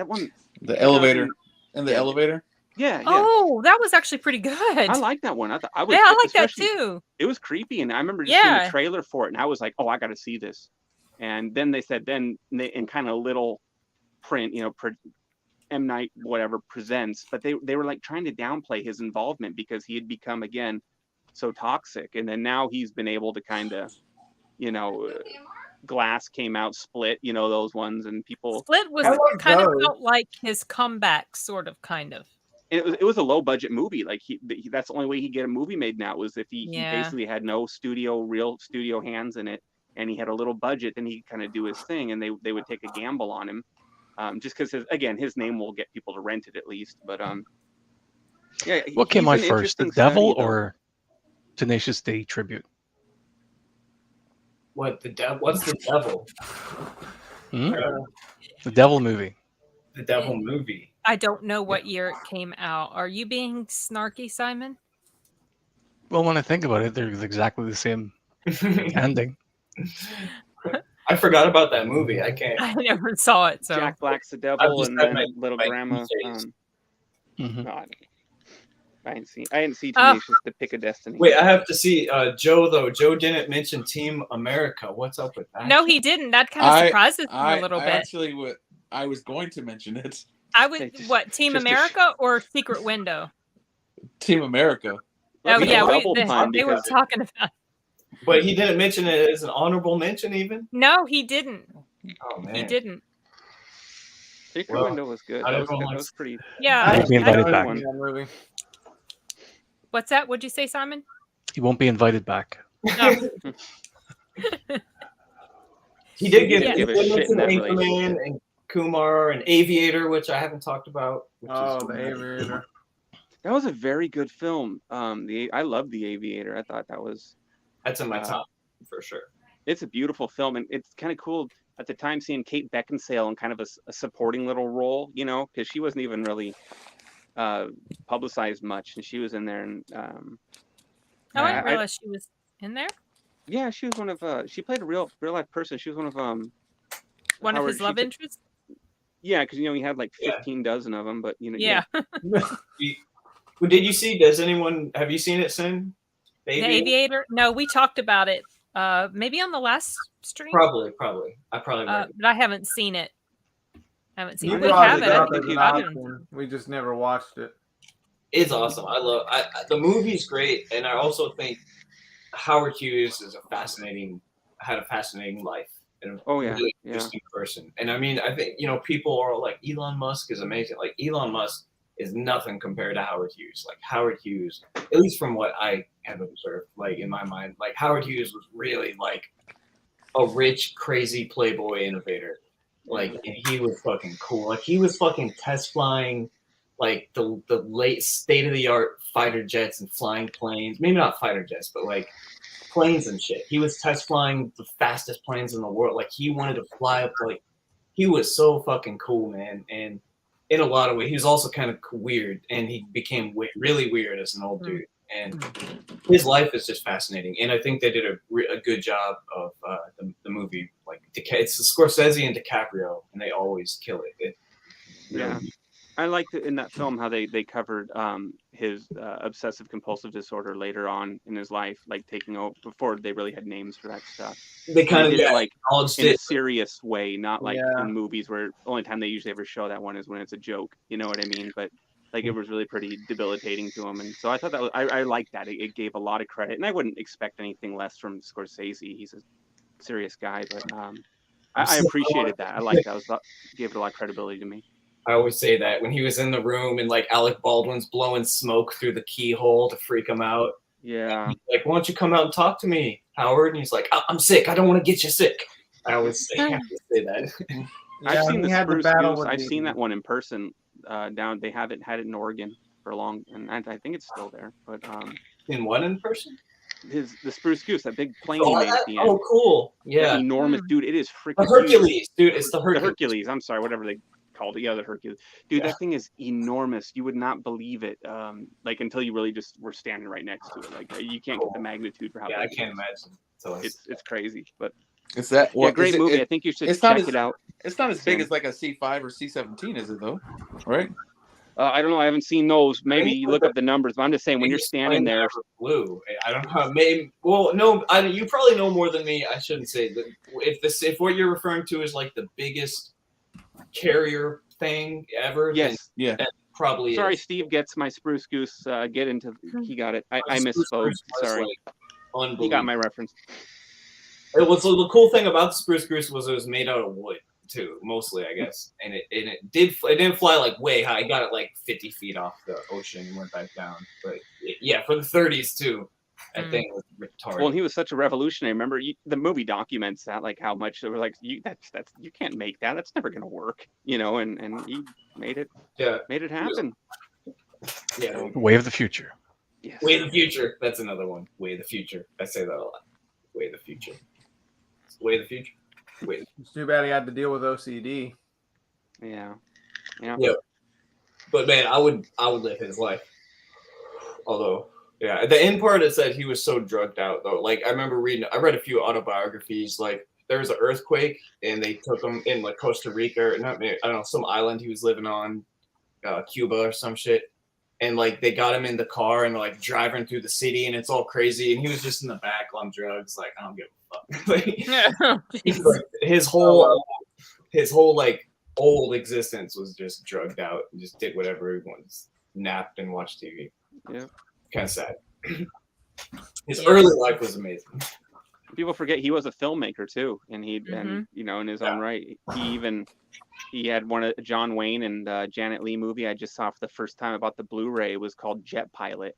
one. The elevator. In the elevator? Yeah. Oh, that was actually pretty good. I like that one. I like that too. It was creepy, and I remember just seeing the trailer for it, and I was like, "Oh, I got to see this." And then they said, in kind of little print, M. Night whatever presents, but they were like trying to downplay his involvement because he had become again so toxic, and then now he's been able to kind of, Glass came out, Split, those ones, and people. Split was kind of felt like his comeback, sort of, kind of. It was a low budget movie. Like that's the only way he'd get a movie made now was if he basically had no real studio hands in it, and he had a little budget. Then he kind of do his thing, and they would take a gamble on him, just because his name will get people to rent it at least. But what came out first, The Devil or Tenacious D tribute? What's the Devil? The Devil movie. The Devil movie. I don't know what year it came out. Are you being snarky, Simon? Well, when I think about it, they're exactly the same ending. I forgot about that movie. I never saw it. So Jack Black's the Devil, and then Little Grandma. I didn't see Tenacious to Pick a Destiny. Wait, I have to see Joe though. Joe didn't mention Team America. What's up with that? No, he didn't. That kind of surprises me a little bit. Actually, I was going to mention it. I would Team America or Secret Window? Team America. Oh yeah, they were talking about. But he didn't mention it as an honorable mention, even. No, he didn't. Oh man, he didn't. Secret Window was good. That was pretty. Yeah, I be invited back. What's that? What'd you say, Simon? He won't be invited back. No. He did give Anchorman and Kumar and Aviator, which I haven't talked about. The Aviator. That was a very good film. I love The Aviator. I thought that's in my top for sure. It's a beautiful film, and it's kind of cool at the time seeing Kate Beckinsale in kind of a supporting little role, because she wasn't even really publicized much, and she was in there. And I didn't realize she was in there. Yeah, she was one of. She played a real life person. She was one of one of his love interests. Yeah, because he had like 15 dozen of them, but Yeah. Did you see? Have you seen it, Sin? The Aviator? No, we talked about it. Maybe on the last stream. Probably. I probably. But I haven't seen it. I haven't seen You it. We brought have it it. I up think as we an got it. option. We just never watched it. It's awesome. I love the movie's great, and I also think Howard Hughes is had a fascinating life and a really interesting person. And I mean, I think people are like Elon Musk is amazing. Like Elon Musk is nothing compared to Howard Hughes. Like Howard Hughes, at least from what I have observed, like in my mind, like Howard Hughes was really like a rich, crazy playboy innovator. Like, and he was fucking cool. Like he was fucking test flying like the late state of the art fighter jets and flying planes. Maybe not fighter jets, but like planes and shit. He was test flying the fastest planes in the world. Like he wanted to fly up. Like he was so fucking cool, man. And in a lot of ways, he was also kind of weird, and he became really weird as an old dude. And his life is just fascinating. And I think they did a good job of the movie. Like it's Scorsese and DiCaprio, and they always kill it. I liked it in that film how they covered his obsessive compulsive disorder later on in his life, like taking over before they really had names for that stuff. They kind of did it like in a serious way, not like in movies where the only time they usually ever show that one is when it's a joke. You know what I mean? But like it was really pretty debilitating to him, and so I thought that I liked that. It gave a lot of credit, and I wouldn't expect anything less from Scorsese. He's a serious guy, but I appreciated that. I liked that. Gave it a lot of credibility to me. I always say that when he was in the room and like Alec Baldwin's blowing smoke through the keyhole to freak him out. Yeah. Like, why don't you come out and talk to me, Howard? And he's like, I'm sick. I don't want to get you sick. I always say that. I've seen the Spruce Goose. I've seen that one in person. Down they had it in Oregon for a long, and I think it's still there. But in what in person? The Spruce Goose, that big plane he made at the end. Oh, cool! Yeah, that enormous dude. It is freaking. The Hercules, dude. It's the Hercules. The Hercules. I'm sorry, whatever they called it. Yeah, the Hercules. Dude, that thing is enormous. You would not believe it, like until you really just were standing right next to it. Like you can't get the magnitude for how. Yeah, I can't imagine. So it's crazy, but it's that. Well, great movie. I think you should check it out. It's not as big as like a C5 or C17, is it though? Right? I don't know. I haven't seen those. Maybe you look up the numbers. But I'm just saying when you're standing there. Blue. I don't know. Maybe. Well, no. You probably know more than me. I shouldn't say that. If what you're referring to is like the biggest carrier thing ever. Yes. Yeah. Probably. Sorry, Steve gets my Spruce Goose. Get into. He got it. I misspoke. Sorry. He got my reference. The cool thing about the Spruce Goose was it was made out of wood too, mostly, I guess, and it didn't fly like way high. It got it like 50 feet off the ocean and went back down. But for the 30s too, that thing was retarded. Well, and he was such a revolutionary. Remember, the movie documents that, like how much they were like, you can't make that. That's never gonna work, And he made it. Yeah, made it happen. Yeah, Way of the future. Yes. Way of the future. That's another one. Way of the future. I say that a lot. Way of the future. Way of the future. Wait. It's too bad he had to deal with OCD. Yeah. But man, I would live his life. Although, the end part it said he was so drugged out though. Like I read a few autobiographies. Like there was an earthquake and they took him in like Costa Rica, I don't know, some island he was living on, Cuba or some shit. And like they got him in the car and like driving through the city and it's all crazy and he was just in the back on drugs. Like I don't give a fuck. Like, his whole like old existence was just drugged out and just did whatever he wanted, napped and watched TV. Yeah, kind of sad. His early life was amazing. People forget he was a filmmaker too, and in his own right, he had one of John Wayne and Janet Leigh movie I just saw for the first time about the Blu-ray. It was called Jet Pilot,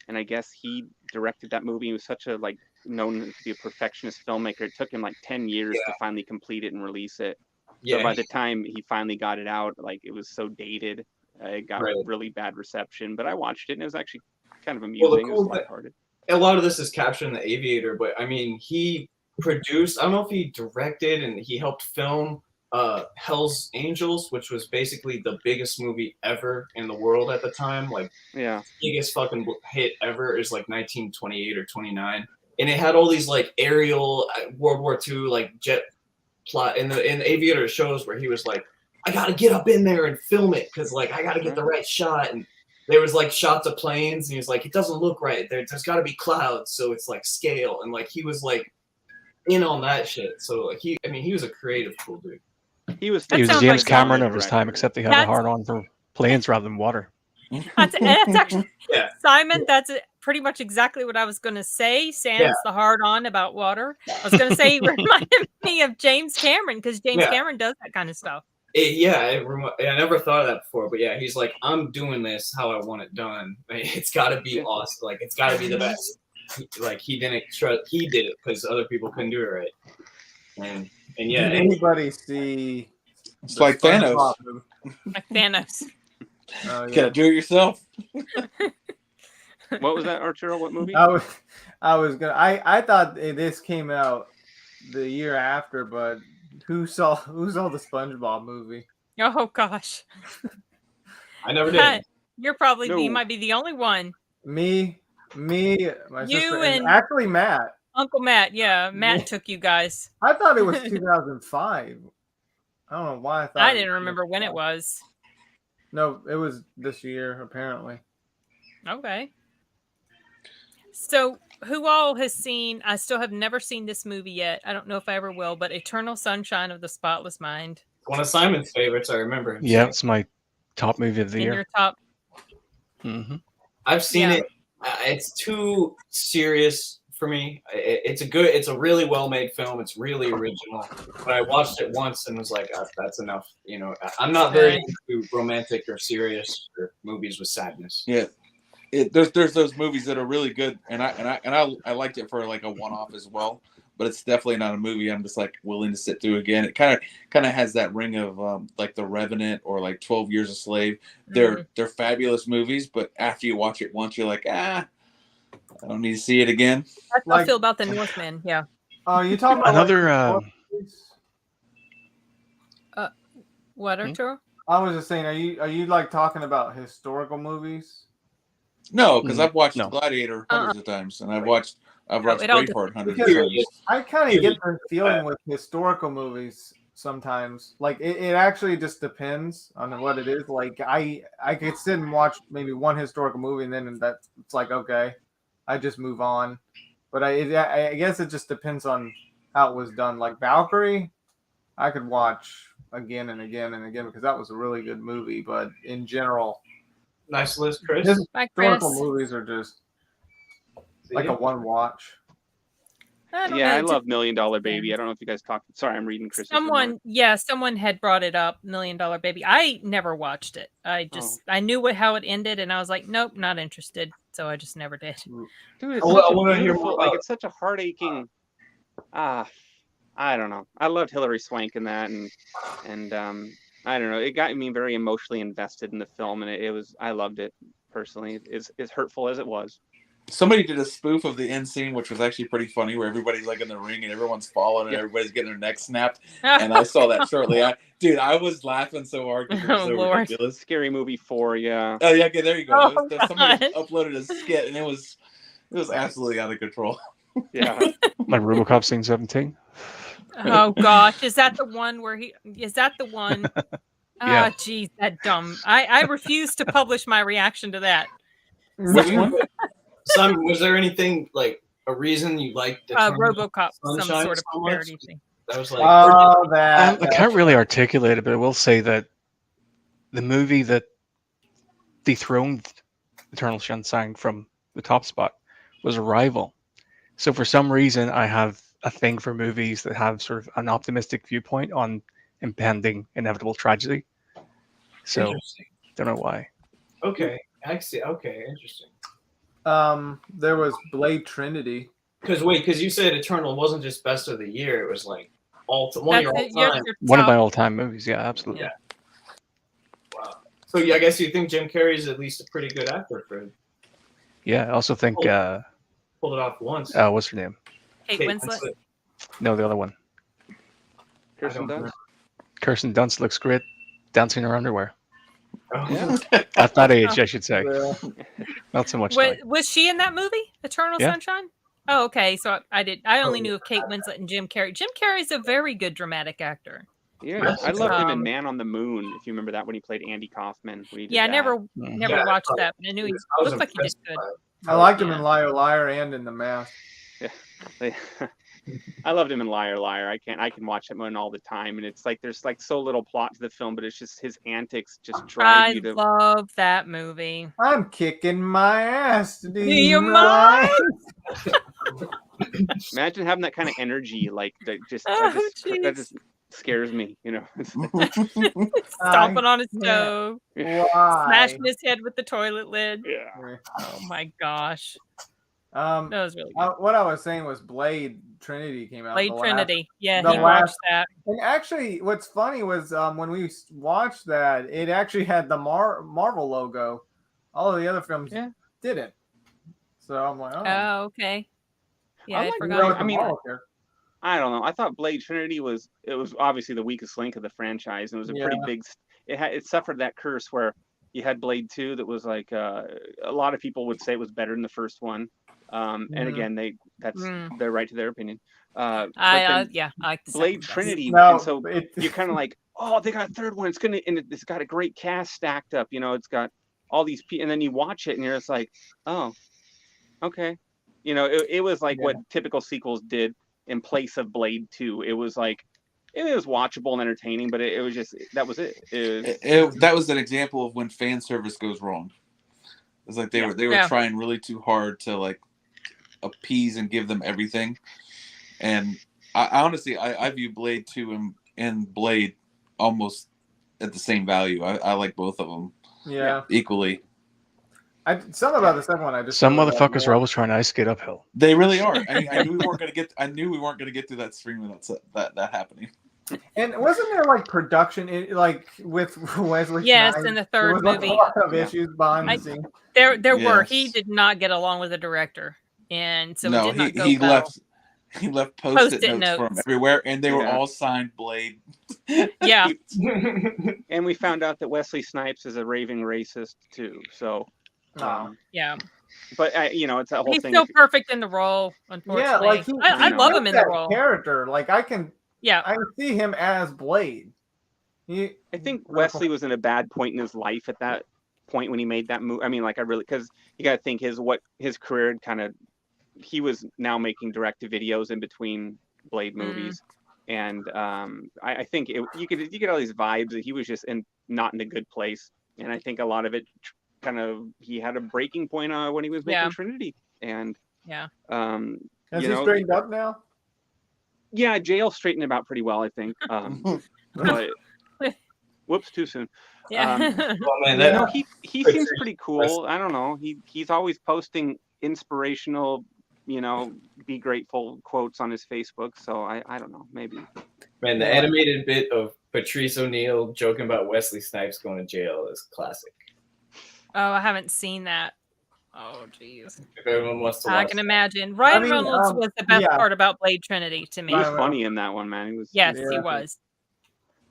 and I guess he directed that movie. He was such a known to be a perfectionist filmmaker. It took him like 10 years to finally complete it and release it. So by the time he finally got it out, like it was so dated, it got really bad reception. But I watched it and it was actually kind of amusing. It was lighthearted. A lot of this is captured in The Aviator, but I mean, he produced. I don't know if he directed and he helped film Hell's Angels, which was basically the biggest movie ever in the world at the time. Like, biggest fucking hit ever is like 1928 or 29, and it had all these like aerial World War II like jet plot. In the Aviator shows where he was like, I got to get up in there and film it because like I got to get the right shot. And there was like shots of planes, and he was like, it doesn't look right. There's got to be clouds, so it's like scale. And like he was like in on that shit. So like he was a creative, cool dude. He was James Cameron of his time, except he had a hard on for planes rather than water. That's actually Simon. That's pretty much exactly what I was going to say. Sans the hard on about water. I was going to say he reminded me of James Cameron because James Cameron does that kind of stuff. I never thought of that before, but yeah, he's like, I'm doing this how I want it done. It's got to be awesome. Like it's got to be the best. Like he did it because other people couldn't do it right. And yeah, did anybody see? It's like Thanos. Like Thanos. Oh, yeah. Gotta do it yourself. What was that, Arturo? What movie? I thought this came out the year after, but who saw the SpongeBob movie? Oh gosh, I never did. You might be the only one. Me, my sister, and actually Matt. Uncle Matt, yeah, Matt took you guys. I thought it was 2005. I don't know why I thought. I didn't remember when it was. No, it was this year apparently. Okay. So, who all has seen? I still have never seen this movie yet. I don't know if I ever will, but Eternal Sunshine of the Spotless Mind. One of Simon's favorites, I remember. Yeah, it's my top movie of the year. Your top. Mm-hmm. I've seen it. It's too serious for me. It's a really well-made film. It's really original. But I watched it once and was like, that's enough. You know, I'm not very into romantic or serious or movies with sadness. Yeah. There's those movies that are really good, and I liked it for like a one-off as well, but it's definitely not a movie I'm just like willing to sit through again. It kind of has that ring of like The Revenant or like 12 Years a Slave. They're fabulous movies, but after you watch it once, you're like, I don't need to see it again. That's how I feel about The Northman. Yeah. Oh, you talking about another? What, Arturo? I was just saying, are you like talking about historical movies? No, because I've watched Gladiator hundreds of times, and I've watched Braveheart hundreds of times. I kind of get the feeling with historical movies sometimes. Like it actually just depends on what it is. Like I could sit and watch maybe one historical movie, and then it's like okay, I just move on. But I guess it just depends on how it was done. Like Valkyrie, I could watch again and again and again because that was a really good movie. But in general. Nice list, Chris. Historical movies are just like a one watch. I love $1 Million Baby. I don't know if you guys talked. Sorry, I'm reading Chris. Someone had brought it up. $1 Million Baby. I never watched it. I knew how it ended, and I was like, nope, not interested. So I just never did. Dude, it's I want to hear more. Like it's such a heart aching. I don't know. I loved Hilary Swank in that, and I don't know. It got me very emotionally invested in the film, and I loved it personally. As hurtful as it was. Somebody did a spoof of the end scene, which was actually pretty funny, where everybody's like in the ring and everyone's falling and everybody's getting their neck snapped. And I saw that shortly. I was laughing so hard because it was so ridiculous. Scary Movie 4, yeah. Oh yeah, okay, there you go. Somebody uploaded a skit, and it was absolutely out of control. Yeah, like RoboCop scene 17. Oh gosh, is that the one where is that the one? Yeah. Geez, that dumb. I refuse to publish my reaction to that. Which one? Simon, was there anything like a reason you liked RoboCop, some sort of parody thing? That was like I can't really articulate it, but I will say that the movie that dethroned Eternal Sunshine from the top spot was Arrival. So for some reason, I have a thing for movies that have sort of an optimistic viewpoint on impending inevitable tragedy. So don't know why. Okay, I see. Okay, interesting. There was Blade Trinity. Because you said Eternal wasn't just best of the year; it was like one of your all-time. One of my all-time movies. Yeah, absolutely. Yeah. Wow. So I guess you think Jim Carrey's at least a pretty good actor for it. Yeah, I also think pulled it off once. What's her name? Kate Winslet. No, the other one. Kirsten Dunst. Kirsten Dunst looks great dancing in her underwear. Oh. Yeah. At that age, I should say. Not so much. Was she in that movie, Eternal Sunshine? Oh, okay. So I only knew of Kate Winslet and Jim Carrey. Jim Carrey's a very good dramatic actor. Yeah, I loved him in Man on the Moon. If you remember that, when he played Andy Kaufman. Yeah, I never watched that, but I knew he looked like he did good. I liked him in Liar Liar and in The Mask. Yeah, I loved him in Liar Liar. I can watch that one all the time, and it's like there's like so little plot to the film, but it's just his antics just drive you to. I love that movie. I'm kicking my ass. Do you mind? Imagine having that kind of energy, like that just scares me, you know. Stomping on his stove, Why? smashing his head with the toilet lid. Yeah. Oh my gosh. That was really good. What I was saying was Blade Trinity came out. Blade Trinity. Yeah, he watched that. And actually, what's funny was when we watched that, it actually had the Marvel logo. All of the other films didn't. So I'm like, oh, okay. Yeah, I forgot. I mean, I don't know. I thought Blade Trinity was obviously the weakest link of the franchise, and it was a pretty big. It suffered that curse where you had Blade 2 that was like a lot of people would say it was better than the first one. And again, they're right to their opinion. I like the Blade Trinity, and so you're kind of like, oh, they got a third one. It's got a great cast stacked up. You know, it's got all these people, and then you watch it, and you're just like, oh, okay. You know, it was like what typical sequels did in place of Blade 2. It was like, it was watchable and entertaining, but it was just, that was it. That was an example of when fan service goes wrong. It's like they were trying really too hard to like appease and give them everything. And I honestly view Blade 2 and Blade almost at the same value. I like both of them equally. Something about the second one. Some motherfuckers are always trying to ice skate uphill. They really are. I knew we weren't going to get. I knew we weren't going to get to that stream that happening. And wasn't there like production like with Wesley? Yes, Snipes? in the third movie, a lot of issues behind the scenes. There were. He did not get along with the director, and so he left. He left post-it notes from everywhere, and they were all signed Blade. Yeah. And we found out that Wesley Snipes is a raving racist too. So. Yeah. But you know, it's that whole thing. He's so perfect in the role. Unfortunately, like I love him in the role. Character, like I see him as Blade. I think Wesley was in a bad point in his life at that point when he made that move. I mean, like because you got to think his career kind of, he was now making direct-to-videos in between Blade movies, and I think you get all these vibes that he was just not in a good place, and I think a lot of it. Kind of, he had a breaking point when he was making Trinity, and has he straightened up now? Yeah, jail straightened him out pretty well, I think. But whoops, too soon. Yeah, he seems pretty cool. I don't know. He's always posting inspirational, be grateful quotes on his Facebook. So I don't know, maybe. Man, the animated bit of Patrice O'Neal joking about Wesley Snipes going to jail is classic. Oh, I haven't seen that. Oh, jeez. If everyone wants to watch I can imagine. Ryan Reynolds was the best part about Blade Trinity to me. He was funny in that one, man. He was. Yes, he was.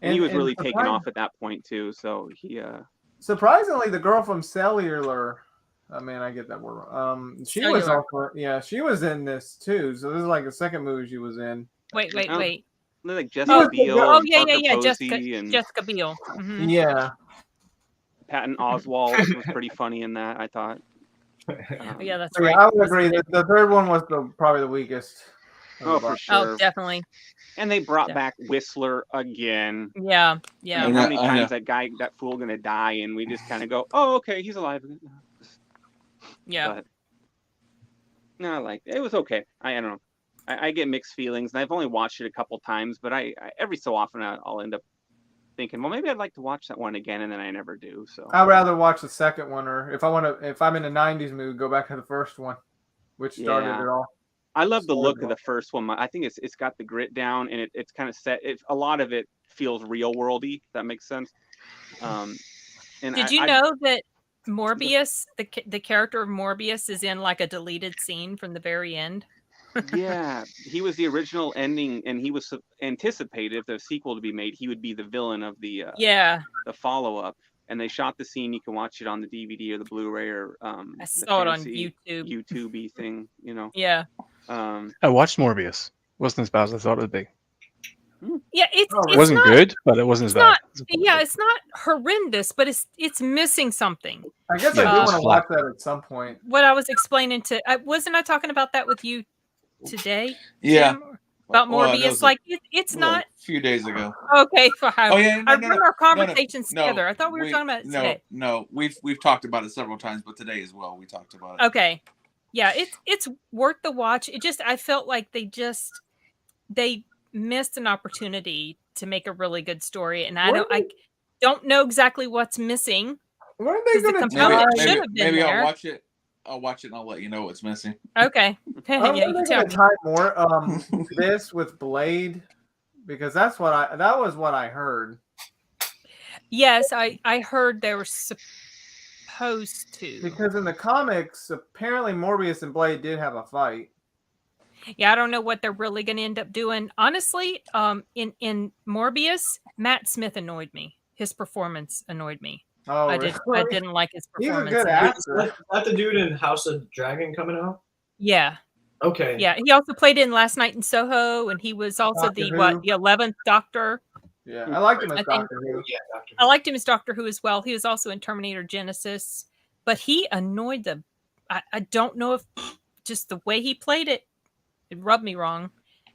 And he was really taken off at that point too. So he. Surprisingly, the girl from Cellular. I mean, I get that word. She was also, she was in this too. So this is like the second movie she was in. Wait. Like Jessica Biel. Oh yeah. Jessica Biel. Mm-hmm. Yeah. Patton Oswalt was pretty funny in that, I thought. Yeah, that's right. I would agree that the third one was probably the weakest. Oh, for sure. Oh, definitely. And they brought back Whistler again. Yeah. And how many times that fool gonna die, and we just kind of go, oh, okay, he's alive. Yeah. But, no, it was okay. I don't know. I get mixed feelings, and I've only watched it a couple times, but I every so often I'll end up thinking, well, maybe I'd like to watch that one again, and then I never do. So I'd rather watch the second one, or if I'm in a '90s mood, go back to the first one, which started it all. I love the look of the first one. I think it's got the grit down, and it's kind of set. A lot of it feels real worldy. If that makes sense. And did you know that Morbius, the character of Morbius, is in like a deleted scene from the very end? Yeah, he was the original ending, and he was anticipated if the sequel to be made, he would be the villain of the follow-up. And they shot the scene. You can watch it on the DVD or the Blu-ray or I saw it on YouTube. YouTube-y thing, Yeah. I watched Morbius. Wasn't as bad as I thought it would be. Yeah, it wasn't good, but it wasn't as bad. It's not horrendous, but it's missing something. I guess I do want to watch that at some point. What I was explaining wasn't I talking about that with you today? Yeah. Tim? About Morbius, it's not a few days ago. Okay, fine. Oh yeah, I remember our conversations together. I thought we were talking about it today. No, we've talked about it several times, but today as well we talked about it. Okay, yeah, it's worth the watch. I felt like they missed an opportunity to make a really good story, and I don't know exactly what's missing. What are they going to do? Maybe I'll watch it. I'll watch it and I'll let you know what's missing. Okay. Yeah, you can tell me. Tie more this with Blade, because that was what I heard. Yes, I heard they were supposed to. Because in the comics, apparently Morbius and Blade did have a fight. Yeah, I don't know what they're really going to end up doing. Honestly, in Morbius, Matt Smith annoyed me. His performance annoyed me. Oh, I didn't like his performance. He's a good actor. Is that the dude in House of Dragon coming out? Yeah. Okay. Yeah, he also played in Last Night in Soho, and he was also the 11th Doctor. Yeah, I liked him as Doctor Who. Yeah, Doctor Who. I liked him as Doctor Who as well. He was also in Terminator Genesis, but he annoyed I don't know if just the way he played it rubbed me wrong,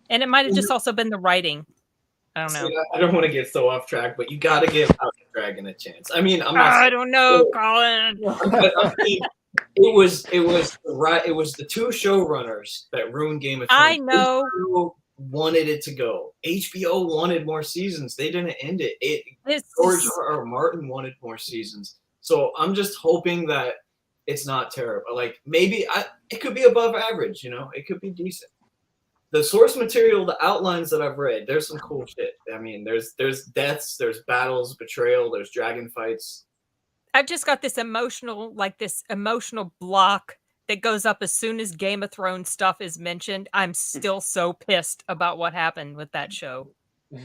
and it might have just also been the writing. I don't know. See, I don't want to get so off track, but you got to give House of Dragon a chance. I mean, I'm not. I don't know, Colin. I mean, it was the two showrunners that ruined Game of Thrones. I know. HBO wanted it to go. HBO wanted more seasons. They didn't end it. George R. Martin wanted more seasons. So I'm just hoping that it's not terrible. Like maybe it could be above average. It could be decent. The source material, the outlines that I've read, there's some cool shit. I mean, there's deaths, there's battles, betrayal, there's dragon fights. I've just got this emotional block that goes up as soon as Game of Thrones stuff is mentioned. I'm still so pissed about what happened with that show.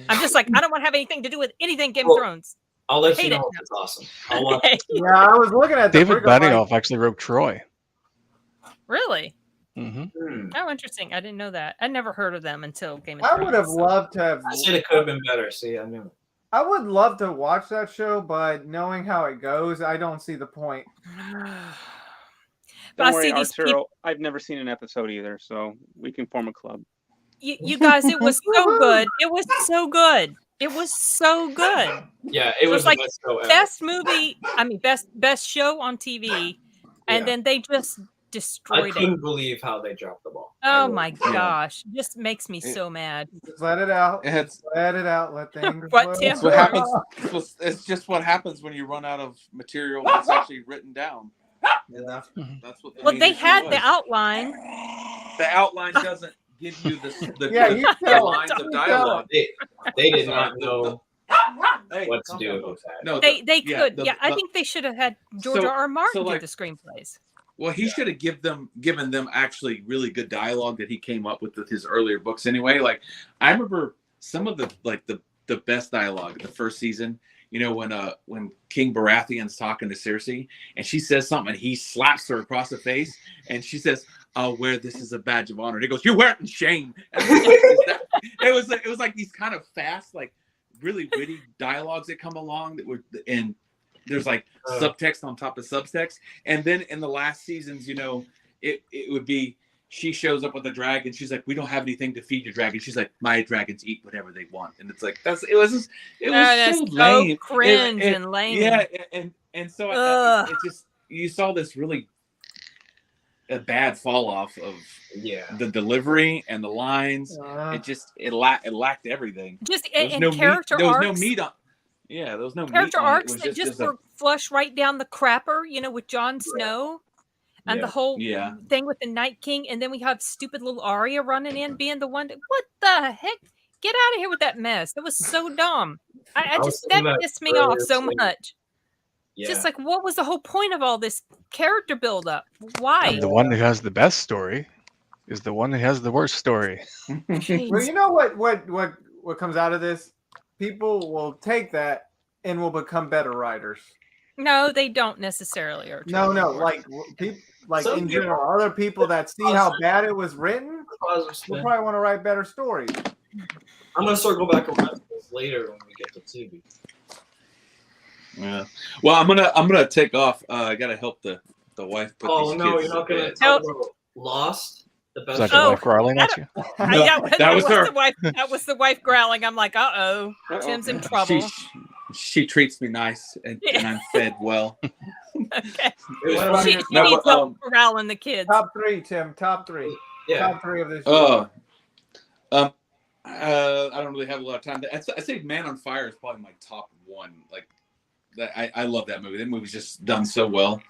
I'm just like, I don't want to have anything to do with anything Game of Thrones. I'll let you know if it's awesome. I'll watch it. Yeah, I was looking at David Benioff actually wrote Troy. Really? Mm-hmm. Oh, interesting. I didn't know that. I never heard of them until Game of Thrones. I would have loved to have. I said it could have been better. See, I knew it. I would love to watch that show, but knowing how it goes, I don't see the point. Don't worry, Arturo. I've never seen an episode either, so we can form a club. You guys, it was so good. It was so good. It was so good. Yeah, it was like the best show ever. Best movie. I mean, best show on TV, and then they just destroyed it. I couldn't believe how they dropped the ball. Oh my gosh, just makes me so mad. Just let it out. Let it out. Let the anger flow. That's what happens. It's just what happens when you run out of material that's actually written down. Yeah. That's what. They had the outline. The outline doesn't give you the lines of dialogue. They did not know what to do with that. No, they could. I think they should have had George R. Martin do the screenplays. Well, he should have given them actually really good dialogue that he came up with his earlier books. Anyway, like I remember some of the best dialogue the first season. When King Baratheon's talking to Cersei and she says something and he slaps her across the face and she says, "I'll wear this as a badge of honor." And he goes, "You wear it in shame." And it was like these kind of fast, like really witty dialogues that come along that were and. There's like subtext on top of subtext. And then in the last seasons, it would be she shows up with a dragon. She's like, "We don't have anything to feed your dragon." She's like, "My dragons eat whatever they want." And it's like it was so lame. Cringe and lame. Yeah, and so it just you saw this really a bad fall off of the delivery and the lines. It lacked everything. There was no meat on. Yeah, there was no character arcs that just were flush right down the crapper, with Jon Snow and the whole thing with the Night King, and then we have stupid little Arya running in, being the one. What the heck? Get out of here with that mess! It was so dumb. That pissed me off so much. Yeah. Just like, what was the whole point of all this character buildup? Why? And the one who has the best story is the one who has the worst story. Well, you know what comes out of this? People will take that and will become better writers. No, they don't necessarily. No, like people, in general, other people that see how bad it was written will probably want to write better stories. I'm gonna circle back around. with later when we get to TV. Yeah. Well, I'm gonna take off. I gotta help the wife put these kids. You're not gonna talk about Lost. The best. Is that your wife growling at you? That was her. That was the wife growling. I'm like, uh-oh, Tim's in trouble. She treats me nice, and I'm fed well. Okay. She needs help corralling the kids. Top 3, Tim. Top 3. Yeah. Top 3 of this year. I don't really have a lot of time. I say Man on Fire is probably my top 1. Like, I love that movie. That movie's just done so well.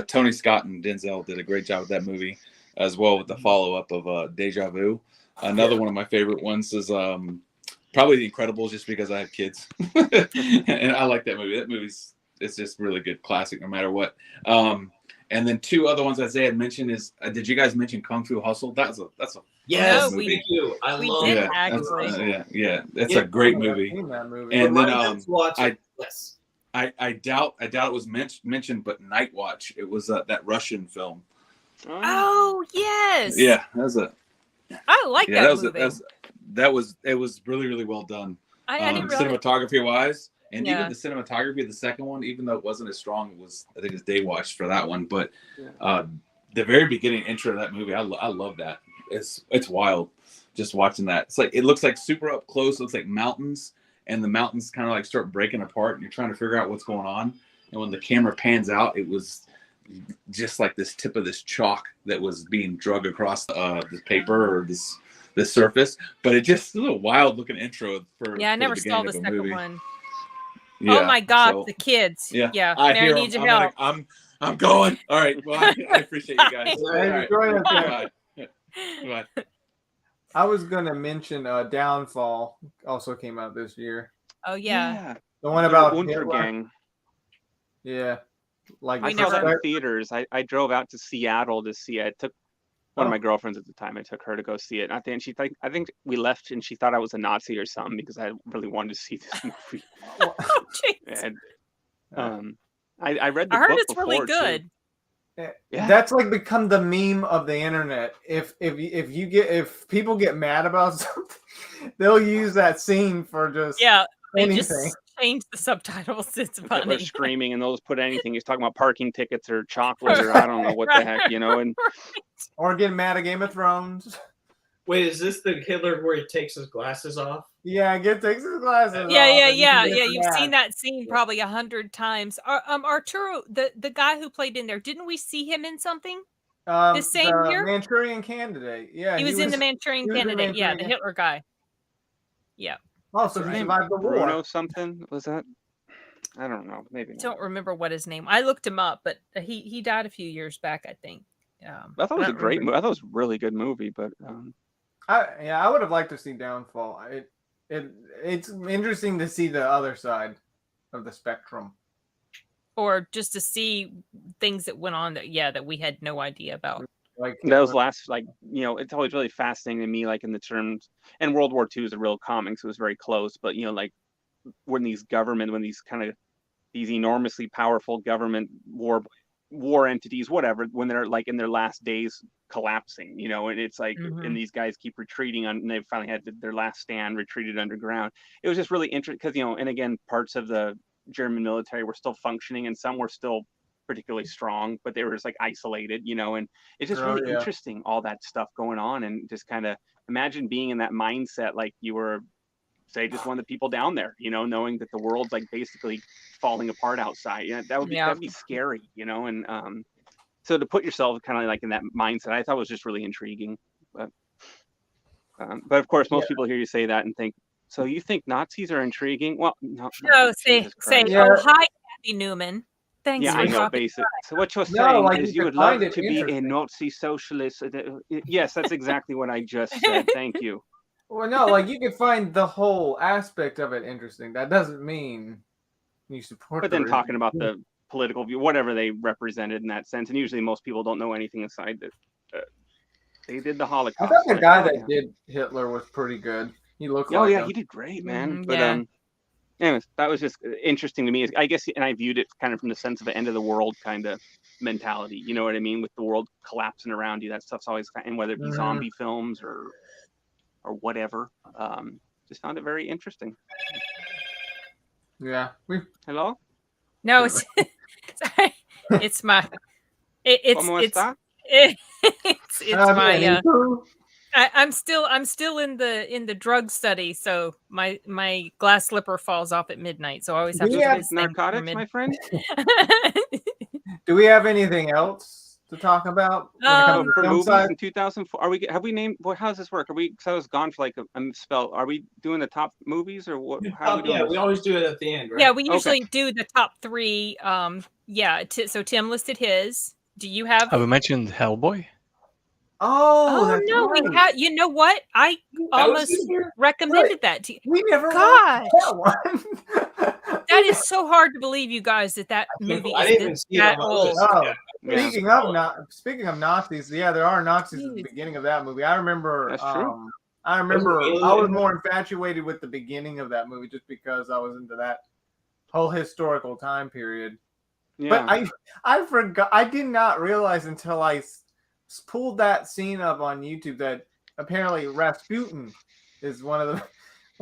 Tony Scott and Denzel did a great job with that movie, as well with the follow-up of Deja Vu. Another one of my favorite ones is probably The Incredibles, just because I have kids. And I like that movie. That it's just really good classic no matter what. And then 2 other ones Isaiah had mentioned is, did you guys mention Kung Fu Hustle? That's a yes, movie. we do. I love did, it. actually. That's a great movie. And then I doubt it was mentioned, but Night Watch. It was that Russian film. Oh yes. Yeah, that was I like that movie. It was really, really well done. I didn't realize cinematography wise, and even the cinematography of the second one, even though it wasn't as strong, I think it's Day Watch for that one. But the very beginning intro of that movie, I love that. It's wild just watching that. It's like, it looks like super up close. It looks like mountains, and the mountains kind of like start breaking apart, and you're trying to figure out what's going on. And when the camera pans out, it was just like this tip of this chalk that was being drug across the paper or this surface. But it just a little wild looking intro for I never the saw the of a second movie. one. Yeah, oh my God, the kids. Yeah, Mary needs your help. Like, I'm going. All right. Well, I appreciate you guys. All right. Bye. I was gonna mention Downfall also came out this year. Oh yeah. The one about Untergang. Yeah. Like I saw that in theaters. I drove out to Seattle to see it. I took one of my girlfriends at the time. I took her to go see it. I think we left and she thought I was a Nazi or something because I really wanted to see this movie. Oh, jeez. And I read the I heard book it's really good. Yeah. That's like become the meme of the internet. If people get mad about something, they'll use that scene for just anything. Just change the subtitles. It's funny. They're screaming and they'll just put anything. He's talking about parking tickets or chocolate or I don't know what the heck, and or getting mad at Game of Thrones. Wait, is this the Hitler where he takes his glasses off? Yeah, takes his glasses off. Yeah. You've seen that scene probably 100 times. Arturo, the guy who played in there, didn't we see him in something this same year? Manchurian Candidate. Yeah, he was in the Manchurian Candidate. Yeah, the Hitler guy. Yeah. Oh, so he survived the war. Bruno something was that? I don't know. Maybe. I don't remember what his name. I looked him up, but he died a few years back, I think. I thought it was a great movie. I thought it was a really good movie, but I would have liked to see Downfall. It's interesting to see the other side of the spectrum, or just to see things that went on that we had no idea about. Like those last, it's always really fascinating to me, like in the terms, and World War II is a real comic, so it was very close, but like when these enormously powerful government war entities, whatever, when they're like in their last days collapsing, and it's like, and these guys keep retreating and they finally had their last stand, retreated underground. It was just really interesting because, and again, parts of the German military were still functioning and some were still particularly strong, but they were just like isolated, and it's just really interesting, all that stuff going on, and just kind of imagine being in that mindset, like you were, say, just one of the people down there, knowing that the world's like basically falling apart outside. That'd be scary, and so to put yourself kind of like in that mindset, I thought was just really intriguing. But of course, most people hear you say that and think, so you think Nazis are intriguing? Well, no. Say, oh, hi, Kathy Newman. Thanks. Yeah, I know, basically. So what you're saying is you would love to be a Nazi socialist. Yes, that's exactly what I just said. Thank you. Well, no, like you could find the whole aspect of it interesting. That doesn't mean you support. But then talking about the political view, whatever they represented in that sense, and usually most people don't know anything aside that they did the Holocaust. I thought the guy that did Hitler was pretty good. He looked like him. He did great, man. But anyways, that was just interesting to me. I guess, and I viewed it kind of from the sense of an end of the world kind of mentality. You know what I mean? With the world collapsing around you, that stuff's always, and whether it be zombie films or whatever, just found it very interesting. Yeah. Hello? No, it's sorry. It's my it's my I'm still in the drug study, so my glass slipper falls off at midnight, so I always have to do this narcotics, my friend. Do we have anything else to talk about when it comes to for film movies side? in 2004? Have we named? How does this work? Because I was gone for like a spell. Are we doing the top movies or what? How are we doing? Yeah, we always do it at the end, right? Yeah, we usually do the top 3. Yeah. So Tim listed his. Do you have? Have we mentioned Hellboy? Oh, that's no, right. we had. You know what? I almost recommended that to you. We never Gosh, that one. that is so hard to believe, you guys, that movie is that old. Oh, speaking of Nazis, yeah, there are Nazis at the beginning of that movie. I remember. That's true. I remember I was more infatuated with the beginning of that movie just because I was into that whole historical time period. Yeah. But I forgot. I did not realize until I pulled that scene up on YouTube that apparently Rasputin is one of the.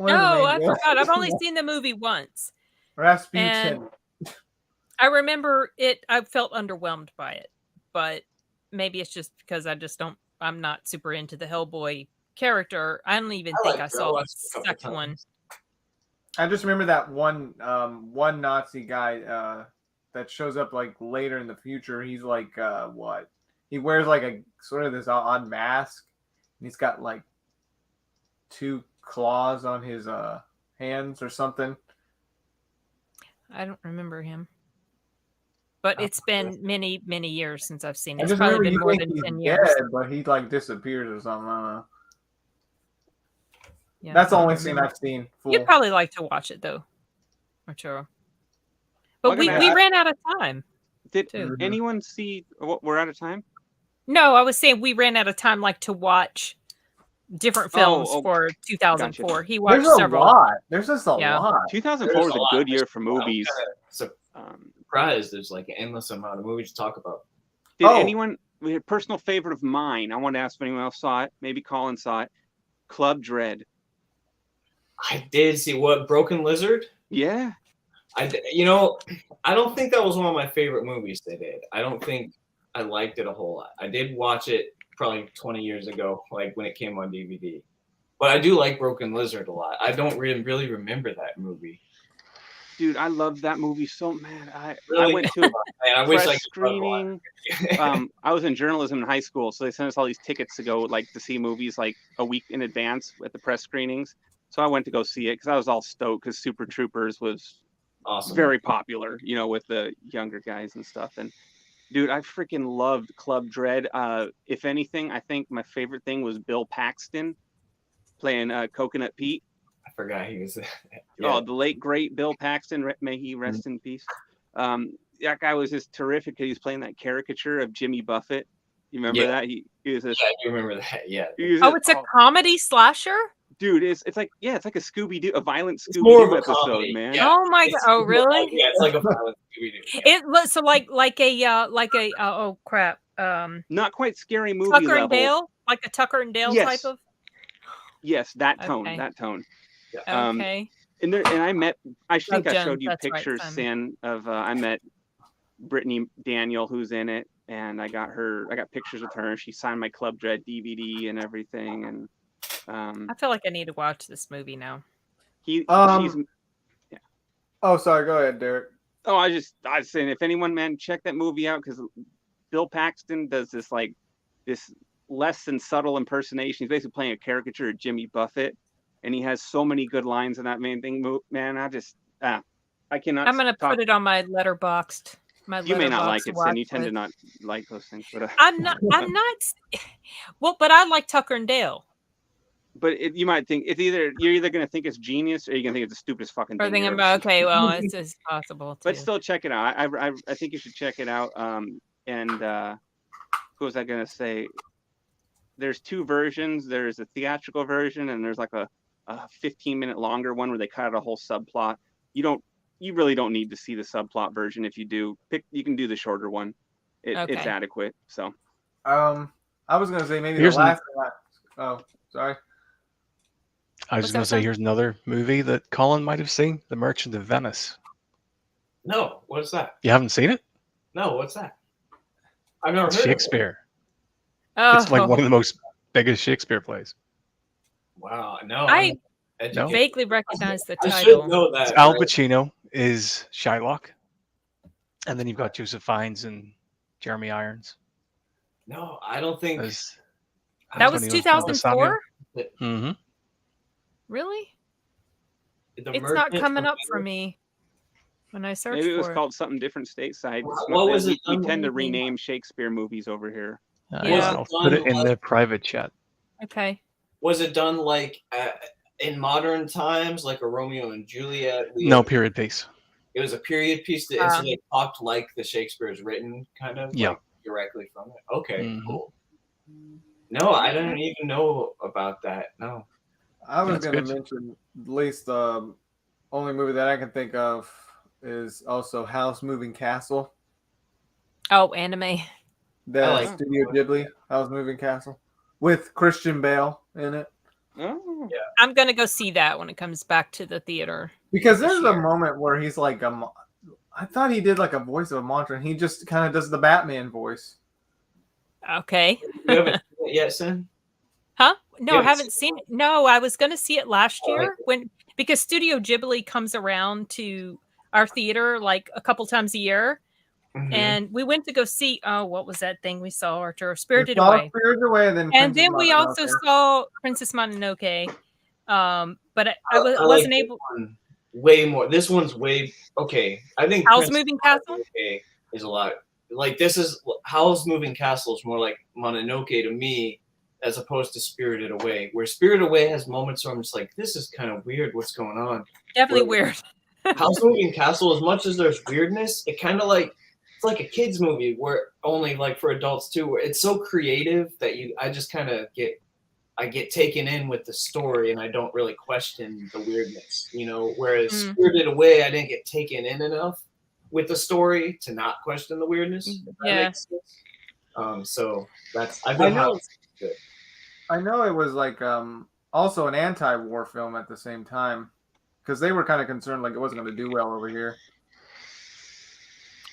I forgot. I've only seen the movie once. Rasputin. And I remember it. I felt underwhelmed by it, but maybe it's just because I'm not super into the Hellboy character. I don't even think I saw the second one. I just remember that one Nazi guy that shows up like later in the future. He's like what? He wears like a sort of this odd mask, and he's got like 2 claws on his hands or something. I don't remember him. But it's been many, many years since I've seen it. It's probably been more than 10 years. Dead, but he like disappears or something. I don't know. Yeah, that's the only scene I've seen. You'd probably like to watch it though, Arturo. But we ran out of time. Did anyone see? We're out of time. No, I was saying we ran out of time, like to watch different films for 2004. Gotcha. He watched several. There's just a lot. 2004 was a good year for movies. Surprised there's like an endless amount of movies to talk about. Did anyone? We had a personal favorite of mine. I want to ask if anyone else saw it. Maybe Colin saw it. Club Dread. I did see Broken Lizard. Yeah. I don't think that was one of my favorite movies they did. I don't think I liked it a whole lot. I did watch it probably 20 years ago, like when it came on DVD. But I do like Broken Lizard a lot. I don't really remember that movie. Dude, I loved that movie so mad. I went to a press screening. I was in journalism in high school, so they sent us all these tickets to go to see movies like a week in advance at the press screenings. So I went to go see it because I was all stoked because Super Troopers was awesome, very popular, with the younger guys and stuff. And dude, I freaking loved Club Dread. If anything, I think my favorite thing was Bill Paxton playing Coconut Pete. I forgot he was. Oh, the late great Bill Paxton. May he rest in peace. That guy was just terrific. He was playing that caricature of Jimmy Buffett. You remember that? He was. I do remember that. Yeah. It's a comedy slasher. Dude, it's like a Scooby-Doo, a violent Scooby-Doo episode, man. Yeah. Oh my god! Oh really? Yeah, it's like a violent Scooby-Doo. It looks so like a oh crap. Not quite scary movie Tucker level. and Dale, like a Tucker and Dale type of. Yes, that tone. Okay. That tone. Yeah. Okay. And I met. I think I showed you pictures, Sin, of. I met Brittany Daniel, who's in it, and I got pictures with her. She signed my Club Dread DVD and everything, and. I feel like I need to watch this movie now. She's. Yeah. Oh, sorry. Go ahead, Derek. Oh, I was saying, if anyone, man, check that movie out because Bill Paxton does this less than subtle impersonation. He's basically playing a caricature of Jimmy Buffett, and he has so many good lines in that main thing. Man, I cannot. I'm gonna put it on my Letterboxd. You may not like it, Sin. You tend to not like those things, but I'm not. Well, but I like Tucker and Dale. But you might think you're either going to think it's genius or you're going to think it's the stupidest fucking thing. Or thinking about it's possible. But still, check it out. I think you should check it out. And who was I going to say? There's 2 versions. There's a theatrical version, and there's like a 15-minute longer one where they cut out a whole subplot. You really don't need to see the subplot version. If you do, you can do the shorter one. It's adequate. So. I was going to say maybe the last. Oh, sorry. I was going to say, here's another movie that Colin might have seen, The Merchant of Venice. No, what's that? You haven't seen it? No, what's that? I've never heard Shakespeare. Of it. It's like one of the most biggest Shakespeare plays. Wow, no. I vaguely recognize the title. I should know that. Al Pacino is Shylock. And then you've got Joseph Fiennes and Jeremy Irons. No, I don't think. That was 2004? Mm-hmm. Really? It's not coming up for me when I search for it. Maybe it was called something different stateside. What was it? We tend to rename Shakespeare movies over here. Yeah. I'll put it in the private chat. Okay. Was it done like in modern times, like a Romeo and Juliet? No, period piece. It was a period piece, and so they talked like the Shakespeare's written, kind of, like directly from it. Okay, cool. No, I didn't even know about that. No, I was going to mention at least the only movie that I can think of is also Howl's Moving Castle. Oh, anime. The Studio Ghibli Howl's Moving Castle with Christian Bale in it. Oh, yeah. I'm gonna go see that when it comes back to the theater. Because there's a moment where he's like I thought he did like a voice of a monster, and he just kind of does the Batman voice. Okay. You haven't seen it yet, Sin? Huh? No, I haven't seen it. No, I was gonna see it last year because Studio Ghibli comes around to our theater like a couple times a year. Mm-hmm. And we went to go see what was that thing we saw, Arthur? Spirited Away. Spirited Away, and then we also saw Princess Mononoke. But I wasn't able. Way more. This one's way okay. I think Howl's Moving Castle is a lot. Like this is Howl's Moving Castle is more like Mononoke to me, as opposed to Spirited Away. Where Spirited Away has moments where I'm just like, this is kind of weird. What's going on? Definitely weird. Howl's Moving Castle, as much as there's weirdness, it kind of like. It's like a kids movie where only like for adults too, where it's so creative that I just kind of get taken in with the story and I don't really question the weirdness, whereas Spirited Away, I didn't get taken in enough with the story to not question the weirdness. Yeah. So that's, I know it was like, also an anti-war film at the same time because they were kind of concerned like it wasn't going to do well over here.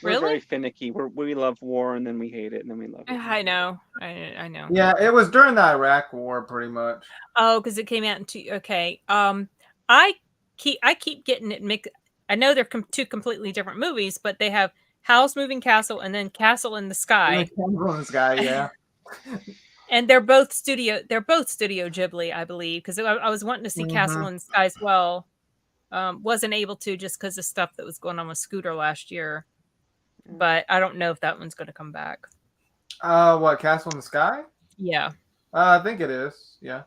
We're very finicky. We love war and then we hate it and then we love it. I know. I know. Yeah, it was during the Iraq War, pretty much. Oh, because it came out in okay. I keep getting it mixed. I know they're two completely different movies, but they have Howl's Moving Castle and then Castle in the Sky. Castle in the Sky, yeah. And they're both Studio Ghibli, I believe, because I was wanting to see Castle in the Sky as well. Wasn't able to just because of stuff that was going on with Scooter last year. But I don't know if that one's going to come back. What, Castle in the Sky? Yeah. I think it is. Yeah.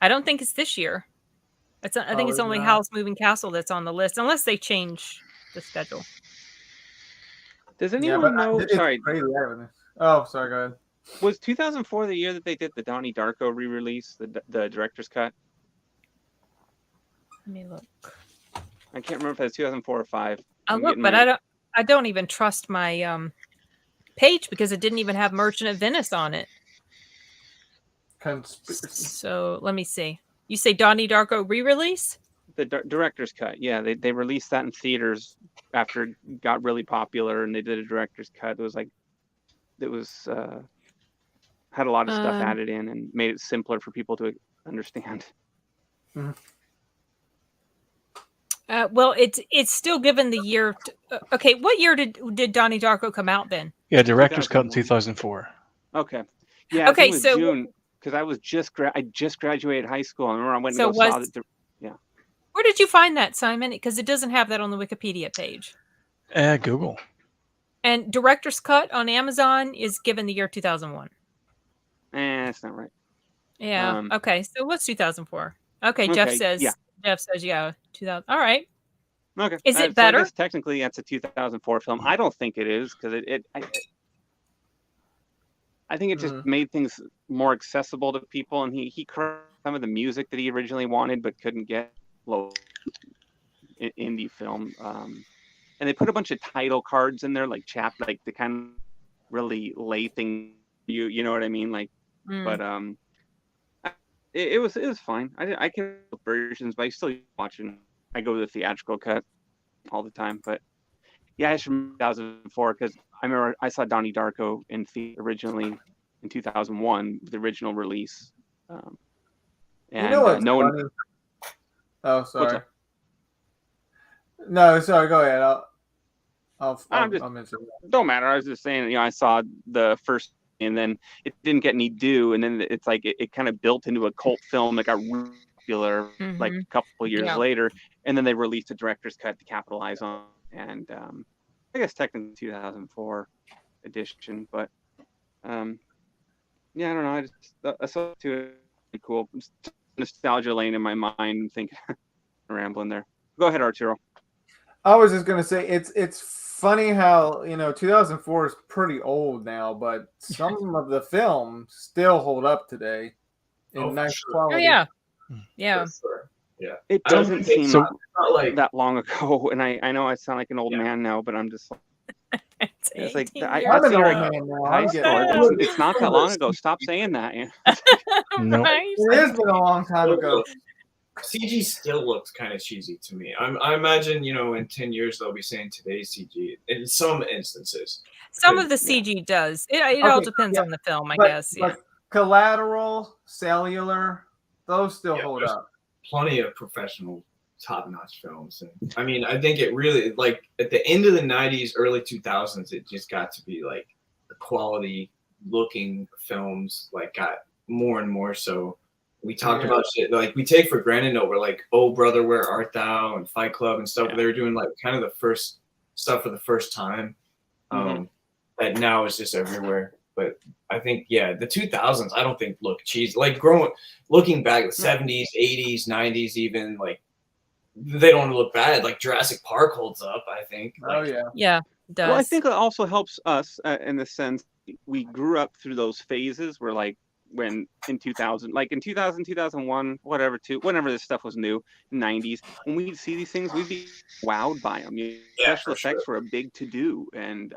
I don't think it's this year. I think it's only Howl's Moving Castle that's on the list, unless they change the schedule. Does anyone know? Sorry. Oh, sorry. Go ahead. Was 2004 the year that they did the Donnie Darko re-release, the director's cut? Let me look. I can't remember if that's 2004 or 5. I'll look, but I don't even trust my page because it didn't even have Merchant of Venice on it. So let me see. You say Donnie Darko re-release? The director's cut. Yeah, they released that in theaters after it got really popular, and they did a director's cut. It was had a lot of stuff added in and made it simpler for people to understand. Mm-hmm. Well, it's still given the year. Okay, what year did Donnie Darko come out then? Yeah, director's cut in 2004. Okay. Yeah. Okay, it was so June because I just graduated high school. I remember I went and saw it. Yeah. Where did you find that, Simon? Because it doesn't have that on the Wikipedia page. Google. And director's cut on Amazon is given the year 2001. That's not right. Yeah. Okay. So what's 2004? Okay. Jeff says. Yeah. Jeff says, yeah, 2000. All right. Okay. Is it better? So I guess technically, that's a 2004 film. I don't think it is because I think it just made things more accessible to people, and he corrected some of the music that he originally wanted but couldn't get. Indie film, and they put a bunch of title cards in there, like to kind of really lay things. You know what I mean? Like, but it was fine. I can versions, but I still watching. I go to the theatrical cut all the time. But yeah, it's from 2004 because I remember I saw Donnie Darko in theater originally in 2001, the original release. And you know what's no funny? one. Oh, sorry. No, sorry. Go ahead. I'll mention that. Don't matter. I was just saying, I saw the first, and then it didn't get any due, and then it's like it kind of built into a cult film that got really popular like a couple of years later, and then they released a director's cut to capitalize on, and I guess technically 2004 edition, but yeah, I don't know. I saw it too. Cool nostalgia lane in my mind. Think rambling there. Go ahead, Arturo. I was just gonna say it's funny how 2004 is pretty old now, but some of the films still hold up today in nice quality. Oh yeah. Sure. Yeah. It doesn't seem like that long ago, and I know I sound like an old man now, but I'm just it's like I'm an old man now. High school. It's not that long ago. Stop saying that. No, it has been a long time ago. CG still looks kind of cheesy to me. I imagine, in 10 years they'll be saying today's CG in some instances. Some of the CG does. It all depends on the film, I guess. Yeah. But Collateral, Cellular, those still hold up. Plenty of professional, top-notch films. And, I mean, I think it really, like, at the end of the 90s, early 2000s, it just got to be, like, the quality-looking films, like, got more and more so. We talked about shit like we take for granted over like Oh Brother Where Art Thou and Fight Club and stuff. They were doing like kind of the first stuff for the first time. That now is just everywhere. But I think the 2000s I don't think look cheesy. Like looking back the 70s, 80s, 90s even like they don't look bad. Like Jurassic Park holds up, I think. Like, yeah, it does. Well, I think it also helps us in the sense we grew up through those phases where like when in 2000, like in 2000, 2001, whenever this stuff was new, 90s, when we'd see these things, we'd be wowed by them. Special effects were a big to do, and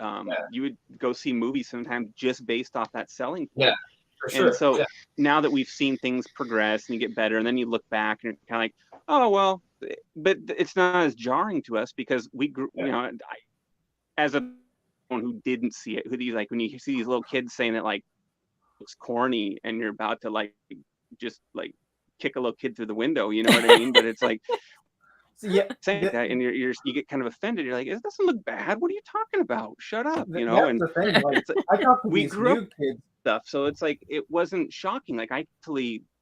you would go see movies sometimes just based off that selling point. Yeah, for sure. And so now that we've seen things progress and you get better, and then you look back and you're kind of like, oh well, but it's not as jarring to us because we grew, as a one who didn't see it, when you see these little kids saying that like looks corny and you're about to like just like kick a little kid through the window, you know what I mean? But it's like saying that and you get kind of offended. You're like, it doesn't look bad. What are you talking about? Shut up, you know? And the thing. Like, I talk to we these grew new up kids stuff, so it's like it wasn't shocking. Like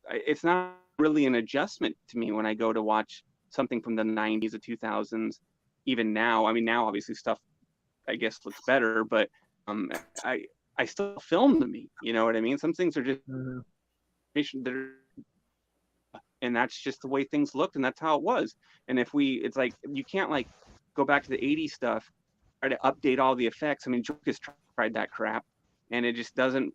it's not really an adjustment to me when I go to watch something from the 90s or 2000s. Even now, I mean, now obviously stuff I guess looks better, but I still film to me, you know what I mean? Some things are just and that's just the way things looked, and that's how it was. And it's like you can't like go back to the 80s stuff, try to update all the effects. I mean, Joke has tried that crap, and it just doesn't.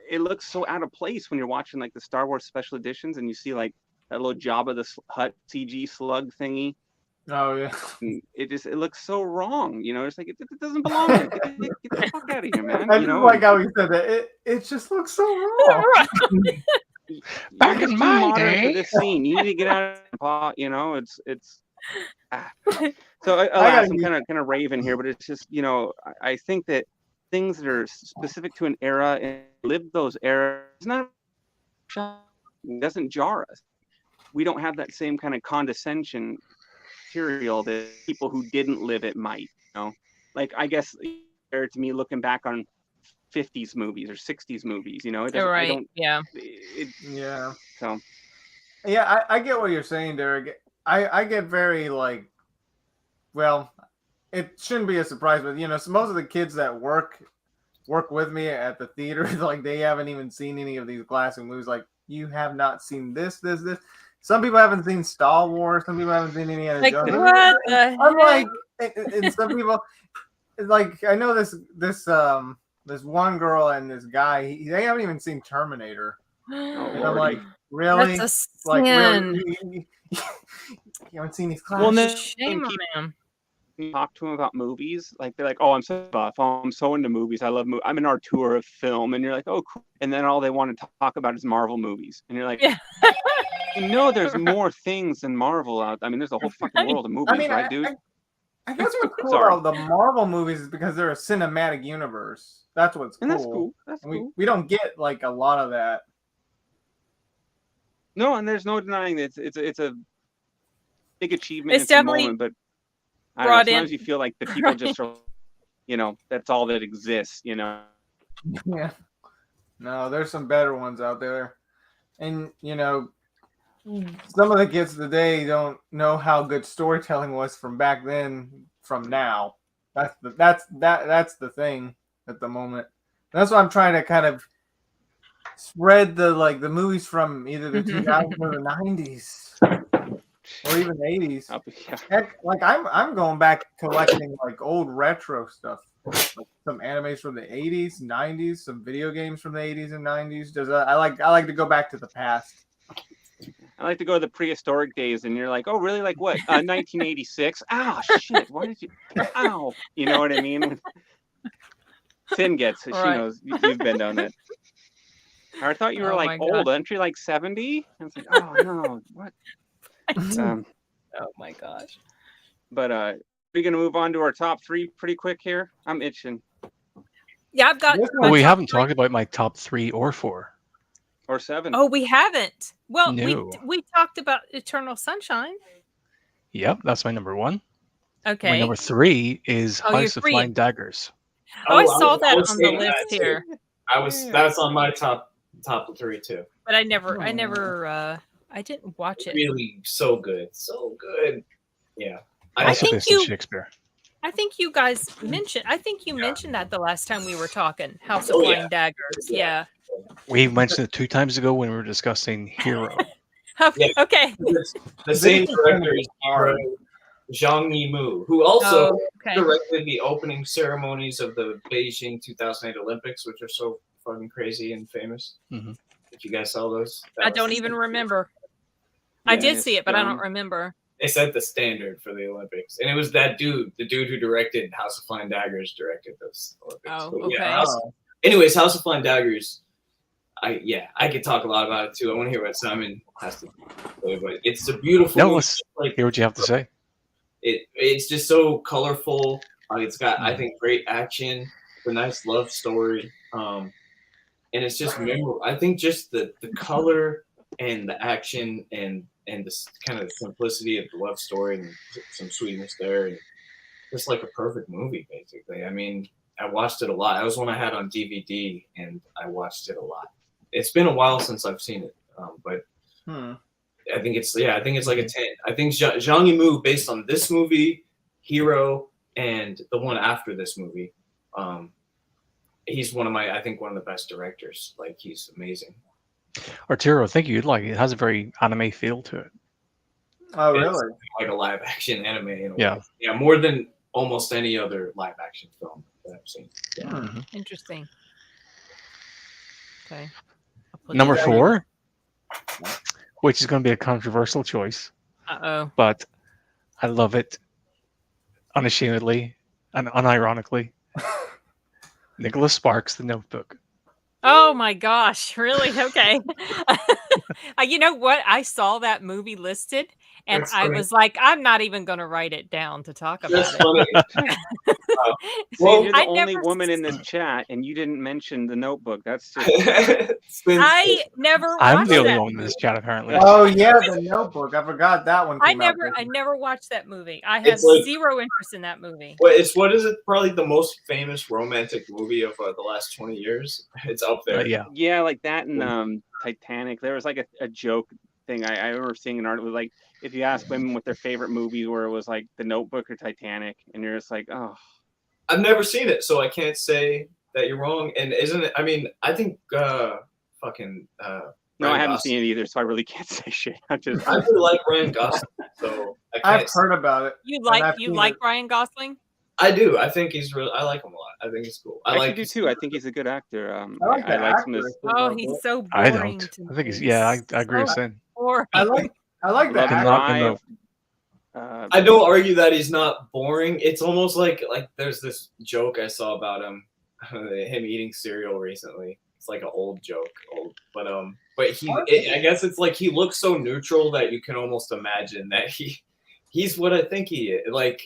It looks so out of place when you're watching like the Star Wars special editions, and you see like that little Jabba the Hutt CG slug thingy. Oh yeah, and it looks so wrong, you know. It's like it doesn't belong. Get the fuck out of here, man. I just like how he said that. It just looks so wrong. Back in my day, for this scene, you need to get out of you know. It's. So I'm kind of raving here, but it's just I think that things that are specific to an era and live those eras doesn't jar us. We don't have that same kind of condescension material that people who didn't live it might, like I guess compared to me looking back on 50s movies or 60s movies, right. So I get what you're saying, Derek. I get very like, well, it shouldn't be a surprise, but so most of the kids that work with me at the theater, like they haven't even seen any of these classic movies. Like, you have not seen this. Some people haven't seen Star Wars. Some people haven't seen any other. Like, what the heck? I'm like, and some people, like, I know this one girl and this guy. They haven't even seen Terminator. And I'm like, really? That's a like, sin. really? You haven't seen these classics? Well, shame on them. you talk to them about movies, like they're like, "Oh, I'm so buff. Oh, I'm so into movies. I love I'm an auteur of film," and you're like, "Oh, cool." And then all they want to talk about is Marvel movies, and you're like, Yeah. there's more things than Marvel out. I mean, there's a whole fucking world of movies, right, dude? I guess what's cool about the Marvel movies is because they're a cinematic universe. That's what's cool. And that's cool. That's cool. We don't get like a lot of that. No, and there's no denying that it's a big achievement. It's definitely a moment, but I don't know, sometimes you feel like the people just are, that's all that exists. Yeah. No, there's some better ones out there, and some of the kids today don't know how good storytelling was from back then from now. That's the thing at the moment. That's why I'm trying to kind of spread the movies from either the 2000s or the 90s or even the 80s. Heck, like I'm going back collecting like old retro stuff, like some animes from the 80s, 90s, some video games from the 80s and 90s. I like to go back to the past. I like to go to the prehistoric days, and you're like, "Oh, really? Like what? 1986? Ow, shit! Why did you? Ow! You know what I mean?" Finn gets it. She knows you've been down that. I thought you were like old. Aren't you like 70? I was like, "Oh no, what?" Oh my gosh! But we're gonna move on to our top 3 pretty quick here. I'm itching. Yeah, I've got. Well, we haven't talked about my top 3 or 4. Or 7. Oh, we haven't. Well, no. we talked about Eternal Sunshine. Yep, that's my number 1. Okay. My number 3 is House of Flying Daggers. Oh, I saw that on the list here. That's on my top 3 too. But I didn't watch it. Really, so good. Yeah. I think you Shakespeare. I think you guys mentioned. I think you mentioned that the last time we were talking. House of Flying Daggers. Yeah. We mentioned it 2 times ago when we were discussing Hero. Okay. The same director is Zhang Yimou, who also directed the opening ceremonies of the Beijing 2008 Olympics, which are so fucking crazy and famous. Mm-hmm. If you guys saw those, I don't even remember. I did see it, but I don't remember. They set the standard for the Olympics, and it was that dude, the dude who directed House of Flying Daggers, directed those Olympics. Oh, okay. Anyways, House of Flying Daggers. I could talk a lot about it too. I want to hear what Simon has to say, but it's a beautiful. No, let's hear what you have to say. It's just so colorful. It's got, I think, great action, a nice love story, and it's just memorable. I think just the color and the action and this kind of simplicity of the love story and some sweetness there, and just like a perfect movie, basically. I mean, I watched it a lot. That was one I had on DVD, and I watched it a lot. It's been a while since I've seen it, but I think it's like a 10. I think Zhang Yimou, based on this movie, Hero, and the one after this movie, he's one of the best directors. Like, he's amazing. Arturo, I think you'd like it. It has a very anime feel to it. Oh, really? It's like a live action anime. In a yeah. way. Yeah, more than almost any other live action film that I've seen. Yeah. Mm-hmm. Interesting. Okay. Number 4, which is going to be a controversial choice. But I love it unashamedly and unironically. Nicholas Sparks, The Notebook. Oh my gosh, really? Okay. You know what? I saw that movie listed and I was like, I'm not even going to write it down to talk about it. Well, you're the only woman in this chat and you didn't mention The Notebook. That's just... I never watched I'm the only that one in this chat, apparently. Oh yeah, The Notebook. I forgot that one. I never watched that movie. I have zero interest in that movie. What is it? Probably the most famous romantic movie of the last 20 years. It's up there. Yeah, like that and Titanic. There was like a joke thing I remember seeing an article, like if you ask women what their favorite movie were, it was like The Notebook or Titanic, and you're just like, oh. I've never seen it, so I can't say that you're wrong. And isn't it? I mean, I think no, I haven't seen it either, so I really can't say shit. I really like Ryan Gosling, so I've heard about it. You like Ryan Gosling? I do. I think he's really. I like him a lot. I think he's cool. I do too. I think he's a good actor. I like some of his. Oh, he's so boring. I don't. I think he's. Yeah, I agree with Sin. I like that. I don't argue that he's not boring. It's almost like there's this joke I saw about him eating cereal recently. It's like an old joke, but I guess it's like he looks so neutral that you can almost imagine that he's what I think he is. Like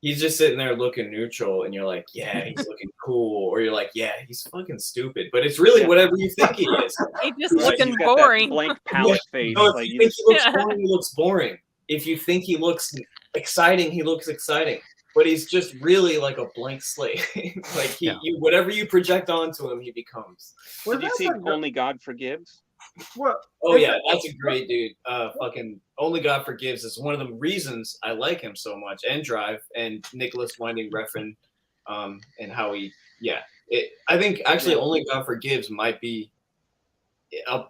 he's just sitting there looking neutral, and you're like, yeah, he's looking cool, or you're like, yeah, he's fucking stupid. But it's really whatever you think he is. He's just looking boring. Blank palette face. No, if like you think he looks boring, he looks boring. If you think he looks exciting, he looks exciting. But he's just really like a blank slate. Like whatever you project onto him, he becomes. Did you see Only God Forgives? What? Oh yeah, that's a great dude. Fucking Only God Forgives is one of the reasons I like him so much, and Drive, and Nicholas Winding Refn, and how he, I think actually Only God Forgives might be,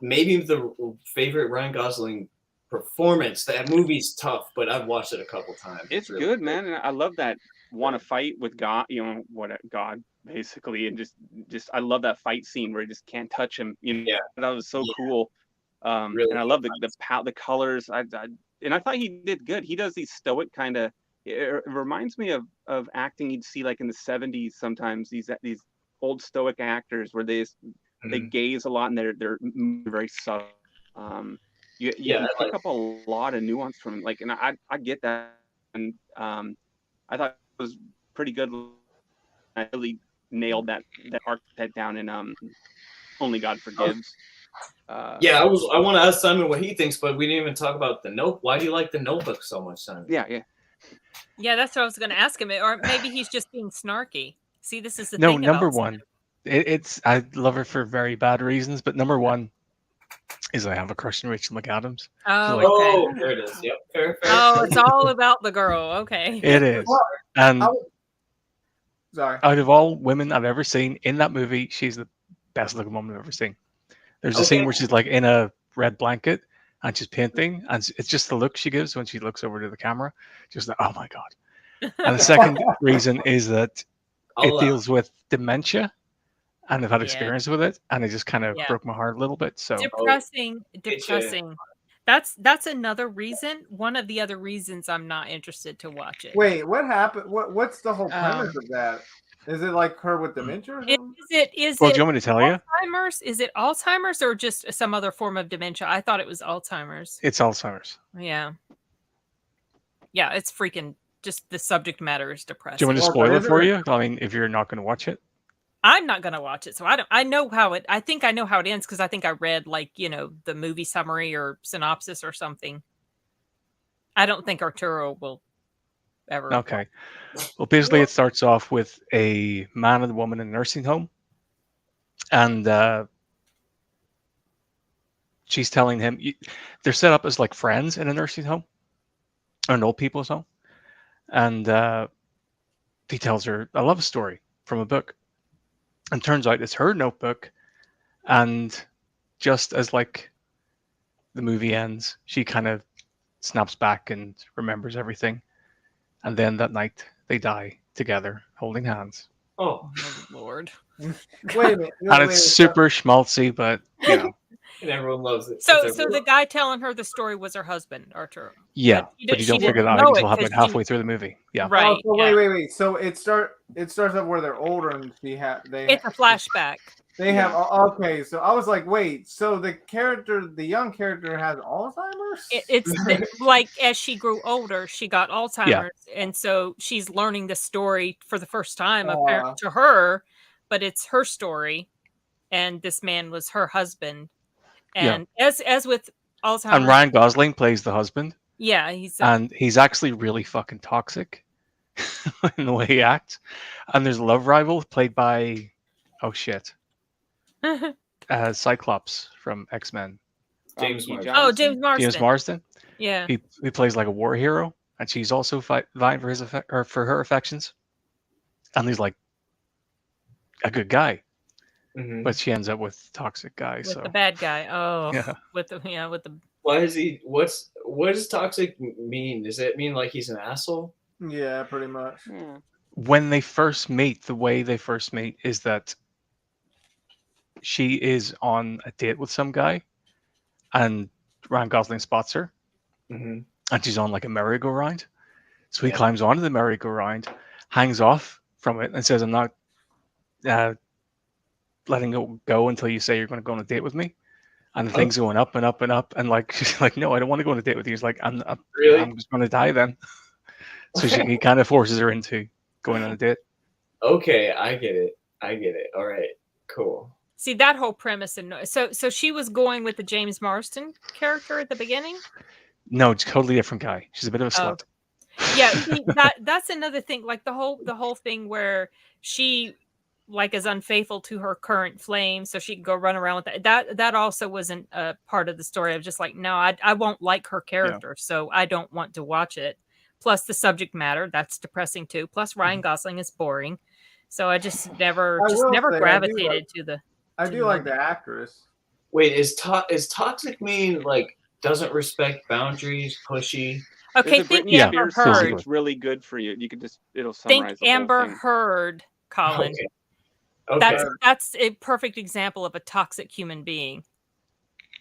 maybe the favorite Ryan Gosling performance. That movie's tough, but I've watched it a couple times. It's really good, man. And I love that want to fight with God, God basically, and just I love that fight scene where he just can't touch him. That was so cool. Really, and I love the colors. I thought he did good. He does these stoic kind of. It reminds me of acting you'd see like in the 70s sometimes. These old stoic actors where they gaze a lot and they're very subtle. You pick up a lot of nuance from it. And I get that, and I thought it was pretty good. I really nailed that archetype down in Only God Forgives. I want to ask Simon what he thinks, but we didn't even talk about The Notebook. Why do you like The Notebook so much, Simon? Yeah, that's what I was going to ask him. Or maybe he's just being snarky. See, this is the thing. No, number one, I love her for very bad reasons, but number one is I have a crush on Rachel McAdams. Oh, there it is. Yep. Fair. Oh, it's all about the girl. Okay. It is. And sorry. Out of all women I've ever seen in that movie, she's the best looking woman I've ever seen. There's a scene where she's like in a red blanket and she's painting, and it's just the look she gives when she looks over to the camera. Just like, oh my God. And the second reason is that it deals with dementia. And I've had experience with it, and it just kind of broke my heart a little bit. So depressing. That's another reason. One of the other reasons I'm not interested to watch it. Wait, what happened? What's the whole premise of that? Is it like her with dementia? Or something? Is well, it do you want me to tell you? Alzheimer's? Is it Alzheimer's or just some other form of dementia? I thought it was Alzheimer's. It's Alzheimer's. Yeah. Yeah, it's freaking. Just the subject matter is depressing. Do you want me to spoil it for you? I mean, if you're not going to watch it. I'm not going to watch it, so I know how it. I think I know how it ends because I think I read the movie summary or synopsis or something. I don't think Arturo will ever. Okay, well, basically, it starts off with a man and a woman in a nursing home, and she's telling him they're set up as like friends in a nursing home, or an old people's home, and he tells her a love story from a book. And turns out it's her notebook, and just as like the movie ends, she kind of snaps back and remembers everything. And then that night they die together, holding hands. Oh Lord! Wait a minute. And it's super schmaltzy, but and everyone loves it. So the guy telling her the story was her husband, Arturo. Yeah, but you don't figure that out until about halfway through the movie. Yeah, right. Oh, so wait. So it starts off where they're older and it's a flashback. They have okay. So I was like, wait. So the young character has Alzheimer's. It's like as she grew older, she got Alzheimer's, and so she's learning the story for the first time to her, but it's her story, and this man was her husband. And as with Alzheimer's, and Ryan Gosling plays the husband. Yeah, he's actually really fucking toxic in the way he acts. And there's a love rival played by Cyclops from X-Men. James Marsden. Oh, James Marsden. James Marsden. Yeah, he plays like a war hero, and she's also vying for her affections. And he's like a good guy. Mm-hmm. But she ends up with toxic guy. With the bad guy. Oh, yeah. With the. Why is he? What does toxic mean? Does it mean like he's an asshole? Yeah, pretty much. Yeah. When they first meet, the way they first meet is that she is on a date with some guy, and Ryan Gosling spots her, and she's on like a merry-go-round. So he climbs onto the merry-go-round, hangs off from it, and says, "I'm not letting it go until you say you're going to go on a date with me." And the thing's going up and up and up, and like she's like, "No, I don't want to go on a date with you." He's like, "I'm just going to die then." So he kind of forces her into going on a date. Okay, I get it. All right, cool. See that whole premise, and so she was going with the James Marsden character at the beginning. No, it's a totally different guy. She's a bit of a slut. Yeah, see, that's another thing. Like the whole thing where she like is unfaithful to her current flame, so she can go run around with that. That also wasn't a part of the story. Of just like, no, I won't like her character, so I don't want to watch it. Plus the subject matter, that's depressing too. Plus Ryan Gosling is boring, so I just never gravitated to the. I do like the actress. Wait, is toxic mean like doesn't respect boundaries, pushy? Okay, think Amber Heard. It's really good for you. You could it'll summarize. Think Amber Heard, Colin. Okay. That's a perfect example of a toxic human being.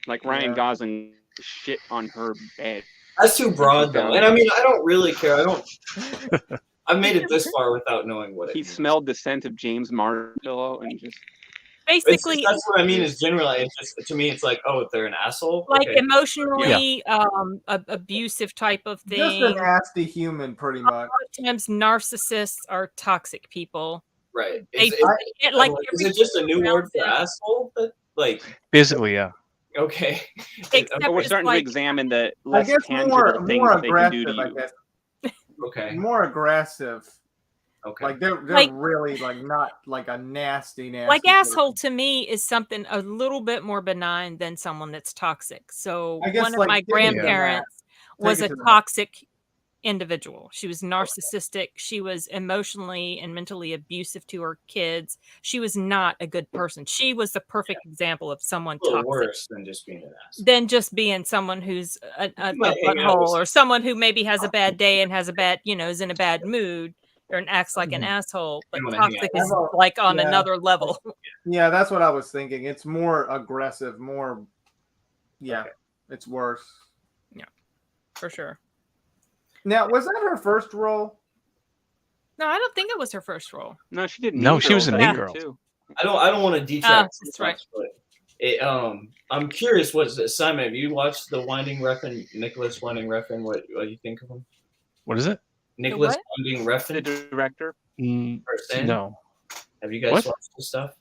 Like Ryan Gosling shit on her bed. That's too broad though. And I mean, I don't really care. I've made it this far without knowing what it means. He smelled the scent of James Martello and just basically that's what I mean is generally it's just to me it's like, oh, they're an asshole. Like emotionally abusive type of thing. Just a nasty human, pretty much. A lot of times narcissists are toxic people. Right. Is it just a new word for asshole? Like basically, yeah. Okay. But we're starting to examine the less tangible things they can do to you. Okay. More aggressive. Okay. Like they're really like not like a nasty. Like asshole to me is something a little bit more benign than someone that's toxic. So one of my grandparents was a toxic individual. She was narcissistic. She was emotionally and mentally abusive to her kids. She was not a good person. She was the perfect example of someone toxic. Worse than just being an asshole. Than just being someone who's a butthole or someone who maybe has a bad day and has a bad, is in a bad mood. Or acts like an asshole, but toxic is like on another level. Yeah, that's what I was thinking. It's more aggressive, more. Yeah, it's worse. Yeah, for sure. Now, was that her first role? No, I don't think it was her first role. No, she didn't. No, she was in Mean Girls too. I don't want to detract. That's right. But I'm curious. Simon? Have you watched the Winding Refn, Nicholas Winding Refn? What do you think of him? What is it? Nicholas Winding Refn, the director. No. Have you guys watched his stuff?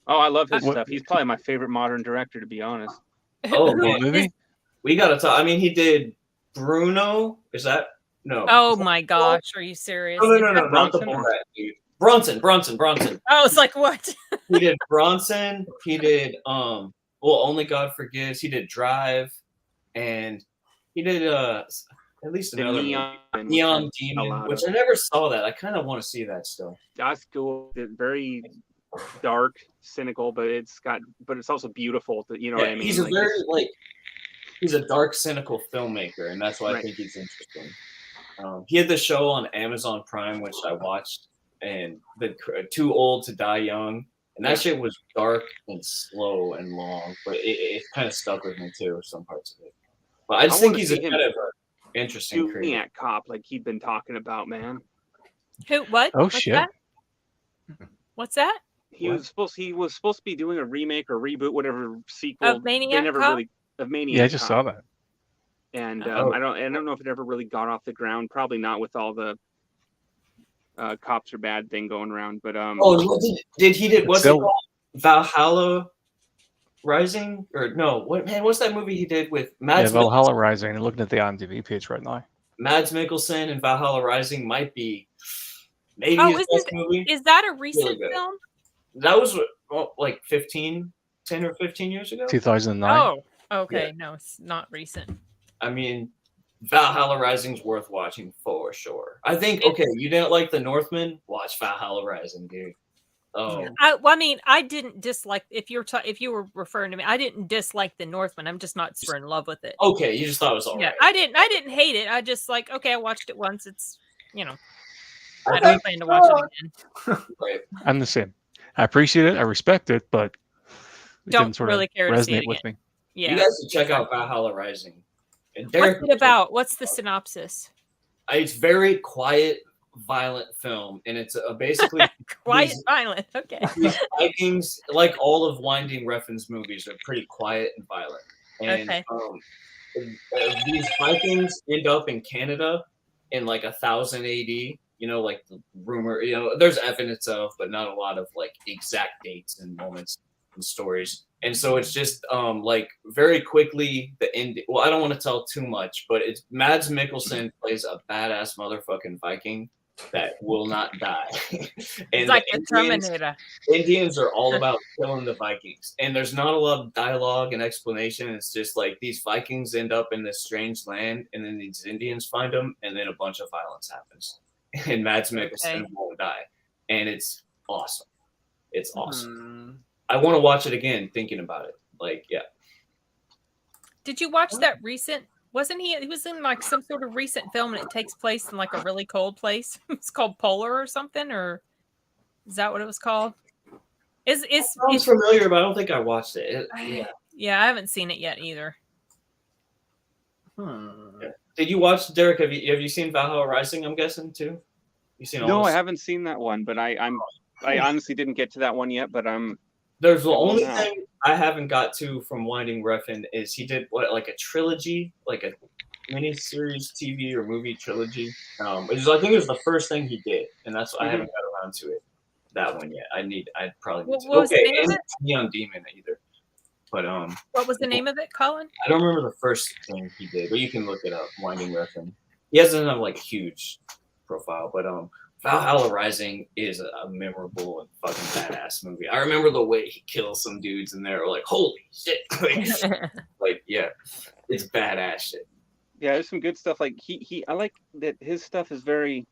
Oh, I love his stuff. He's probably my favorite modern director, to be honest. Oh, movie? We gotta talk. I mean, he did Bruno. Is that no? Oh my gosh, are you serious? No, not the Borat dude. Bronson. I was like, what? He did Bronson. He did Only God Forgives. He did Drive, and he did at least another Neon Demon, which I never saw that. I kind of want to see that still. That's cool. It's very dark, cynical, but it's also beautiful. You know what I mean? He's he's a dark, cynical filmmaker, and that's why I think he's interesting. He had the show on Amazon Prime, which I watched, and Too Old to Die Young, and that shit was dark and slow and long, but it kind of stuck with me too, some parts of it. But I just think he's a kind of interesting Maniac Cop, like he'd been talking about, man. Who? What? Oh, what's shit! That? What's that? He was supposed to be doing a remake or reboot, whatever sequel. Of Maniac Cop? Of Maniac. Yeah, I just saw that. And I don't know if it ever really got off the ground. Probably not with all the cops are bad thing going around. But what's it called? Valhalla Rising, or no? What's that movie he did with Mads? Yeah, Valhalla Rising. I'm looking at the IMDb page right now. Mads Mikkelsen and Valhalla Rising might be maybe his best movie. Is that a recent film? That was like 10 or 15 years ago. 2009. Oh, okay. Yeah. No, it's not recent. I mean, Valhalla Rising's worth watching for sure. I think. Okay, you didn't like The Northman? Watch Valhalla Rising, dude. Oh, I didn't dislike. If you were referring to me, I didn't dislike The Northman. I'm just not super in love with it. Okay, you just thought it was all right. I didn't hate it. I just like, okay, I watched it once. It's I don't plan to watch it again. Right. I'm the same. I appreciate it. I respect it, but it don't didn't sort really of care to see resonate it with again. me. Yeah, you guys should check out Valhalla Rising. Derek, what's it about? What's the synopsis? It's very quiet, violent film, and it's basically quiet, violent. Okay. These Vikings, like all of Winding Refn's movies, are pretty quiet and violent. And okay. These Vikings end up in Canada in like 1000 AD. You know, like the rumor. You know, there's evidence of, but not a lot of like exact dates and moments and stories. And so it's just like very quickly the end. Well, I don't want to tell too much, but it's Mads Mikkelsen plays a badass motherfucking Viking that will not die. And it's like the Terminator. Indians are all about killing the Vikings, and there's not a lot of dialogue and explanation. It's just like these Vikings end up in this strange land, and then these Indians find them, and then a bunch of violence happens, and Mads Mikkelsen won't die, and it's awesome. It's awesome. I want to watch it again, thinking about it. Like, yeah. Did you watch that recent? Wasn't he? He was in like some sort of recent film, and it takes place in like a really cold place. It's called Polar or something, or is that what it was called? Sounds familiar, but I don't think I watched it. Yeah, I haven't seen it yet either. Yeah. Did you watch, Derek? Have you seen Valhalla Rising? I'm guessing too. You seen? No, I haven't seen that one, but I honestly didn't get to that one yet. But There's the only thing I haven't got to from Winding Refn is he did like a trilogy, like a miniseries TV or movie trilogy. I think it was the first thing he did, and that's why I haven't got around to it. That one yet. I'd probably need to. Was the name of it? Neon Demon either. But what was the name of it, Colin? I don't remember the first thing he did, but you can look it up. Winding Refn. He doesn't have like huge profile, but Valhalla Rising is a memorable and fucking badass movie. I remember the way he kills some dudes in there. Like, holy shit! Like, yeah, it's badass shit. Yeah, there's some good stuff. Like I like that his stuff is very.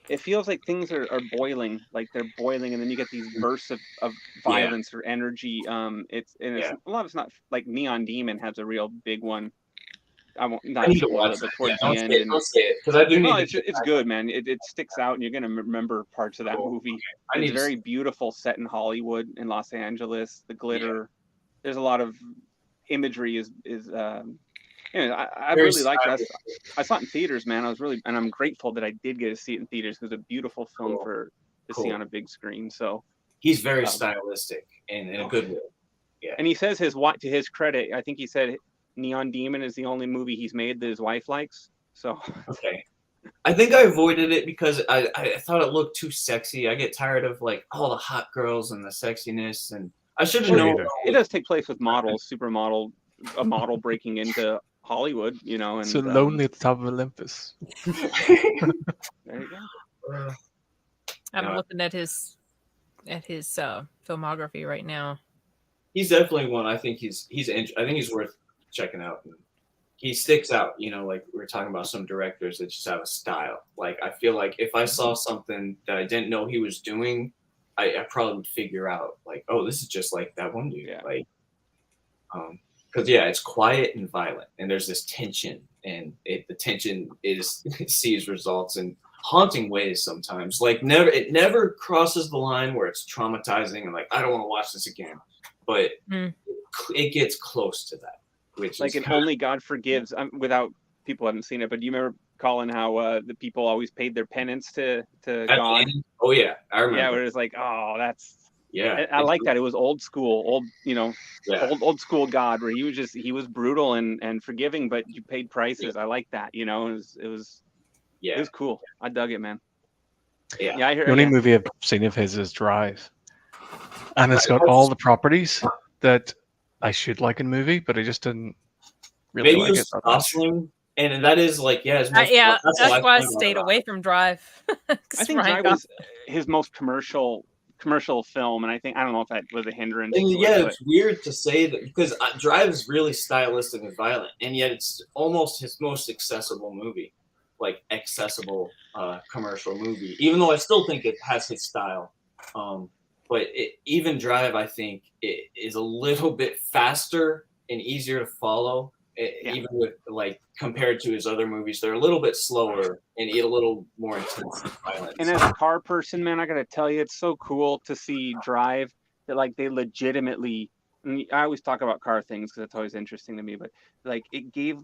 It feels like things are boiling, like they're boiling, and then you get these bursts of violence or energy. A lot of it's not like Neon Demon has a real big one. I need to watch it, but towards the end, because I do need. It's good, man. It sticks out, and you're gonna remember parts of that movie. It's very beautiful, set in Hollywood in Los Angeles. The glitter, there's a lot of imagery. I really like that. I saw it in theaters, man. And I'm grateful that I did get to see it in theaters. It was a beautiful film to see on a big screen. So he's very stylistic and in a good way. Yeah. And he says to his credit, I think he said Neon Demon is the only movie he's made that his wife likes. So okay. I think I avoided it because I thought it looked too sexy. I get tired of like all the hot girls and the sexiness, and I should have known. It does take place with models, supermodel, a model breaking into Hollywood, you know, and so lonely at the top of Olympus. There you go. I'm looking at his filmography right now. He's definitely one. I think he's worth checking out. He sticks out, you know, like we were talking about some directors that just have a style. Like I feel like if I saw something that I didn't know he was doing, I probably would figure out like, oh, this is just like that one dude. Yeah. Like, because it's quiet and violent, and there's this tension, and the tension sees results in haunting ways sometimes. Like it never crosses the line where it's traumatizing and like I don't want to watch this again, but it gets close to that, which like is Only God Forgives. Without people haven't seen it, but do you remember, Colin, how the people always paid their penance to God? Oh yeah, I remember. Yeah, where it's like, oh, that's. Yeah, I like that. It was old school, old school God, where he was brutal and forgiving, but you paid prices. I like that. You know, it was cool. I dug it, man. Yeah. I heard the only movie I've seen of his is Drive, and it's got all the properties that I should like in a movie, but I just didn't really like it. Gosling, and that is like that's why I stayed away from Drive. I think Drive was his most commercial film, and I don't know if that was a hindrance. It's weird to say that because Drive is really stylistic and violent, and yet it's almost his most accessible movie, like accessible commercial movie. Even though I still think it has his style, but even Drive, I think it is a little bit faster and easier to follow. Even with like compared to his other movies, they're a little bit slower and a little more intense and violent. And as a car person, man, I gotta tell you, it's so cool to see Drive that like they legitimately. I always talk about car things because it's always interesting to me, but like it gave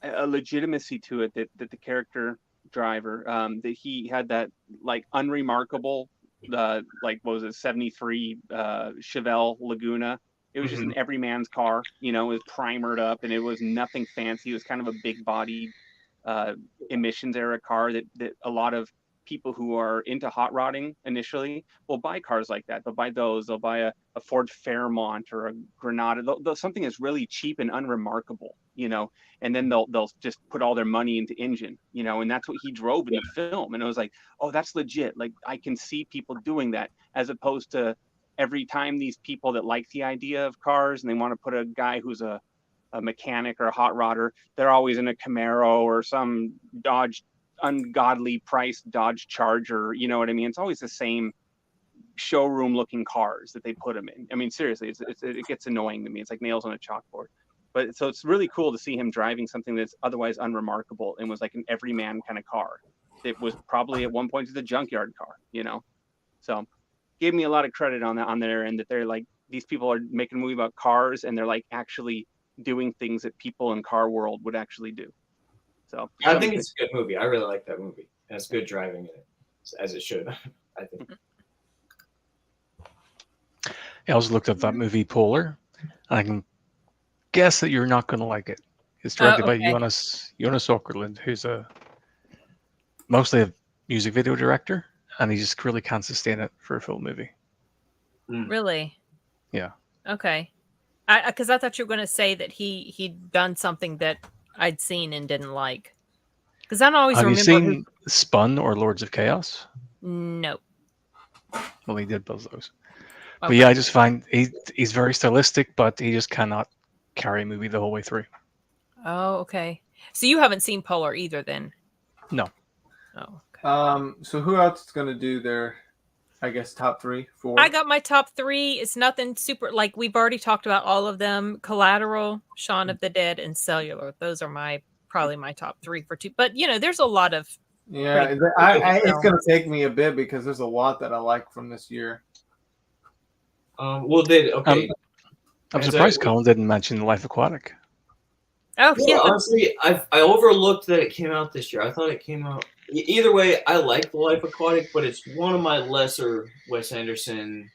a legitimacy to it that the character driver, that he had that like unremarkable, like what was it, 73 Chevelle Laguna. It was just an everyman's car, you know, it was primered up and it was nothing fancy. It was kind of a big bodied emissions era car that a lot of people who are into hot rodding initially will buy cars like that. They'll buy those. They'll buy a Ford Fairmont or a Granada. They'll something that's really cheap and unremarkable, you know. And then they'll just put all their money into engine, you know. And that's what he drove in the film. And it was like, oh, that's legit. Like I can see people doing that, as opposed to every time these people that like the idea of cars and they want to put a guy who's a mechanic or a hot rodder, they're always in a Camaro or some Dodge, ungodly priced Dodge Charger. You know what I mean? It's always the same showroom looking cars that they put them in. I mean, seriously, it gets annoying to me. It's like nails on a chalkboard. But so it's really cool to see him driving something that's otherwise unremarkable and was like an everyman kind of car. It was probably at one point just a junkyard car, you know? So gave me a lot of credit on there, and that they're like, these people are making a movie about cars and they're like actually doing things that people in car world would actually do. So I think it's a good movie. I really like that movie. It has good driving in it, as it should, I think. I also looked up that movie Polar, and I can guess that you're not going to like it. It's directed by Jonas Åkerlund, who's mostly a music video director, and he just really can't sustain it for a full movie. Really? Yeah. Okay. Because I thought you were going to say that he'd done something that I'd seen and didn't like. Because I don't always remember. Have you seen Spun or Lords of Chaos? No. Well, he did both those. Okay. But yeah, I just find he's very stylistic, but he just cannot carry a movie the whole way through. Oh, okay. So you haven't seen Polar either, then? No. Oh. Okay. So who else is going to do their, I guess, top 3, 4? I got my top 3. It's nothing super, like we've already talked about all of them. Collateral, Shaun of the Dead, and Cellular. Those are probably my top 3 for 2. But, you know, there's a lot of... Yeah, it's going to take me a bit because there's a lot that I like from this year. I'm surprised Colin didn't mention Life Aquatic. Oh, yeah. Honestly, I overlooked that it came out this year. I thought it came out... Either way, I like The Life Aquatic, but it's one of my lesser Wes Anderson.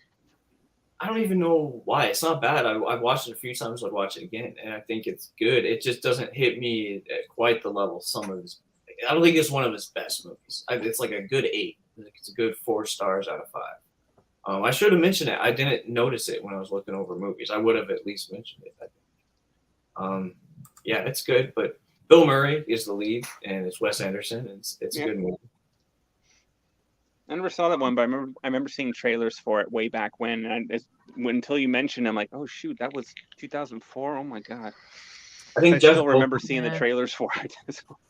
I don't even know why. It's not bad. I've watched it a few times. I'd watch it again, and I think it's good. It just doesn't hit me at quite the level some of his... I don't think it's one of his best movies. It's like a good 8. It's a good 4 stars out of 5. I should have mentioned it. I didn't notice it when I was looking over movies. I would have at least mentioned it, I think. Yeah, it's good, but Bill Murray is the lead, and it's Wes Anderson. It's a good movie. I never saw that one, but I remember seeing trailers for it way back when. And until you mentioned, I'm like, oh shoot, that was 2004. Oh my god! I still remember seeing the trailers for it.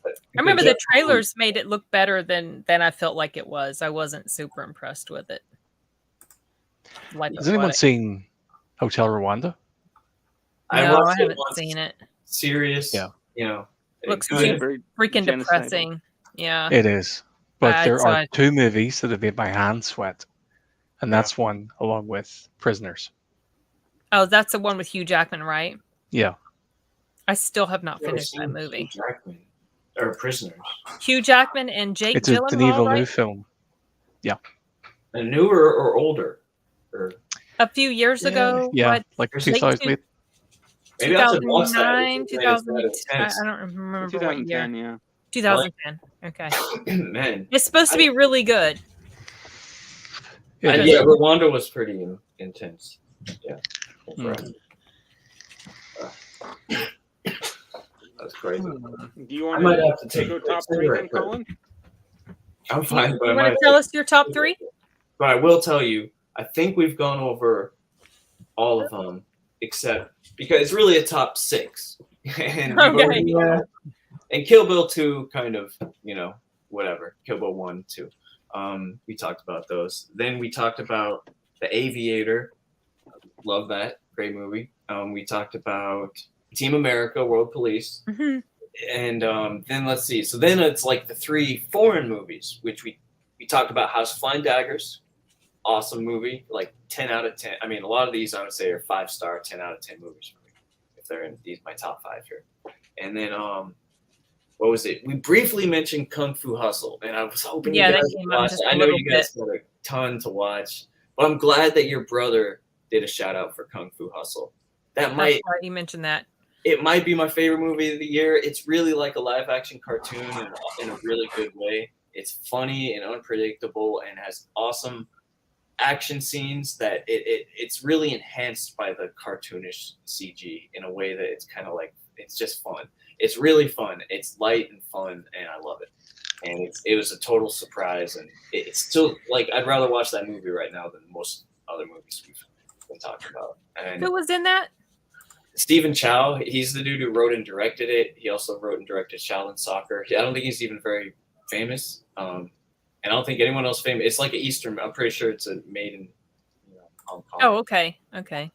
I remember the trailers made it look better than I felt like it was. I wasn't super impressed with it. Has anyone seen Hotel Rwanda? No, I haven't seen it. Serious, yeah. You know, looks super freaking depressing. Yeah, it is. But there are 2 movies that have made my hands sweat, and that's one along with Prisoners. Oh, that's the one with Hugh Jackman, right? Yeah. I still have not finished that movie. Hugh Jackman or Prisoners. Hugh Jackman and Jake Gyllenhaal. It's a Denis Villeneuve film. Yeah. A newer or older? A few years ago. Yeah, like 2008. Maybe 2009, 2010. I don't remember. 2010, yeah. 2010. Okay. Man, it's supposed to be really good. Yeah, Rwanda was pretty intense. Yeah. That's crazy. Do you want to take a top 3 then, Colin? I'm fine. You want to tell us your top 3? But I will tell you, I think we've gone over all of them, except because it's really a top 6. And and Kill Bill 2, kind of, you know, whatever. Kill Bill 1, 2. We talked about those. Then we talked about The Aviator. Love that. Great movie. We talked about Team America, World Police. Mm-hmm. And then let's see. So then it's like the 3 foreign movies, which we talked about House of Flying Daggers. Awesome movie. Like 10 out of 10. I mean, a lot of these I would say are 5-star, 10 out of 10 movies for me. If they're in my top 5 here. And then what was it? We briefly mentioned Kung Fu Hustle, and I was hoping Yeah, you that guys came would up watch just it. a I know little you guys got a ton to watch, but I'm glad that your brother did a shout out for Kung Fu Hustle. That's right, you mentioned that. It might be my favorite movie of the year. It's really like a live action cartoon in a really good way. It's funny and unpredictable and has awesome action scenes that it's really enhanced by the cartoonish CG in a way that it's kind of like, it's just fun. It's really fun. It's light and fun, and I love it. And it was a total surprise, and it's still like, I'd rather watch that movie right now than most other movies we've been talking about. And who was in that? Stephen Chow, he's the dude who wrote and directed it. He also wrote and directed Shaolin Soccer. I don't think he's even very famous. And I don't think anyone else famous. It's like an Eastern. I'm pretty sure it's made in Hong Kong. Oh, okay. Okay.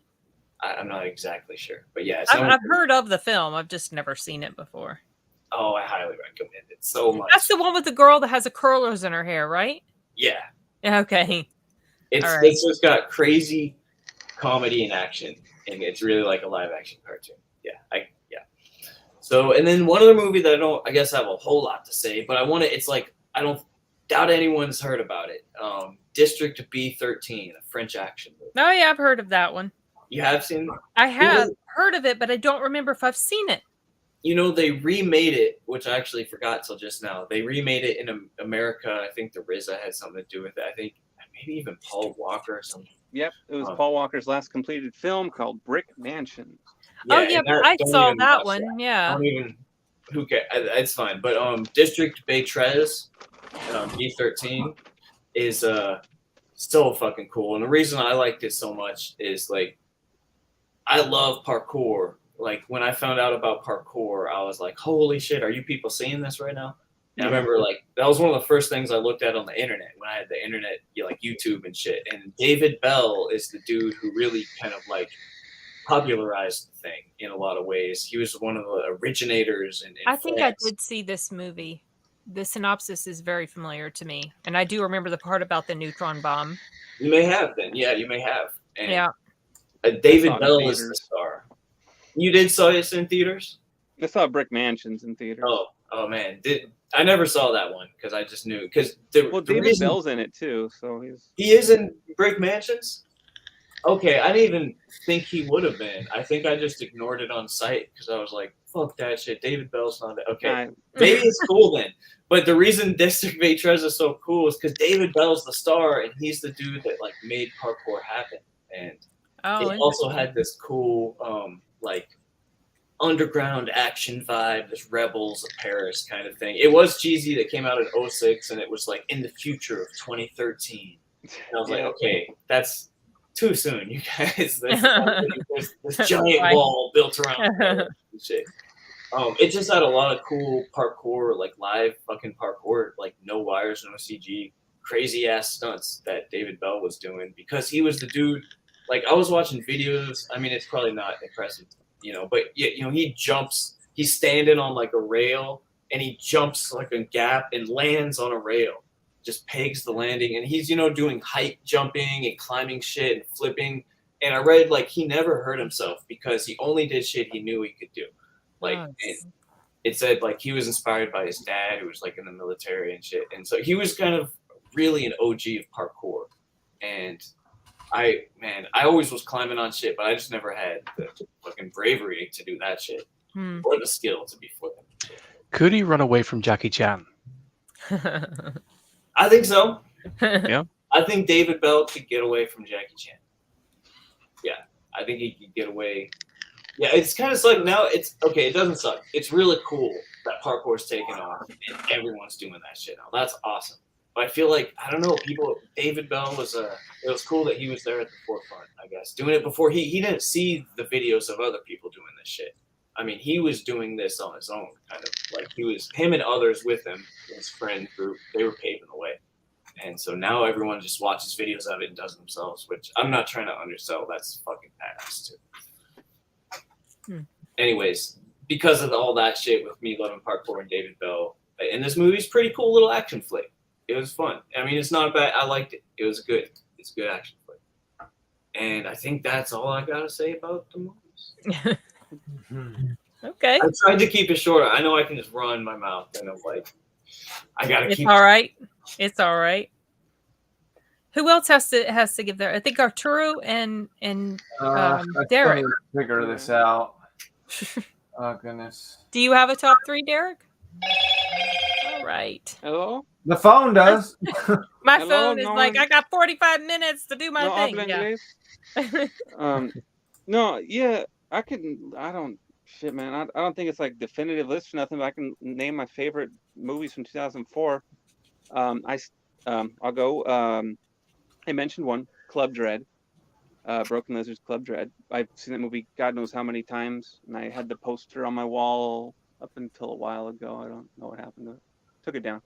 I'm not exactly sure, but yeah. I've heard of the film. I've just never seen it before. Oh, I highly recommend it so much. That's the one with the girl that has the curlers in her hair, right? Yeah. Okay. It's just got crazy comedy and action, and it's really like a live action cartoon. Yeah. So, and then one other movie that I guess I have a whole lot to say, but it's like, I don't doubt anyone's heard about it. District B13, a French action movie. Oh yeah, I've heard of that one. You have seen it? I have heard of it, but I don't remember if I've seen it. You know, they remade it, which I actually forgot till just now. They remade it in America. I think the RZA had something to do with it. I think maybe even Paul Walker or something. Yep, it was Paul Walker's last completed film called Brick Mansion. Yeah, I saw that one. That. Yeah. Who cares? It's fine. But District B13 B13 is so fucking cool. And the reason I liked it so much is like, I love parkour. Like when I found out about parkour, I was like, holy shit, are you people seeing this right now? And I remember like, that was one of the first things I looked at on the internet when I had the internet, like YouTube and shit. And David Bell is the dude who really kind of like popularized the thing in a lot of ways. He was one of the originators. I think I did see this movie. The synopsis is very familiar to me. And I do remember the part about the neutron bomb. You may have then. Yeah, you may have. And yeah. David Bell is the star. You did saw this in theaters? I saw Brick Mansions in theaters. Oh man. I never saw that one because I just knew. David Bell's in it too, so he is in Brick Mansions? Okay, I didn't even think he would have been. I think I just ignored it on sight because I was like, fuck that shit. David Bell's not there. Okay, maybe it's cool then. But the reason District B13 is so cool is because David Bell's the star and he's the dude that like made parkour happen. And it also had this cool like underground action vibe, this Rebels of Paris kind of thing. It was cheesy. That came out in 2006 and it was like in the future of 2013. And I was like, okay, that's too soon, you guys. There's this giant wall built around and shit. It just had a lot of cool parkour, like live fucking parkour, like no wires, no CG, crazy ass stunts that David Bell was doing because he was the dude. Like I was watching videos. I mean, it's probably not impressive, but he jumps. He's standing on like a rail and he jumps like a gap and lands on a rail. Just pegs the landing, and he's doing height jumping and climbing shit and flipping. And I read like he never hurt himself because he only did shit he knew he could do. Like it said like he was inspired by his dad who was like in the military and shit, and so he was kind of really an OG of parkour. And I always was climbing on shit, but I just never had the fucking bravery to do that shit or the skill to be flipping. Could he run away from Jackie Chan? I think so. Yeah. I think David Bell could get away from Jackie Chan. Yeah, I think he could get away. Yeah, it's kind of like now it's okay. It doesn't suck. It's really cool that parkour's taken off and everyone's doing that shit now. That's awesome. But I feel like I don't know. David Bell was it was cool that he was there at the forefront. I guess doing it before he didn't see the videos of other people doing this shit. I mean, he was doing this on his own, kind of like him and others with him, his friend group. They were paving the way, and so now everyone just watches videos of it and does it themselves. Which I'm not trying to undersell. That's fucking badass too. Anyways, because of all that shit with me loving parkour and David Bell, and this movie's pretty cool little action flick. It was fun. I mean, it's not bad. I liked it. It was good. It's a good action flick. And I think that's all I gotta say about the movies. Okay. I tried to keep it shorter. I know I can just run my mouth, and I'm like, I gotta keep. It's all right. It's all right. Who else has to give their? I think Arturo and Derek. Figure this out. Oh goodness. Do you have a top 3, Derek? All right. Hello. The phone does. My phone is like, I got 45 minutes to do my thing. Yeah. No, yeah, I don't. Shit, man. I don't think it's like definitive list or nothing, but I can name my favorite movies from 2004. I'll go. I mentioned one, Club Dread, Broken Lizard's Club Dread. I've seen that movie God knows how many times, and I had the poster on my wall up until a while ago. I don't know what happened to it. Took it down.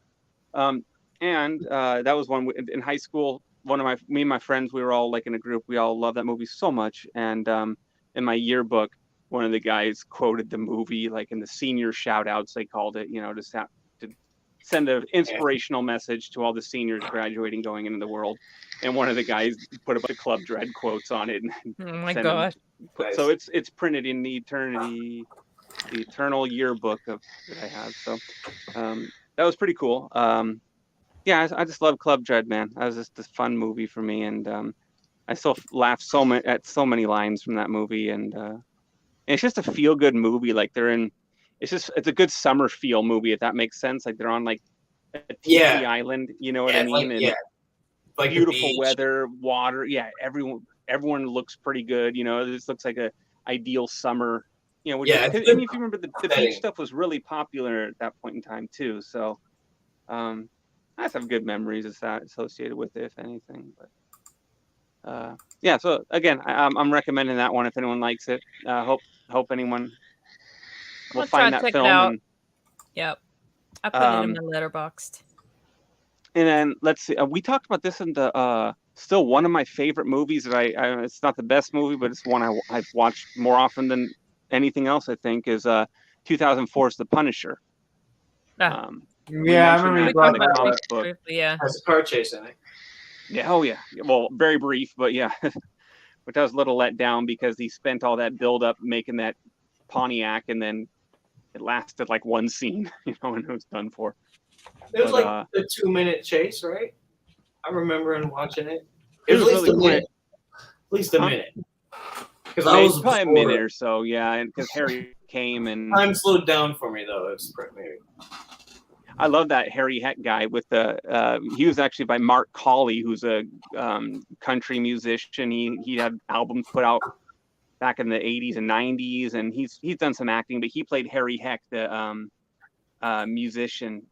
And that was one in high school. Me and my friends, we were all like in a group. We all loved that movie so much. And in my yearbook, one of the guys quoted the movie, like in the senior shout outs, they called it, to send an inspirational message to all the seniors graduating, going into the world. And one of the guys put a bunch of Club Dread quotes on it. Oh my gosh. So it's printed in the eternal yearbook that I have. So that was pretty cool. Yeah, I just love Club Dread, man. That was just a fun movie for me, and I still laugh at so many lines from that movie, and it's just a feel good movie. Like it's a good summer feel movie, if that makes sense. Like they're on like a tiki island, you know what I mean? Like, like beautiful weather, water. Yeah, everyone looks pretty good. This looks like a ideal summer. I mean, if you remember, the beach stuff was really popular at that point in time too. So, I just have good memories associated with it, if anything. But yeah. So again, I'm recommending that one if anyone likes it. Hope anyone will find that film. Yep, I put it in my Letterboxd. And then let's see. We talked about this in the still one of my favorite movies that it's not the best movie, but it's one I've watched more often than anything else. I think is 2004's The Punisher. Yeah, I remember you brought that comic book. Yeah, has a car chase in it. Yeah, oh yeah. Well, very brief, but yeah. Which I was a little let down because he spent all that build up making that Pontiac, and then it lasted like one scene, and it was done for. It was like a 2-minute chase, right? I remember watching it. It was at least really quick. At least a minute. Because I was probably a minute or so, yeah. And because Harry came and time slowed down for me though. It was maybe. I love that Harry Heck guy with he was actually by Mark Colley, who's a country musician. He had albums put out back in the 80s and 90s, and he's done some acting, but he played Harry Heck, the musician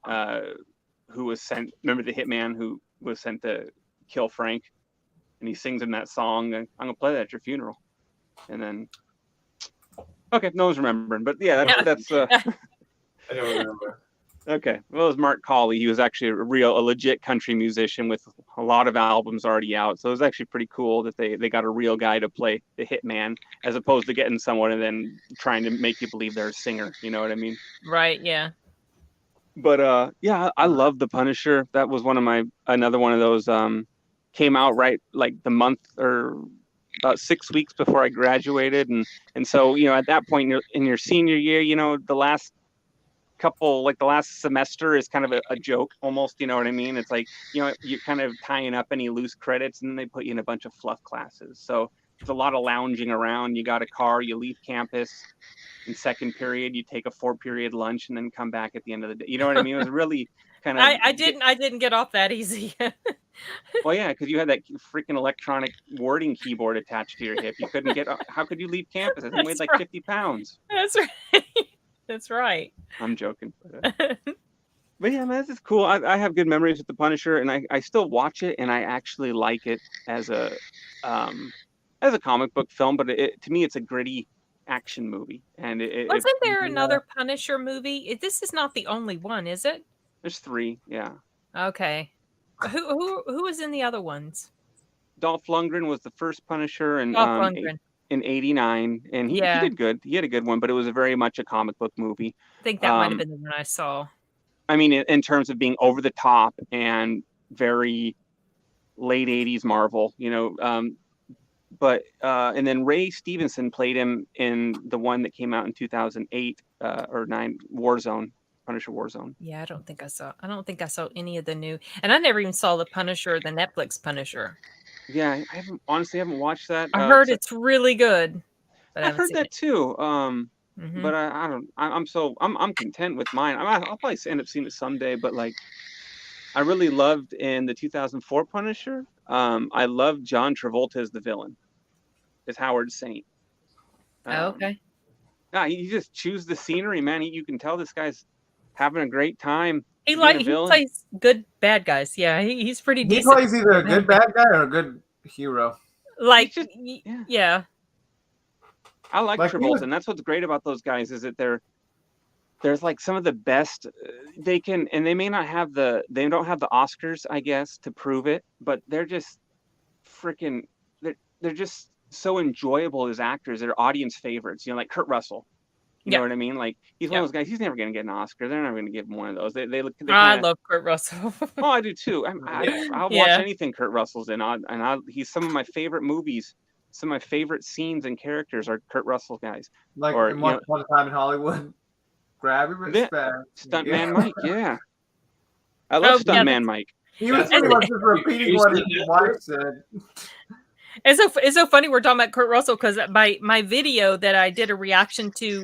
who was sent. Remember the hitman who was sent to kill Frank, and he sings in that song. I'm gonna play that at your funeral, and then okay, no one's remembering, but yeah, that's. I don't remember. Okay, well, it was Mark Colley. He was actually a legit country musician with a lot of albums already out. So it was actually pretty cool that they got a real guy to play the hitman, as opposed to getting someone and then trying to make you believe they're a singer. You know what I mean? Right. Yeah. But yeah, I love The Punisher. That was another one of those. Came out right like the month or about 6 weeks before I graduated, and so at that point in your senior year, the last semester is kind of a joke almost, you know what I mean? It's like, you're kind of tying up any loose credits, and then they put you in a bunch of fluff classes. So there's a lot of lounging around. You got a car, you leave campus in second period, you take a 4-period lunch, and then come back at the end of the day. You know what I mean? It was really kind of. I didn't get off that easy. Well, yeah, because you had that freaking electronic wording keyboard attached to your hip. You couldn't get. How could you leave campus? It weighed like 50 pounds. That's right. That's right. I'm joking. But yeah, man, this is cool. I have good memories with The Punisher, and I still watch it, and I actually like it as a comic book film. But to me, it's a gritty action movie. And wasn't there another Punisher movie? This is not the only one, is it? There's 3. Yeah. Okay. Who was in the other ones? Dolph Lundgren was the first Punisher, and in 89, and he did good. He had a good one, but it was very much a comic book movie. I think that might have been the one I saw. I mean, in terms of being over the top and very late 80s Marvel, and then Ray Stevenson played him in the one that came out in 2008 or 9, Warzone, Punisher Warzone. Yeah, I don't think I saw any of the new, and I never even saw the Punisher, the Netflix Punisher. Yeah, I honestly haven't watched that. I heard it's really good. But I've heard that too. But I'm content with mine. I'll probably end up seeing it someday. But like, I really loved in the 2004 Punisher. I loved John Travolta as the villain, as Howard Saint. Okay. Yeah, he just chews the scenery, man. You can tell this guy's having a great time. He plays good bad guys. Yeah, he's pretty decent. He plays either a good bad guy or a good hero. Like, yeah. I like Travolta, and that's what's great about those guys is that there's like some of the best they can, and they don't have the Oscars, I guess, to prove it, but they're just freaking, they're just so enjoyable as actors. They're audience favorites, you know, like Kurt Russell. You know what I mean? Like, he's one of those guys. He's never going to get an Oscar. They're never going to give him one of those. I love Kurt Russell. Oh, I do too. I'll watch anything Kurt Russell's in, he's some of my favorite movies. Some of my favorite scenes and characters are Kurt Russell guys. Like Once Upon a Time in Hollywood. Grab your respect. Stuntman Mike, yeah. I love Stuntman Mike. He was pretty much just repeating what his wife said. It's so funny we're talking about Kurt Russell because my video that I did a reaction to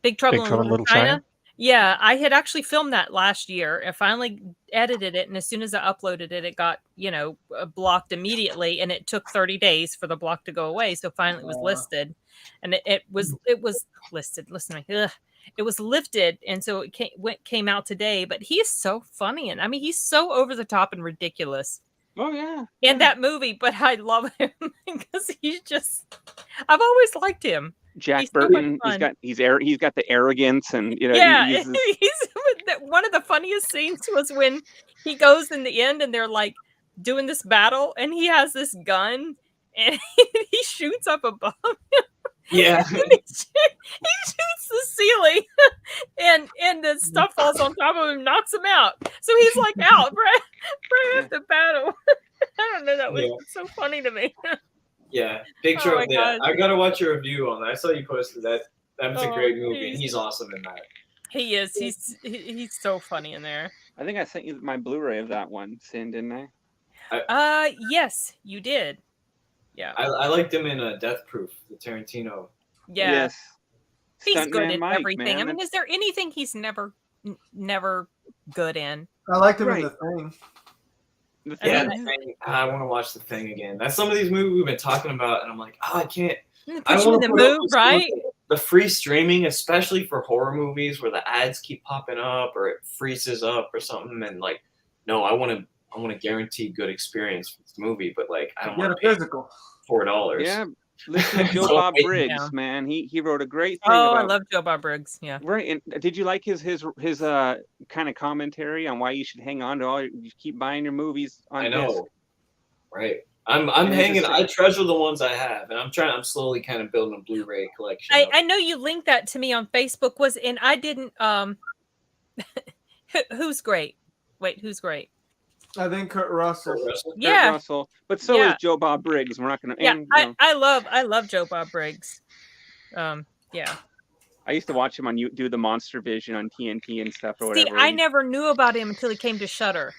Big Trouble in Little China. Yeah, I had actually filmed that last year. I finally edited it, and as soon as I uploaded it, it got blocked immediately, and it took 30 days for the block to go away. So finally, it was listed, and it was listed. Listen to me. Ugh. It was lifted, and so it came out today. But he is so funny, and I mean, he's so over the top and ridiculous. Oh yeah, in that movie. But I love him because I've always liked him. Jack Burton, he's got the arrogance, and he's one of the funniest scenes was when he goes in the end and they're like doing this battle and he has this gun and he shoots up a bomb. Yeah. He shoots the ceiling and the stuff falls on top of him, knocks him out. So he's like out right after battle. I don't know, that was so funny to me. Yeah, Big Trouble. Yeah, I gotta watch your review on that. I saw you posted that. That was a great movie, and he's awesome in that. He is. He's so funny in there. I think I sent you my Blu-ray of that one, Sin, didn't I? Yes, you did. Yeah. I liked him in Death Proof, the Tarantino. Yeah. Yes. He's good in everything. Man. I mean, is there anything he's never good in? I liked him in The Thing. Yeah, The Thing. I want to watch The Thing again. That's some of these movies we've been talking about, and I'm like, I can't. I want to move, right? The free streaming, especially for horror movies, where the ads keep popping up or it freezes up or something, and like, no, I want to guarantee good experience for this movie, but like, I don't want to pay physical $4. Yeah. Listen to Joe Bob Briggs, man. He wrote a great thing. I love Joe Bob Briggs. Yeah. Right. And did you like his kind of commentary on why you should hang on to you keep buying your movies on I know. disc? Right. I'm hanging. I treasure the ones I have, and I'm slowly kind of building a Blu-ray collection. I know you linked that to me on Facebook. And I didn't. Who's great? Wait, who's great? I think Kurt Russell. Yeah, Kurt Russell. But so is Joe Bob Briggs. We're not going to. Yeah, I love Joe Bob Briggs. Yeah. I used to watch him do the Monster Vision on TNT and stuff or whatever. See, I never knew about him until he came to Shudder.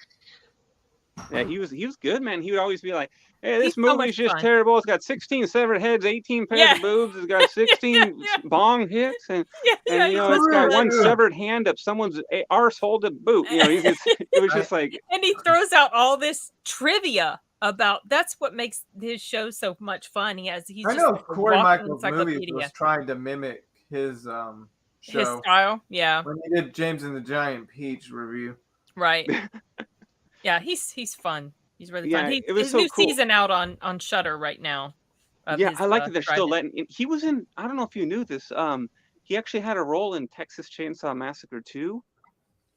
Yeah, he was good, man. He would always be like, "Hey, this movie's just terrible. It's got 16 severed heads, 18 pairs of boobs. It's got 16 bong hits, and it's got one severed hand up someone's arsehole to boot." It was just like. And he throws out all this trivia about. That's what makes his show so much fun. I know Corey Michael's movie was trying to mimic his show. His style, yeah. When he did James and the Giant Peach review, right. Yeah, he's fun. He's really fun. It was his so new cool. season out on Shudder right now. Yeah, I like that they're still letting. He was in. I don't know if you knew this. He actually had a role in Texas Chainsaw Massacre 2,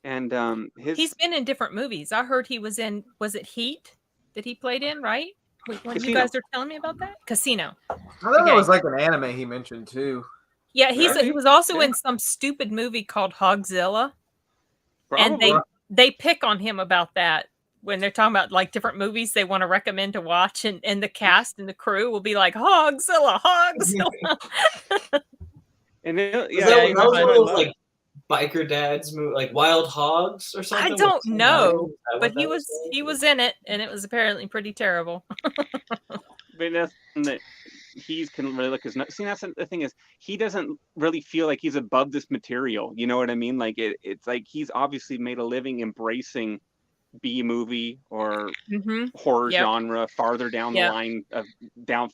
and he's been in different movies. I heard he was in. Was it Heat that he played in? Right? You guys are telling me about that? Casino. I thought it was like an anime he mentioned too. Yeah, he was also in some stupid movie called Hogzilla, and they pick on him about that when they're talking about like different movies they want to recommend to watch, and the cast and the crew will be like Hogzilla. And that was one of those like biker dads movie, like Wild Hogs or something. I don't know, but he was in it, and it was apparently pretty terrible. But that's that he's can really look his nuts. See, that's the thing is he doesn't really feel like he's above this material. You know what I mean? Like it's like he's obviously made a living embracing B movie or horror genre farther down the line of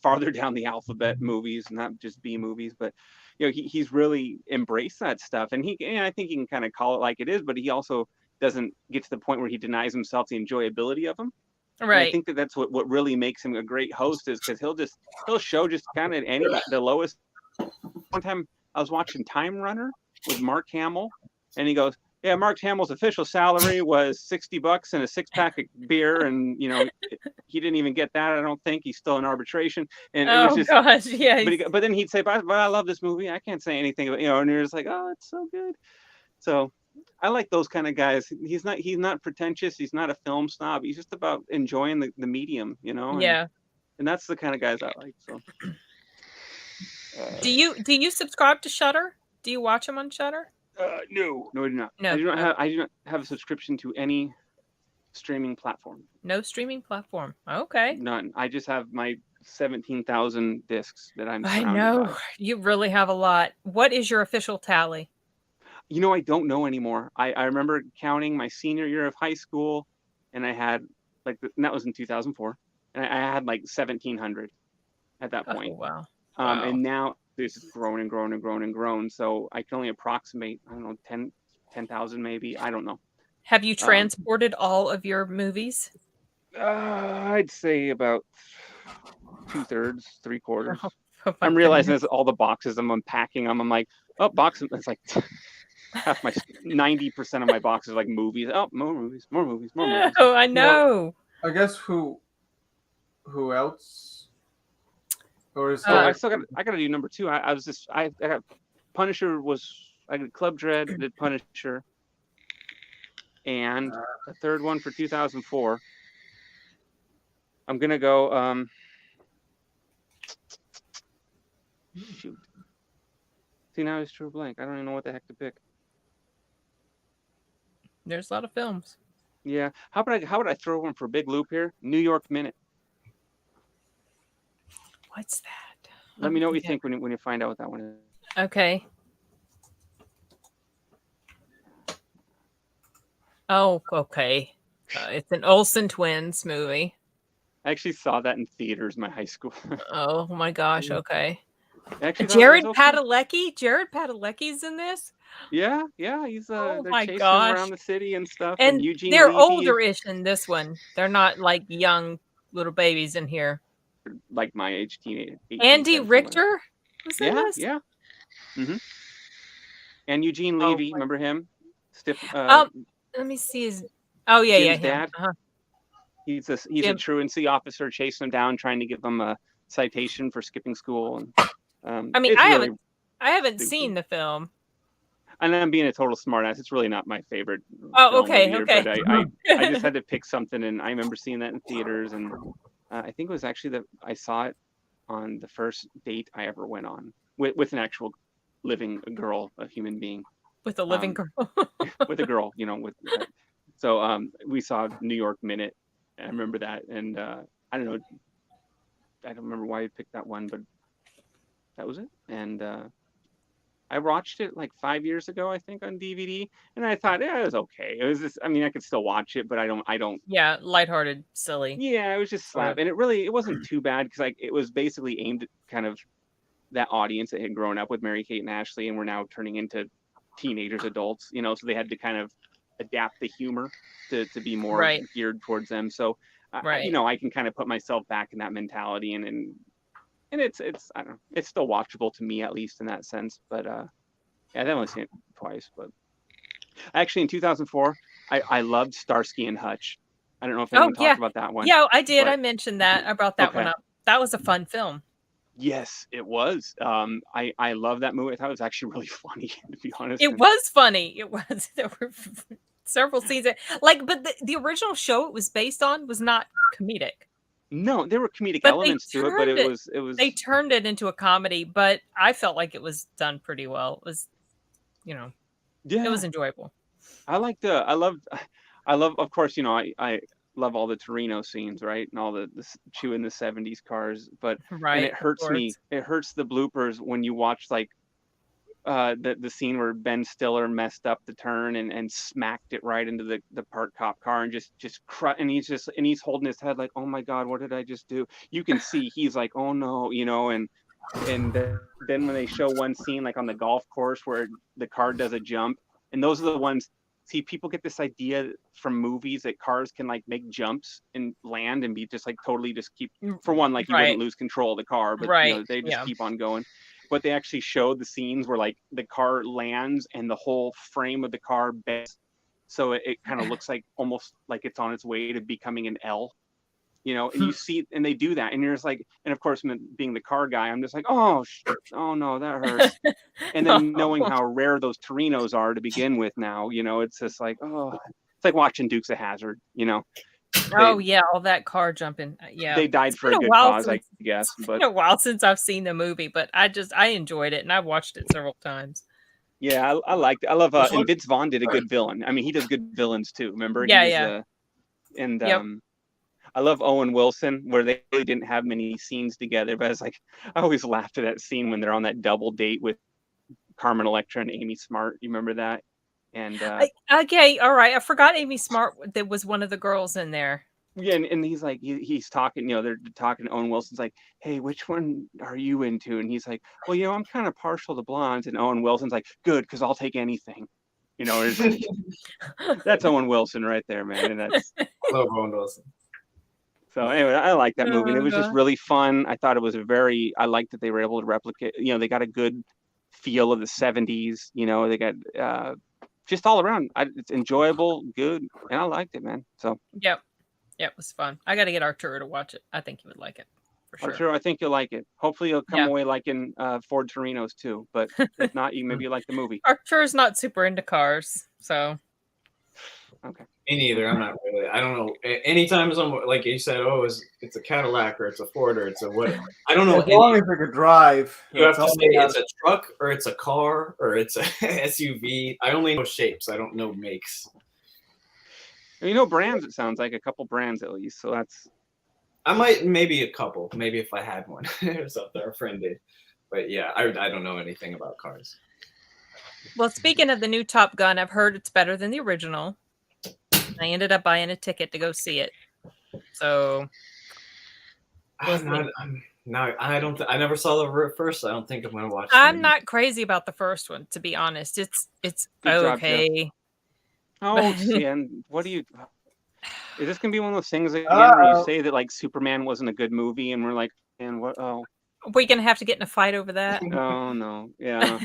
farther down the alphabet movies, not just B movies, but you know he's really embraced that stuff, and I think he can kind of call it like it is, but he also doesn't get to the point where he denies himself the enjoyability of them. Right. And I think that's what really makes him a great host, is because he'll show just kind of the lowest. One time I was watching Time Runner with Mark Hamill, and he goes, "Yeah, Mark Hamill's official salary was $60 and a 6-pack of beer, and you know he didn't even get that. I don't think he's still in arbitration." And it was just, gosh, yeah. But then he'd say, "But I love this movie. I can't say anything about and you're just like, oh, it's so good." So I like those kind of guys. He's not pretentious. He's not a film snob. He's just about enjoying the medium, you know. And that's the kind of guys I like. So, do you subscribe to Shudder? Do you watch them on Shudder? No, I do not. No, I do not have a subscription to any streaming platform. No streaming platform. Okay. None. I just have my 17,000 discs that I'm surrounded I know. by. You really have a lot. What is your official tally? You know, I don't know anymore. I remember counting my senior year of high school, and I had and that was in 2004, and I had like 1,700 at that point. Oh, wow. And now this has grown and grown and grown and grown. So I can only approximate, I don't know, 10,000 maybe. I don't know. Have you transported all of your movies? I'd say about 2/3, 3/4. Oh, I'm realizing as all the boxes I'm unpacking them, I'm like, oh, boxes. It's like half my 90% of my boxes are like movies. Oh, more movies. Oh, I know. I guess who else? Or is I got to do number 2. I got Punisher I did Club Dread, did Punisher, and a third one for 2004. I'm gonna go. Shoot. See, now it's true blank. I don't even know what the heck to pick. There's a lot of films. Yeah. How would I throw one for a big loop here? New York Minute. What's that? Let me know what you think when you find out what that one is. Okay. Oh, okay. It's an Olsen twins movie. I actually saw that in theaters in my high school. Oh my gosh. Okay. Actually, Jared Padalecki. Jared Padalecki's in this. Yeah. He's oh they're my chasing gosh. him around the city and stuff. And Eugene they're Levy older-ish in this one. They're not like young little babies in here. Like my age, teenage. Andy Richter was in this? Yeah. Mm-hmm. And Eugene Levy, remember him? Stiff. Let me see his. Oh yeah, Jim's yeah. dad. Uh-huh. He's a truancy officer chasing him down, trying to give him a citation for skipping school. And I mean, I haven't seen the film. And I'm being a total smartass. It's really not my favorite. Oh, okay, either, okay. But I just had to pick something, and I remember seeing that in theaters, and I think it was actually I saw it on the first date I ever went on with an actual living girl, a human being. With a living girl. With a girl, So we saw New York Minute. I remember that, and I don't know. I don't remember why I picked that one, but that was it. And I watched it like 5 years ago, I think, on DVD, and I thought, it was okay. It was just, I mean, I could still watch it, but I don't. Yeah, lighthearted, silly. Yeah, it was just slap, and it wasn't too bad because it was basically aimed at kind of that audience that had grown up with Mary-Kate and Ashley and were now turning into teenagers, adults, so they had to kind of adapt the humor to be more geared towards them. So, I can kind of put myself back in that mentality, and it's I don't know, it's still watchable to me, at least in that sense. But I've only seen it twice. But actually, in 2004, I loved Starsky and Hutch. I don't know if anyone talked about that one. Yeah, I did. But I mentioned that. I brought that one up. That was a fun film. Yes, it was. I love that movie. I thought it was actually really funny, to be honest. It was funny. It was. There were several scenes. Like, but the original show it was based on was not comedic. No, there were comedic But elements to it, but it was they turned it into a comedy, but I felt like it was done pretty well. It was, you know, it was enjoyable. I love, of course, you know, I love all the Torino scenes, right? And all the chewing the 70s cars, but and it hurts me. It hurts the bloopers when you watch like the scene where Ben Stiller messed up the turn and smacked it right into the parked cop car and just and he's holding his head like, oh my God, what did I just do? You can see he's like, oh no, you know, and then when they show one scene like on the golf course where the car does a jump, and those are the ones. See, people get this idea from movies that cars can like make jumps and land and be just like totally just keep, for one, like you wouldn't lose control of the car, but you know, they just keep on going. But they actually showed the scenes where like the car lands and the whole frame of the car bends, so it kind of looks like almost like it's on its way to becoming an L, you know. And you see, and they do that, and you're just like, and of course, being the car guy, I'm just like, oh no, that hurts. And then knowing how rare those Torinos are to begin with now, you know, it's just like, oh, it's like watching Dukes of Hazzard, you know. Oh yeah, all that car jumping. Yeah, they died for a good cause, I guess. But it's been a while since I've seen the movie, but I enjoyed it and I watched it several times. Yeah, I liked it. I love and Vince Vaughn did a good villain. I mean, he does good villains too. Remember? Yeah. I love Owen Wilson, where they really didn't have many scenes together, but I was like, I always laughed at that scene when they're on that double date with Carmen Electra and Amy Smart. You remember that? And okay, all right. I forgot Amy Smart. That was one of the girls in there. Yeah, and he's like, he's talking, you know, they're talking to Owen Wilson's like, hey, which one are you into? And he's like, well, you know, I'm kind of partial to blondes. And Owen Wilson's like, good, because I'll take anything. You know, it's like, that's Owen Wilson right there, man. And that's I love Owen Wilson. So anyway, I like that movie. And it was just really fun. I thought it was I liked that they were able to replicate, you know, they got a good feel of the 70s, you know, they got just all around. It's enjoyable, good, and I liked it, man. So Yep, it was fun. I got to get Arturo to watch it. I think he would like it for sure. Arturo, I think you'll like it. Hopefully, you'll come away liking Ford Torinos too. But if not, maybe you like the movie. Arturo's not super into cars, so okay. Me neither. I'm not really. I don't know. Anytime someone, like you said, oh, it's a Cadillac or it's a Ford or it's a what? I don't know. As long as it could drive. You have to say it's a truck or it's a car or it's a SUV. I only know shapes. I don't know makes. You know brands. It sounds like a couple brands at least. So that's. I might maybe a couple. Maybe if I had one or something, or a friend did. But yeah, I don't know anything about cars. Well, speaking of the new Top Gun, I've heard it's better than the original. I ended up buying a ticket to go see it. So I never saw the first. I don't think I'm going to watch it. I'm not crazy about the first one, to be honest. It's okay. Oh, see, and what do you? Is this going to be one of those things again where you say that like Superman wasn't a good movie, and we're like, and what? Oh, we're going to have to get in a fight over that. Oh no, yeah.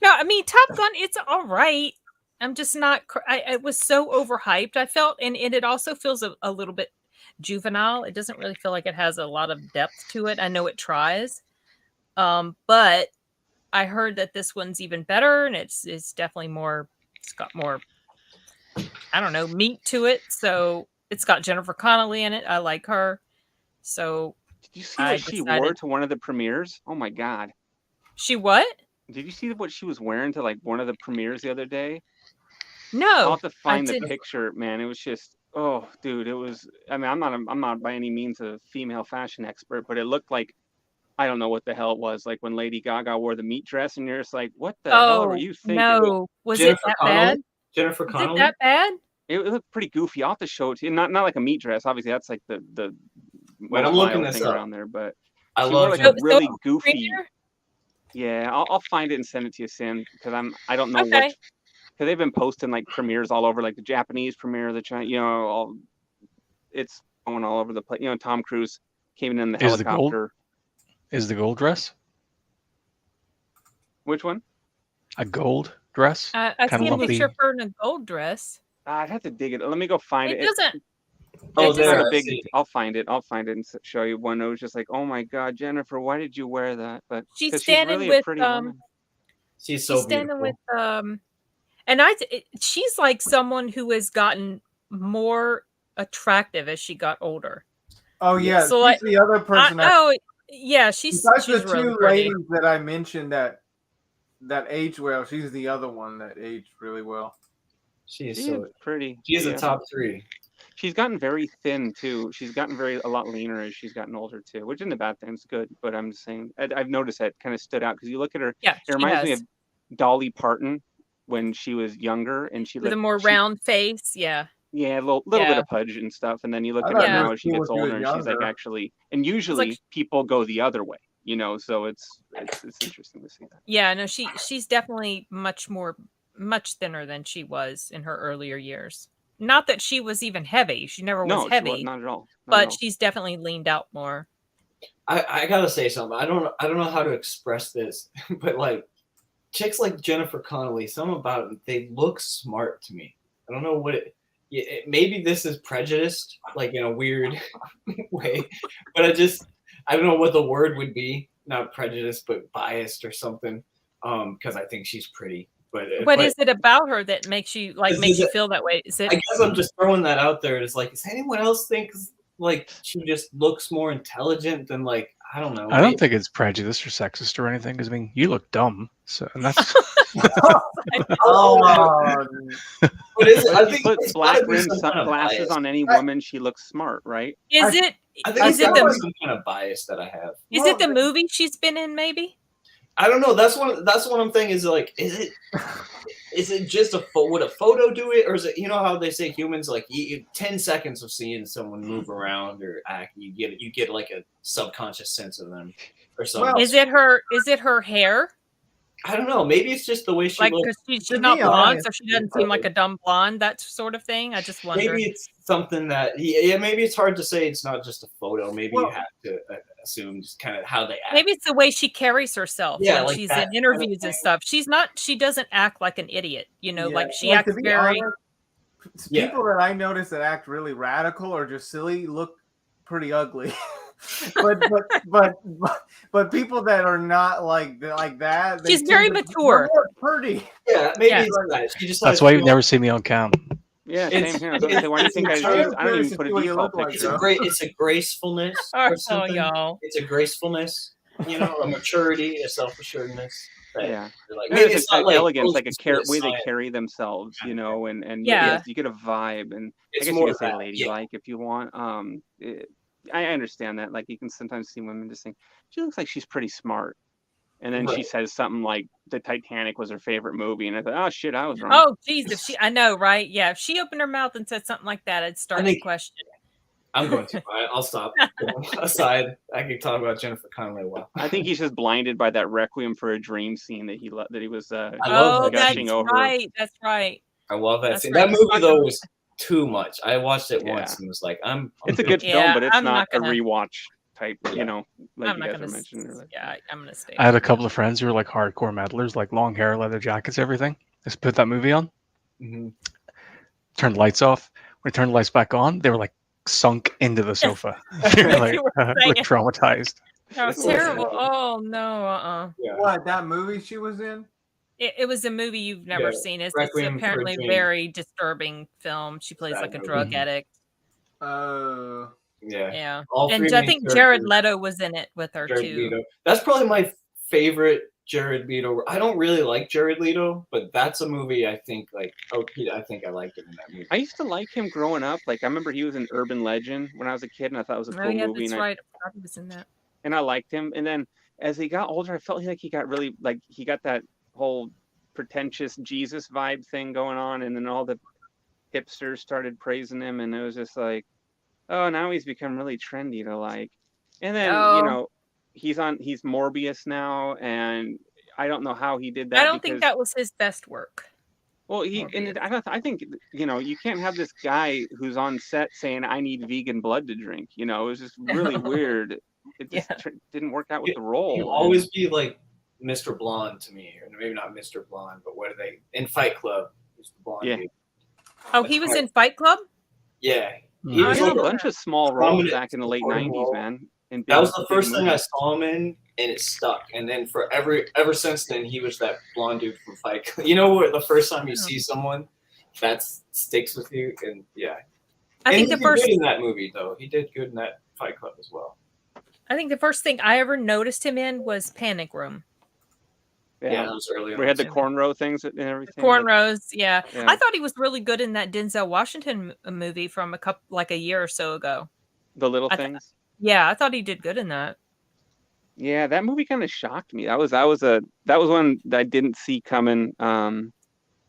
No, I mean Top Gun. It's all right. I'm just not. It was so overhyped. I felt, and it also feels a little bit juvenile. It doesn't really feel like it has a lot of depth to it. I know it tries, but I heard that this one's even better, and it's definitely more. It's got more. I don't know, meat to it. So it's got Jennifer Connelly in it. I like her. So did you see what she wore to one of the premieres? Oh my God. She what? Did you see what she was wearing to like one of the premieres the other day? No, I'll have to find the picture, man. It was just, oh, dude, it was. I mean, I'm not by any means a female fashion expert, but it looked like, I don't know what the hell it was. Like when Lady Gaga wore the meat dress, and you're just like, what the hell were you thinking? No, was it that bad? Jennifer Connelly. Was it that bad? It looked pretty goofy. I'll have to show it to you. Not like a meat dress. Obviously, that's like the. When I'm looking this up around there, but I love like a really goofy. Yeah, I'll find it and send it to you, Sam, because I don't know what. Because they've been posting like premieres all over, like the Japanese premiere, the China, you know, it's going all over the place. You know, Tom Cruise came in the helicopter. Is the gold dress? Which one? A gold dress? I see a picture of her in a gold dress. I'd have to dig it. Let me go find it. It doesn't. Oh, there. I'll find it and show you one. It was just like, oh my God, Jennifer, why did you wear that? But she's standing with she's so standing beautiful. with And she's like someone who has gotten more attractive as she got older. Oh yeah, So she's like the other person. yeah, she's the really two pretty. ladies that I mentioned that aged well. She's the other one that aged really well. She is pretty. She is a top 3. She's gotten very thin too. She's gotten a lot leaner as she's gotten older too, which isn't a bad thing. It's good, but I'm just saying I've noticed that kind of stood out because you look at her. Yeah, it reminds me of Dolly Parton when she was younger, and she with a more round face. Yeah. Yeah, a little bit of pudge and stuff, and then you look at her now as she gets older, and she's like actually, and usually people go the other way, so it's interesting to see that. Yeah, no, she's definitely much thinner than she was in her earlier years. Not that she was even heavy; she never was heavy. She not at all. But she's definitely leaned out more. I gotta say something. I don't know how to express this, but like chicks like Jennifer Connelly, something about them, they look smart to me. I don't know what maybe this is prejudiced, like in a weird way, but I don't know what the word would be. Not prejudiced, but biased or something. Because I think she's pretty. But what is it about her that makes you feel that way? Is it? I guess I'm just throwing that out there. It's like, does anyone else think like she just looks more intelligent than like I don't know? I don't think it's prejudiced or sexist or anything. Because I mean, you look dumb, so and that's. But is it? I think put black rim sunglasses on any woman, she looks smart, right? Is it? I think it's some kind of bias that I have. Is it the movie she's been in? Maybe. I don't know. That's what I'm thinking. Is like, is it just would a photo do it, or is it? You know how they say humans like 10 seconds of seeing someone move around or act, you get like a subconscious sense of them or something. Is it her hair? I don't know. Maybe it's just the way she looks. She's not blonde, so she doesn't seem like a dumb blonde. That sort of thing. I just wonder. Maybe it's something that maybe it's hard to say. It's not just a photo. Maybe you have to assume just kind of how they act. Maybe it's the way she carries herself when like she's in interviews and stuff. She doesn't act like an idiot. Like she acts very. Honest, people that I notice that act really radical or just silly look pretty ugly. but people that are not like that. She's very mature. Pretty. Yeah, maybe it's like that. She just. That's why you've never seen me on cam. Yeah, same here. Why do you think I don't even put a default picture? It's a gracefulness. Oh, y'all. It's a gracefulness. A maturity, a self-assuredness. Yeah, like, maybe it's not like elegance, like a way they carry themselves, and you get a vibe, and it's I guess more you can say ladylike if you want. I understand that. Like you can sometimes see women just think she looks like she's pretty smart, and then she says something like the Titanic was her favorite movie, and I thought, oh shit, I was wrong. Oh geez, I know, right? Yeah, if she opened her mouth and said something like that, I'd start to question. I'm going to. I'll stop. Aside, I can talk about Jennifer Connelly. Well, I think he's just blinded by that Requiem for a Dream scene that he was that's gushing over. Right. That's right. I love that scene. That movie though was too much. I watched it once and was like, it's a good film, but it's not a rewatch type. Like I'm you not guys gonna, are mentioning. Yeah, I'm gonna stay. I had a couple of friends who were like hardcore metalers, like long hair, leather jackets, everything. Just put that movie on, turned the lights off. When we turned the lights back on, they were like sunk into the sofa. They were like traumatized. That was terrible. Oh no. What, that movie she was in? It was a movie you've never seen. It's apparently a very disturbing film. She plays like a drug addict. Oh. Yeah. And I think Jared Leto was in it with her too. Leto. That's probably my favorite Jared Leto. I don't really like Jared Leto, but that's a movie I think I think I liked him in that movie. I used to like him growing up. Like I remember he was in Urban Legend when I was a kid, and I thought it was a cool movie. That's right. I forgot he was in that. And I liked him. And then as he got older, I felt like he got really he got that whole pretentious Jesus vibe thing going on, and then all the hipsters started praising him, and it was just like, oh, now he's become really trendy to like. And then he's Morbius now, and I don't know how he did that. I don't think that was his best work. Well, I think you can't have this guy who's on set saying I need vegan blood to drink. It was just really weird. It just didn't work out with the role. He'll always be like Mr. Blonde to me, or maybe not Mr. Blonde, but what are they in Fight Club? He's the blonde dude. Oh, he was in Fight Club? Yeah. He was in a bunch of small roles back in the late 90s, man. That was the first thing I saw him in, and it stuck. And then ever since then, he was that blonde dude from Fight Club. You know what? The first time you see someone, that sticks with you, and yeah. I think he did good in that movie, though. He did good in that Fight Club as well. I think the first thing I ever noticed him in was Panic Room. Yeah, that was early on. We had the cornrow things and everything. Cornrows, yeah. I thought he was really good in that Denzel Washington movie from a year or so ago. The Little Things. Yeah, I thought he did good in that. Yeah, that movie kind of shocked me. That was one that I didn't see coming.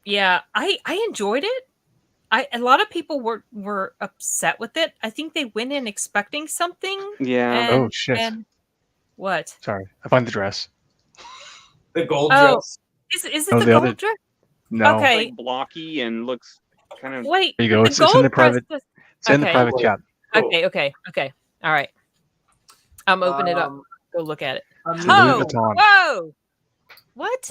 Yeah, I enjoyed it. A lot of people were upset with it. I think they went in expecting something. Yeah. Oh shit. And what? Sorry, I find the dress. The gold dress. Is it the gold dress? No. Okay. It's like blocky and looks kind of. Wait. There you go. It's in the private. It's in the private chat. Okay. All right. I'm opening it up. Go look at it. Whoa! What?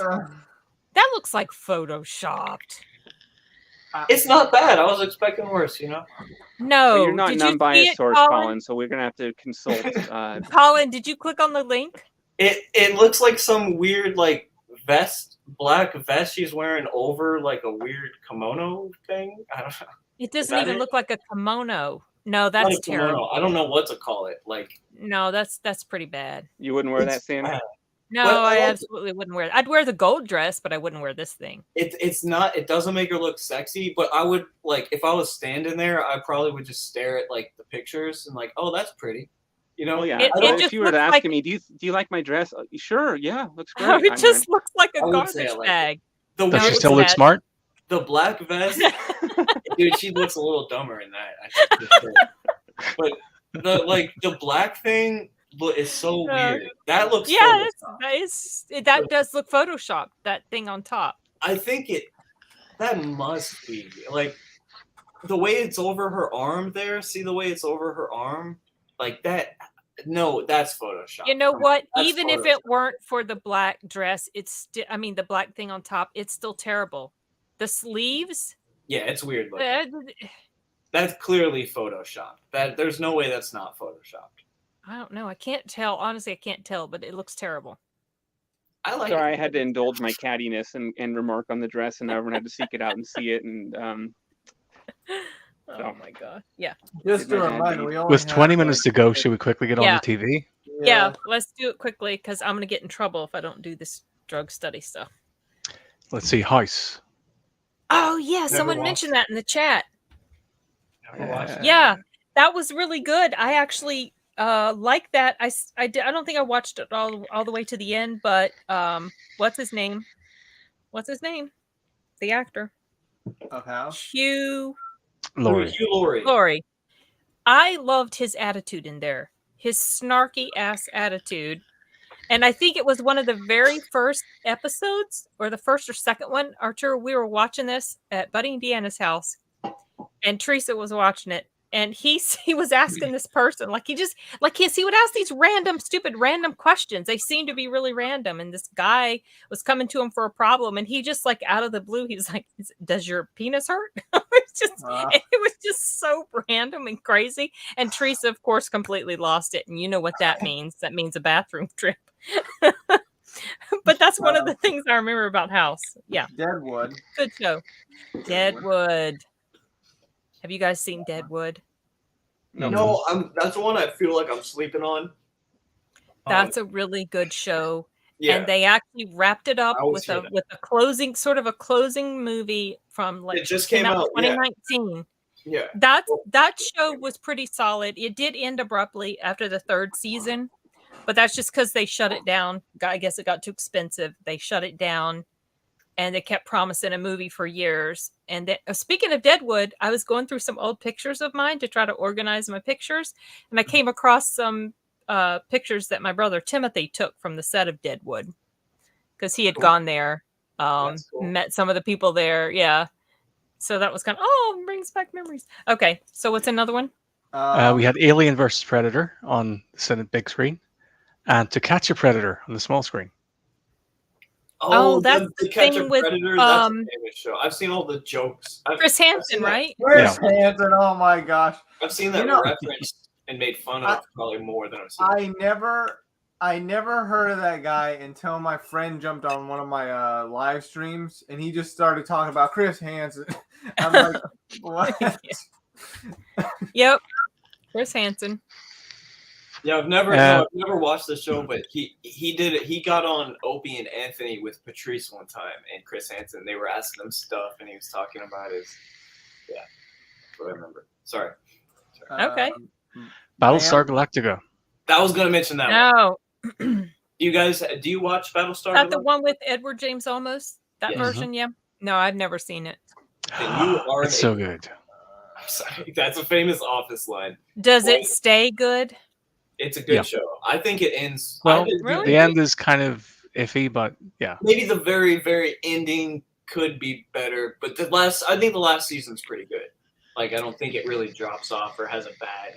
That looks like photoshopped. It's not bad. I was expecting worse, you know? No. But you're not an unbiased source, Colin, so we're going to have to consult. Colin, did you click on the link? It looks like some weird, like, black vest she's wearing over, like, a weird kimono thing. I don't know. It doesn't even look like a kimono. No, that's terrible. I don't know what to call it. Like, no, that's pretty bad. You wouldn't wear that, Sam? No, I absolutely wouldn't wear it. I'd wear the gold dress, but I wouldn't wear this thing. It's not. It doesn't make her look sexy, but I would like if I was standing there, I probably would just stare at like the pictures and like, oh, that's pretty. You know? Well, yeah. If you were asking me, do you like my dress? Sure, yeah, looks great. It just looks like a garbage bag. Does she still look smart? The black vest, dude. She looks a little dumber in that. But the black thing is so weird. That looks that does look photoshopped. That thing on top. I think that must be like the way it's over her arm there. See the way it's over her arm like that. No, that's Photoshop. You know what? Even if it weren't for the black dress, it's the black thing on top. It's still terrible. The sleeves. Yeah, it's weird looking. That's clearly Photoshopped. There's no way that's not Photoshopped. I don't know. I can't tell. Honestly, I can't tell, but it looks terrible. Sorry, I had to indulge my cattiness and remark on the dress, and everyone had to seek it out and see it. And oh my god, yeah. Just a reminder, we only with 20 minutes to go, should we quickly get on the TV? Yeah, let's do it quickly because I'm gonna get in trouble if I don't do this drug study stuff. Let's see, House. Oh yeah, someone mentioned that in the chat. Yeah, that was really good. I actually like that. I don't think I watched it all the way to the end, but what's his name? The actor. Of House? Hugh Laurie. I loved his attitude in there. His snarky ass attitude. And I think it was one of the very first episodes, or the first or second one. Artur, we were watching this at Buddy and Deanna's house, and Teresa was watching it. And he was asking this person, he would ask these stupid random questions. They seemed to be really random. And this guy was coming to him for a problem. And he just out of the blue, he was like, does your penis hurt? It was just so random and crazy. And Teresa, of course, completely lost it. And you know what that means. That means a bathroom trip. But that's one of the things I remember about House. Yeah. Deadwood. Good show. Deadwood. Have you guys seen Deadwood? No, that's the one I feel like I'm sleeping on. That's a really good show. Yeah. And they actually wrapped it up with a closing, sort of a closing movie from it just came out 2019. Yeah. That show was pretty solid. It did end abruptly after the third season, but that's just because they shut it down. I guess it got too expensive. They shut it down. And they kept promising a movie for years. And then, speaking of Deadwood, I was going through some old pictures of mine to try to organize my pictures. And I came across some pictures that my brother Timothy took from the set of Deadwood. Because he had gone there, met some of the people there. Yeah. So that was brings back memories. Okay. So what's another one? We had Alien versus Predator on the big screen. And To Catch a Predator on the small screen. Oh, that's the thing with Predator, that's a famous show. I've seen all the jokes. Chris Hansen, right? Chris Hansen, oh my gosh. I've seen that referenced and made fun of probably more than I've seen. I never heard of that guy until my friend jumped on one of my live streams, and he just started talking about Chris Hansen. I'm like, what? Yep, Chris Hansen. Yeah, I've never watched the show, but he did it. He got on Opie and Anthony with Patrice one time, and Chris Hansen. They were asking him stuff, and he was talking about his. Yeah, that's what I remember. Sorry. Okay. Battlestar Galactica. I was gonna mention that. No. Do you watch Battlestar? Is that the one with Edward James Olmos? That version, yeah. No, I've never seen it. It's so good. I'm sorry, that's a famous Office line. Does it stay good? It's a good show. I think it ends. Well, the end is kind of iffy, but yeah. Maybe the very, very ending could be better, but I think the last season's pretty good. Like, I don't think it really drops off or has a bad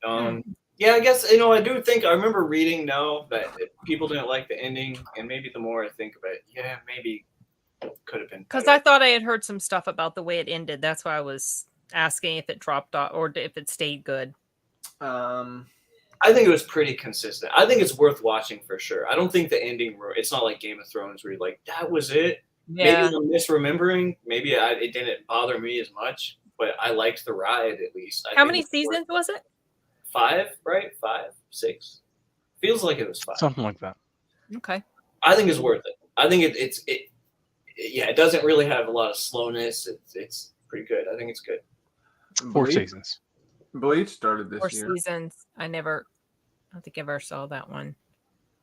ending. Yeah, I guess, I do think, I remember reading that people didn't like the ending, and maybe the more I think of it, yeah, maybe it could have been. Because I thought I had heard some stuff about the way it ended. That's why I was asking if it dropped off or if it stayed good. I think it was pretty consistent. I think it's worth watching for sure. I don't think the ending, it's not like Game of Thrones where you're like, that was it. Yeah. Maybe I'm misremembering. Maybe it didn't bother me as much, but I liked the ride at least. How many seasons was it? 5, right? 5, 6. Feels like it was 5. Something like that. Okay. I think it's worth it. I think it doesn't really have a lot of slowness. It's pretty good. I think it's good. 4 seasons. Bleach started this 4 year. seasons. I don't think I ever saw that one.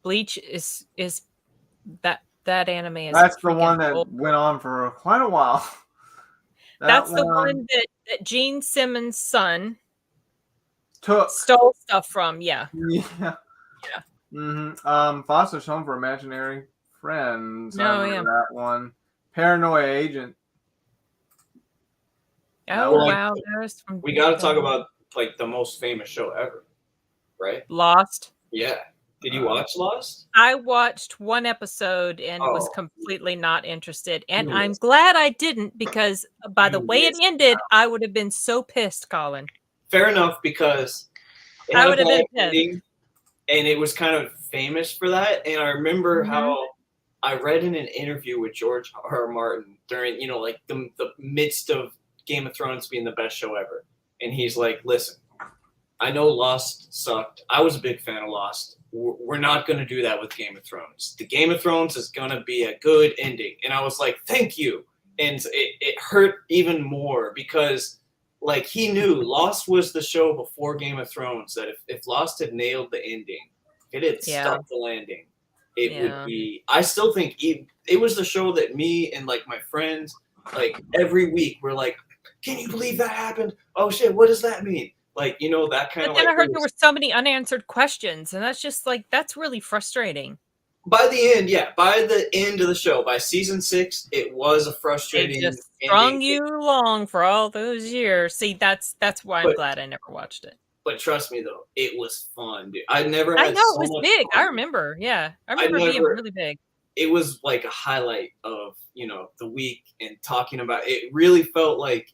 Bleach is that anime is. That's the one that went on for quite a while. That's the one that Gene Simmons' son stole stuff from. Yeah. Yeah. Mm-hmm. Foster's Home for Imaginary Friends. I remember that one. Paranoia Agent. Oh wow! We got to talk about like the most famous show ever, right? Lost. Yeah. Did you watch Lost? I watched one episode and was completely not interested. And I'm glad I didn't, because by the way it ended, I would have been so pissed, Colin. Fair enough, because I would have been pissed. And it was kind of famous for that. And I remember how I read in an interview with George R.R. Martin during, like the midst of Game of Thrones being the best show ever. And he's like, listen, I know Lost sucked. I was a big fan of Lost. We're not going to do that with Game of Thrones. The Game of Thrones is going to be a good ending. And I was like, thank you. And it hurt even more because, like, he knew Lost was the show before Game of Thrones that if Lost had nailed the ending, it had stuck the landing. It would be. I still think it was the show that me and, like, my friends, like, every week we're like, can you believe that happened? Oh, shit, what does that mean? Like, that kind of. But then I heard there were so many unanswered questions, and that's just like, that's really frustrating. By the end of the show, by season 6, it was a frustrating. They just strung you along for all those years. See, that's why I'm glad I never watched it. But trust me, though, it was fun, dude. I know it was big. Fun. I remember. Yeah, I remember being really big. It was like a highlight of the week, and talking about it really felt like,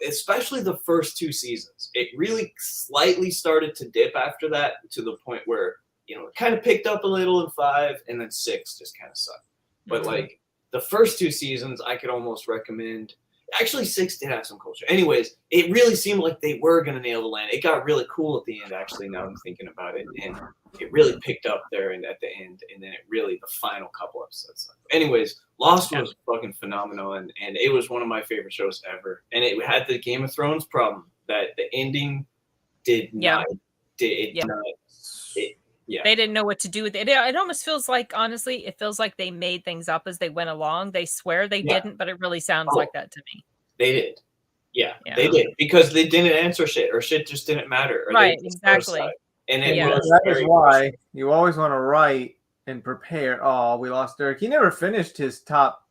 especially the first 2 seasons, it really slightly started to dip after that, to the point where it kind of picked up a little in 5, and then 6 just kind of sucked. But like the first 2 seasons, I could almost recommend. Actually, 6 did have some culture. Anyways, it really seemed like they were going to nail the land. It got really cool at the end, actually, now I'm thinking about it. And it really picked up there and at the end. And then the final couple episodes. Anyways, Lost was fucking phenomenal. And it was one of my favorite shows ever. And it had the Game of Thrones problem that the ending did not. They didn't know what to do with it. It almost feels like, honestly, it feels like they made things up as they went along. They swear they didn't, but it really sounds like that to me. They did. Yeah, they did, because they didn't answer shit, or shit just didn't matter. Right, exactly. And that is why you always want to write and prepare. Oh, we lost Derek. He never finished his top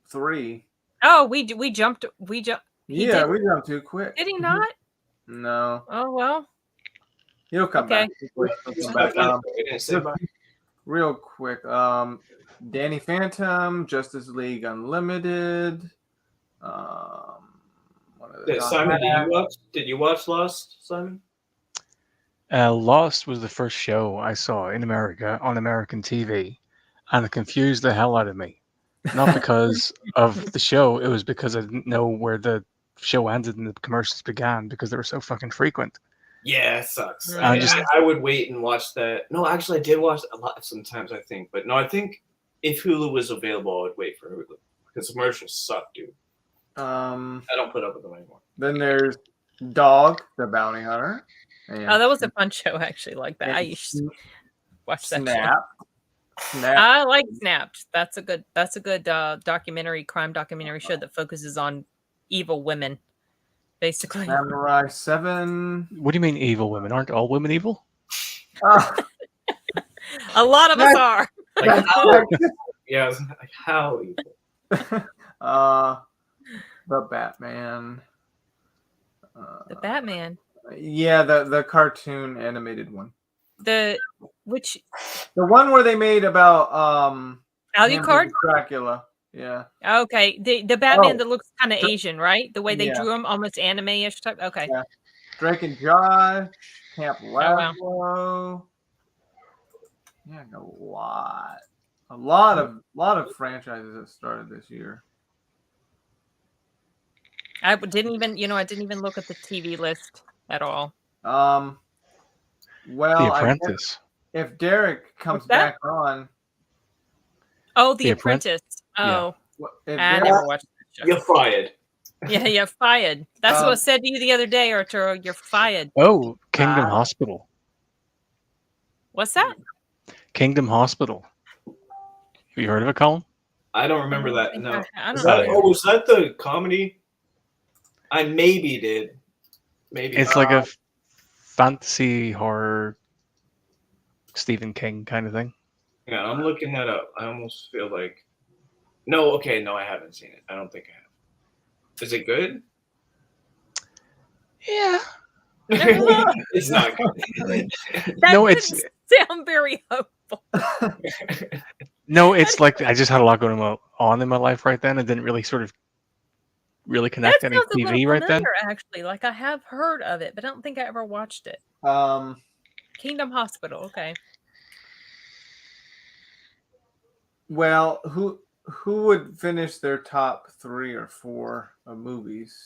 3. Oh, we jumped. We jumped too quick. Did he not? No. Oh, well. He'll come back. Real quick. Danny Phantom, Justice League Unlimited. Simon, did you watch Lost, Simon? Lost was the first show I saw in America on American TV, and it confused the hell out of me. Not because of the show, it was because I didn't know where the show ended and the commercials began because they were so fucking frequent. Yeah, it sucks. Mm-hmm. I would wait and watch that. No, actually, I did watch a lot sometimes, I think. But no, I think if Hulu was available, I would wait for Hulu. Because commercials suck, dude. I don't put up with them anymore. Then there's Dog, the Bounty Hunter. Oh, that was a fun show, actually. Like that, I used to watch that show. I like Snapped. That's a good documentary, crime documentary show that focuses on evil women, basically. Samurai 7. What do you mean evil women? Aren't all women evil? A lot of us are. Like how evil? The Batman. The Batman. Yeah, the cartoon animated one. The one where they made about Alucard? Dracula. Yeah. Okay. The Batman that looks kind of Asian, right? The way they drew him, almost anime-ish type. Okay. Yeah. Drake and Josh, Camp Laszlo. Wow. Yeah, a lot of franchises that started this year. I didn't even look at the TV list at all. Well, The Apprentice. If Derek comes back on. Oh, The Apprentice. Oh, I never watched that show. You're fired. Yeah, you're fired. That's what I said to you the other day, Arturo. You're fired. Oh, Kingdom Hospital. What's that? Kingdom Hospital. Have you heard of it, Colin? I don't remember that. No. Was that the comedy? I maybe did. Maybe it's like a fantasy horror Stephen King kind of thing. Yeah, I'm looking that up. I almost feel like no, I haven't seen it. I don't think I have. Is it good? Yeah. It's not good. No, it's sound very hopeful. No, it's like I just had a lot going on in my life right then. I didn't really connect any TV right then. Actually, like I have heard of it, but I don't think I ever watched it. Kingdom Hospital. Okay. Well, who would finish their top 3 or 4 of movies?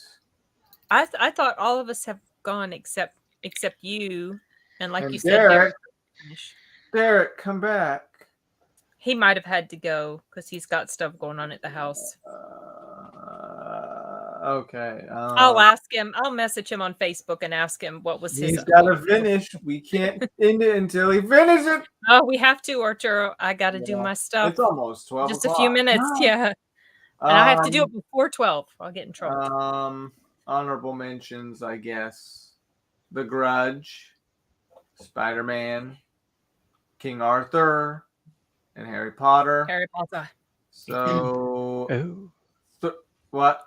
I thought all of us have gone except you, and like you Derek, said, Derek, come back. He might have had to go because he's got stuff going on at the house. Okay. I'll ask him. I'll message him on Facebook and ask him what was his. He's got to finish. We can't end it until he finishes it. Oh, we have to, Arturo. I got to do my stuff. It's almost 12. Just a few minutes, yeah. And I have to do it before 12. I'll get in trouble. Honorable mentions, I guess. The Grudge, Spider-Man, King Arthur, and Harry Potter. Harry Potter. So, what?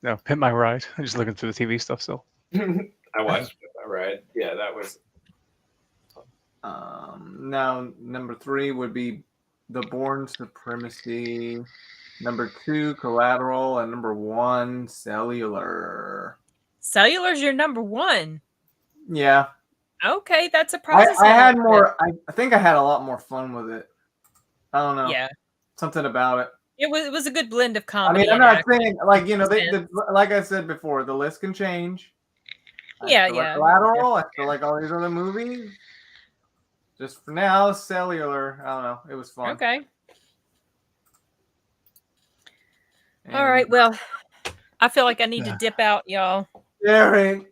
No, Pimp My Ride. I'm just looking through the TV stuff still. I watched Pimp My Ride. Yeah, that was. Now, number 3 would be The Bourne Supremacy. Number 2, Collateral, and number 1, Cellular. Cellular's your number 1. Yeah. Okay, that surprises me. I had more. I think I had a lot more fun with it. I don't know. Yeah. Something about it. It was a good blend of comedy. I mean, I'm not saying like like I said before, the list can change. Yeah. Collateral. I feel like all these other movies. Just for now, Cellular. I don't know. It was fun. Okay. All right. Well, I feel like I need to dip out, y'all. Derek.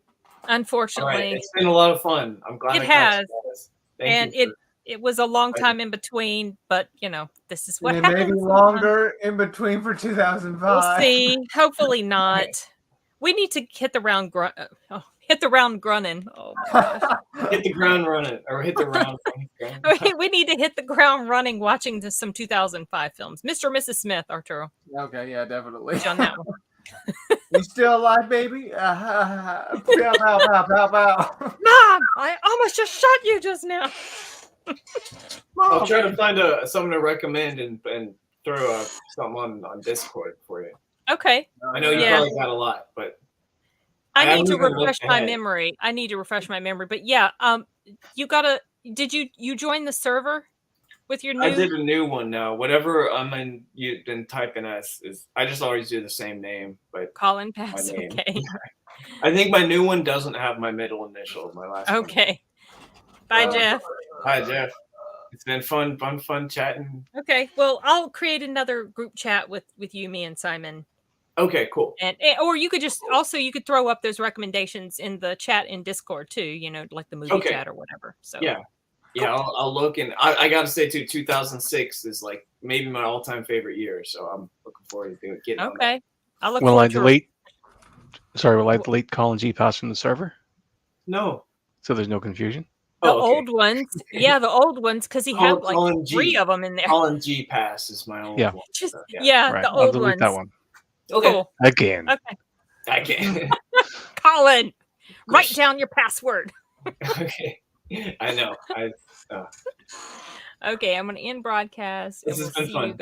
Unfortunately, right. It's been a lot of fun. I'm glad it has, and it was a long time in between. But this is what happens. Maybe longer in between for 2005. We'll see. Hopefully not. We need to hit the round running. Oh my gosh. Hit the ground running, or hit the round. We need to hit the ground running watching some 2005 films. Mr. and Mrs. Smith, Arturo. Okay, yeah, definitely. On that one. You still alive, baby? Pow, pow, pow, pow, pow. Mom, I almost just shot you just now. I'll try to find something to recommend and throw something on Discord for you. Okay. I know you probably got a lot, but I need to refresh my memory. But yeah, you gotta. Did you join the server with your new? I did a new one now. Whatever I'm in, you've been typing as is. I just always do the same name, but Colin Pass. Okay. I think my new one doesn't have my middle initial. My last. Okay. Bye, Jeff. Hi, Jeff. It's been fun chatting. Okay. Well, I'll create another group chat with you, me, and Simon. Okay, cool. And or you could just also you could throw up those recommendations in the chat in Discord too. You know, like the movie chat or whatever. So yeah, I'll look, and I gotta say too, 2006 is like maybe my all-time favorite year. So I'm looking forward to getting. Okay. I'll look. Will I delete? Sorry, will I delete Colin G Pass from the server? No. So there's no confusion. The old ones, yeah, the old ones, because he had like Colin 3 of them in there. Colin G Pass is my old one. Just, so, right. The old I'll delete ones. that one. Okay. Cool. Again. Okay. Again. Colin, write down your password. Okay. I know. Okay, I'm going to end broadcast. This has been fun.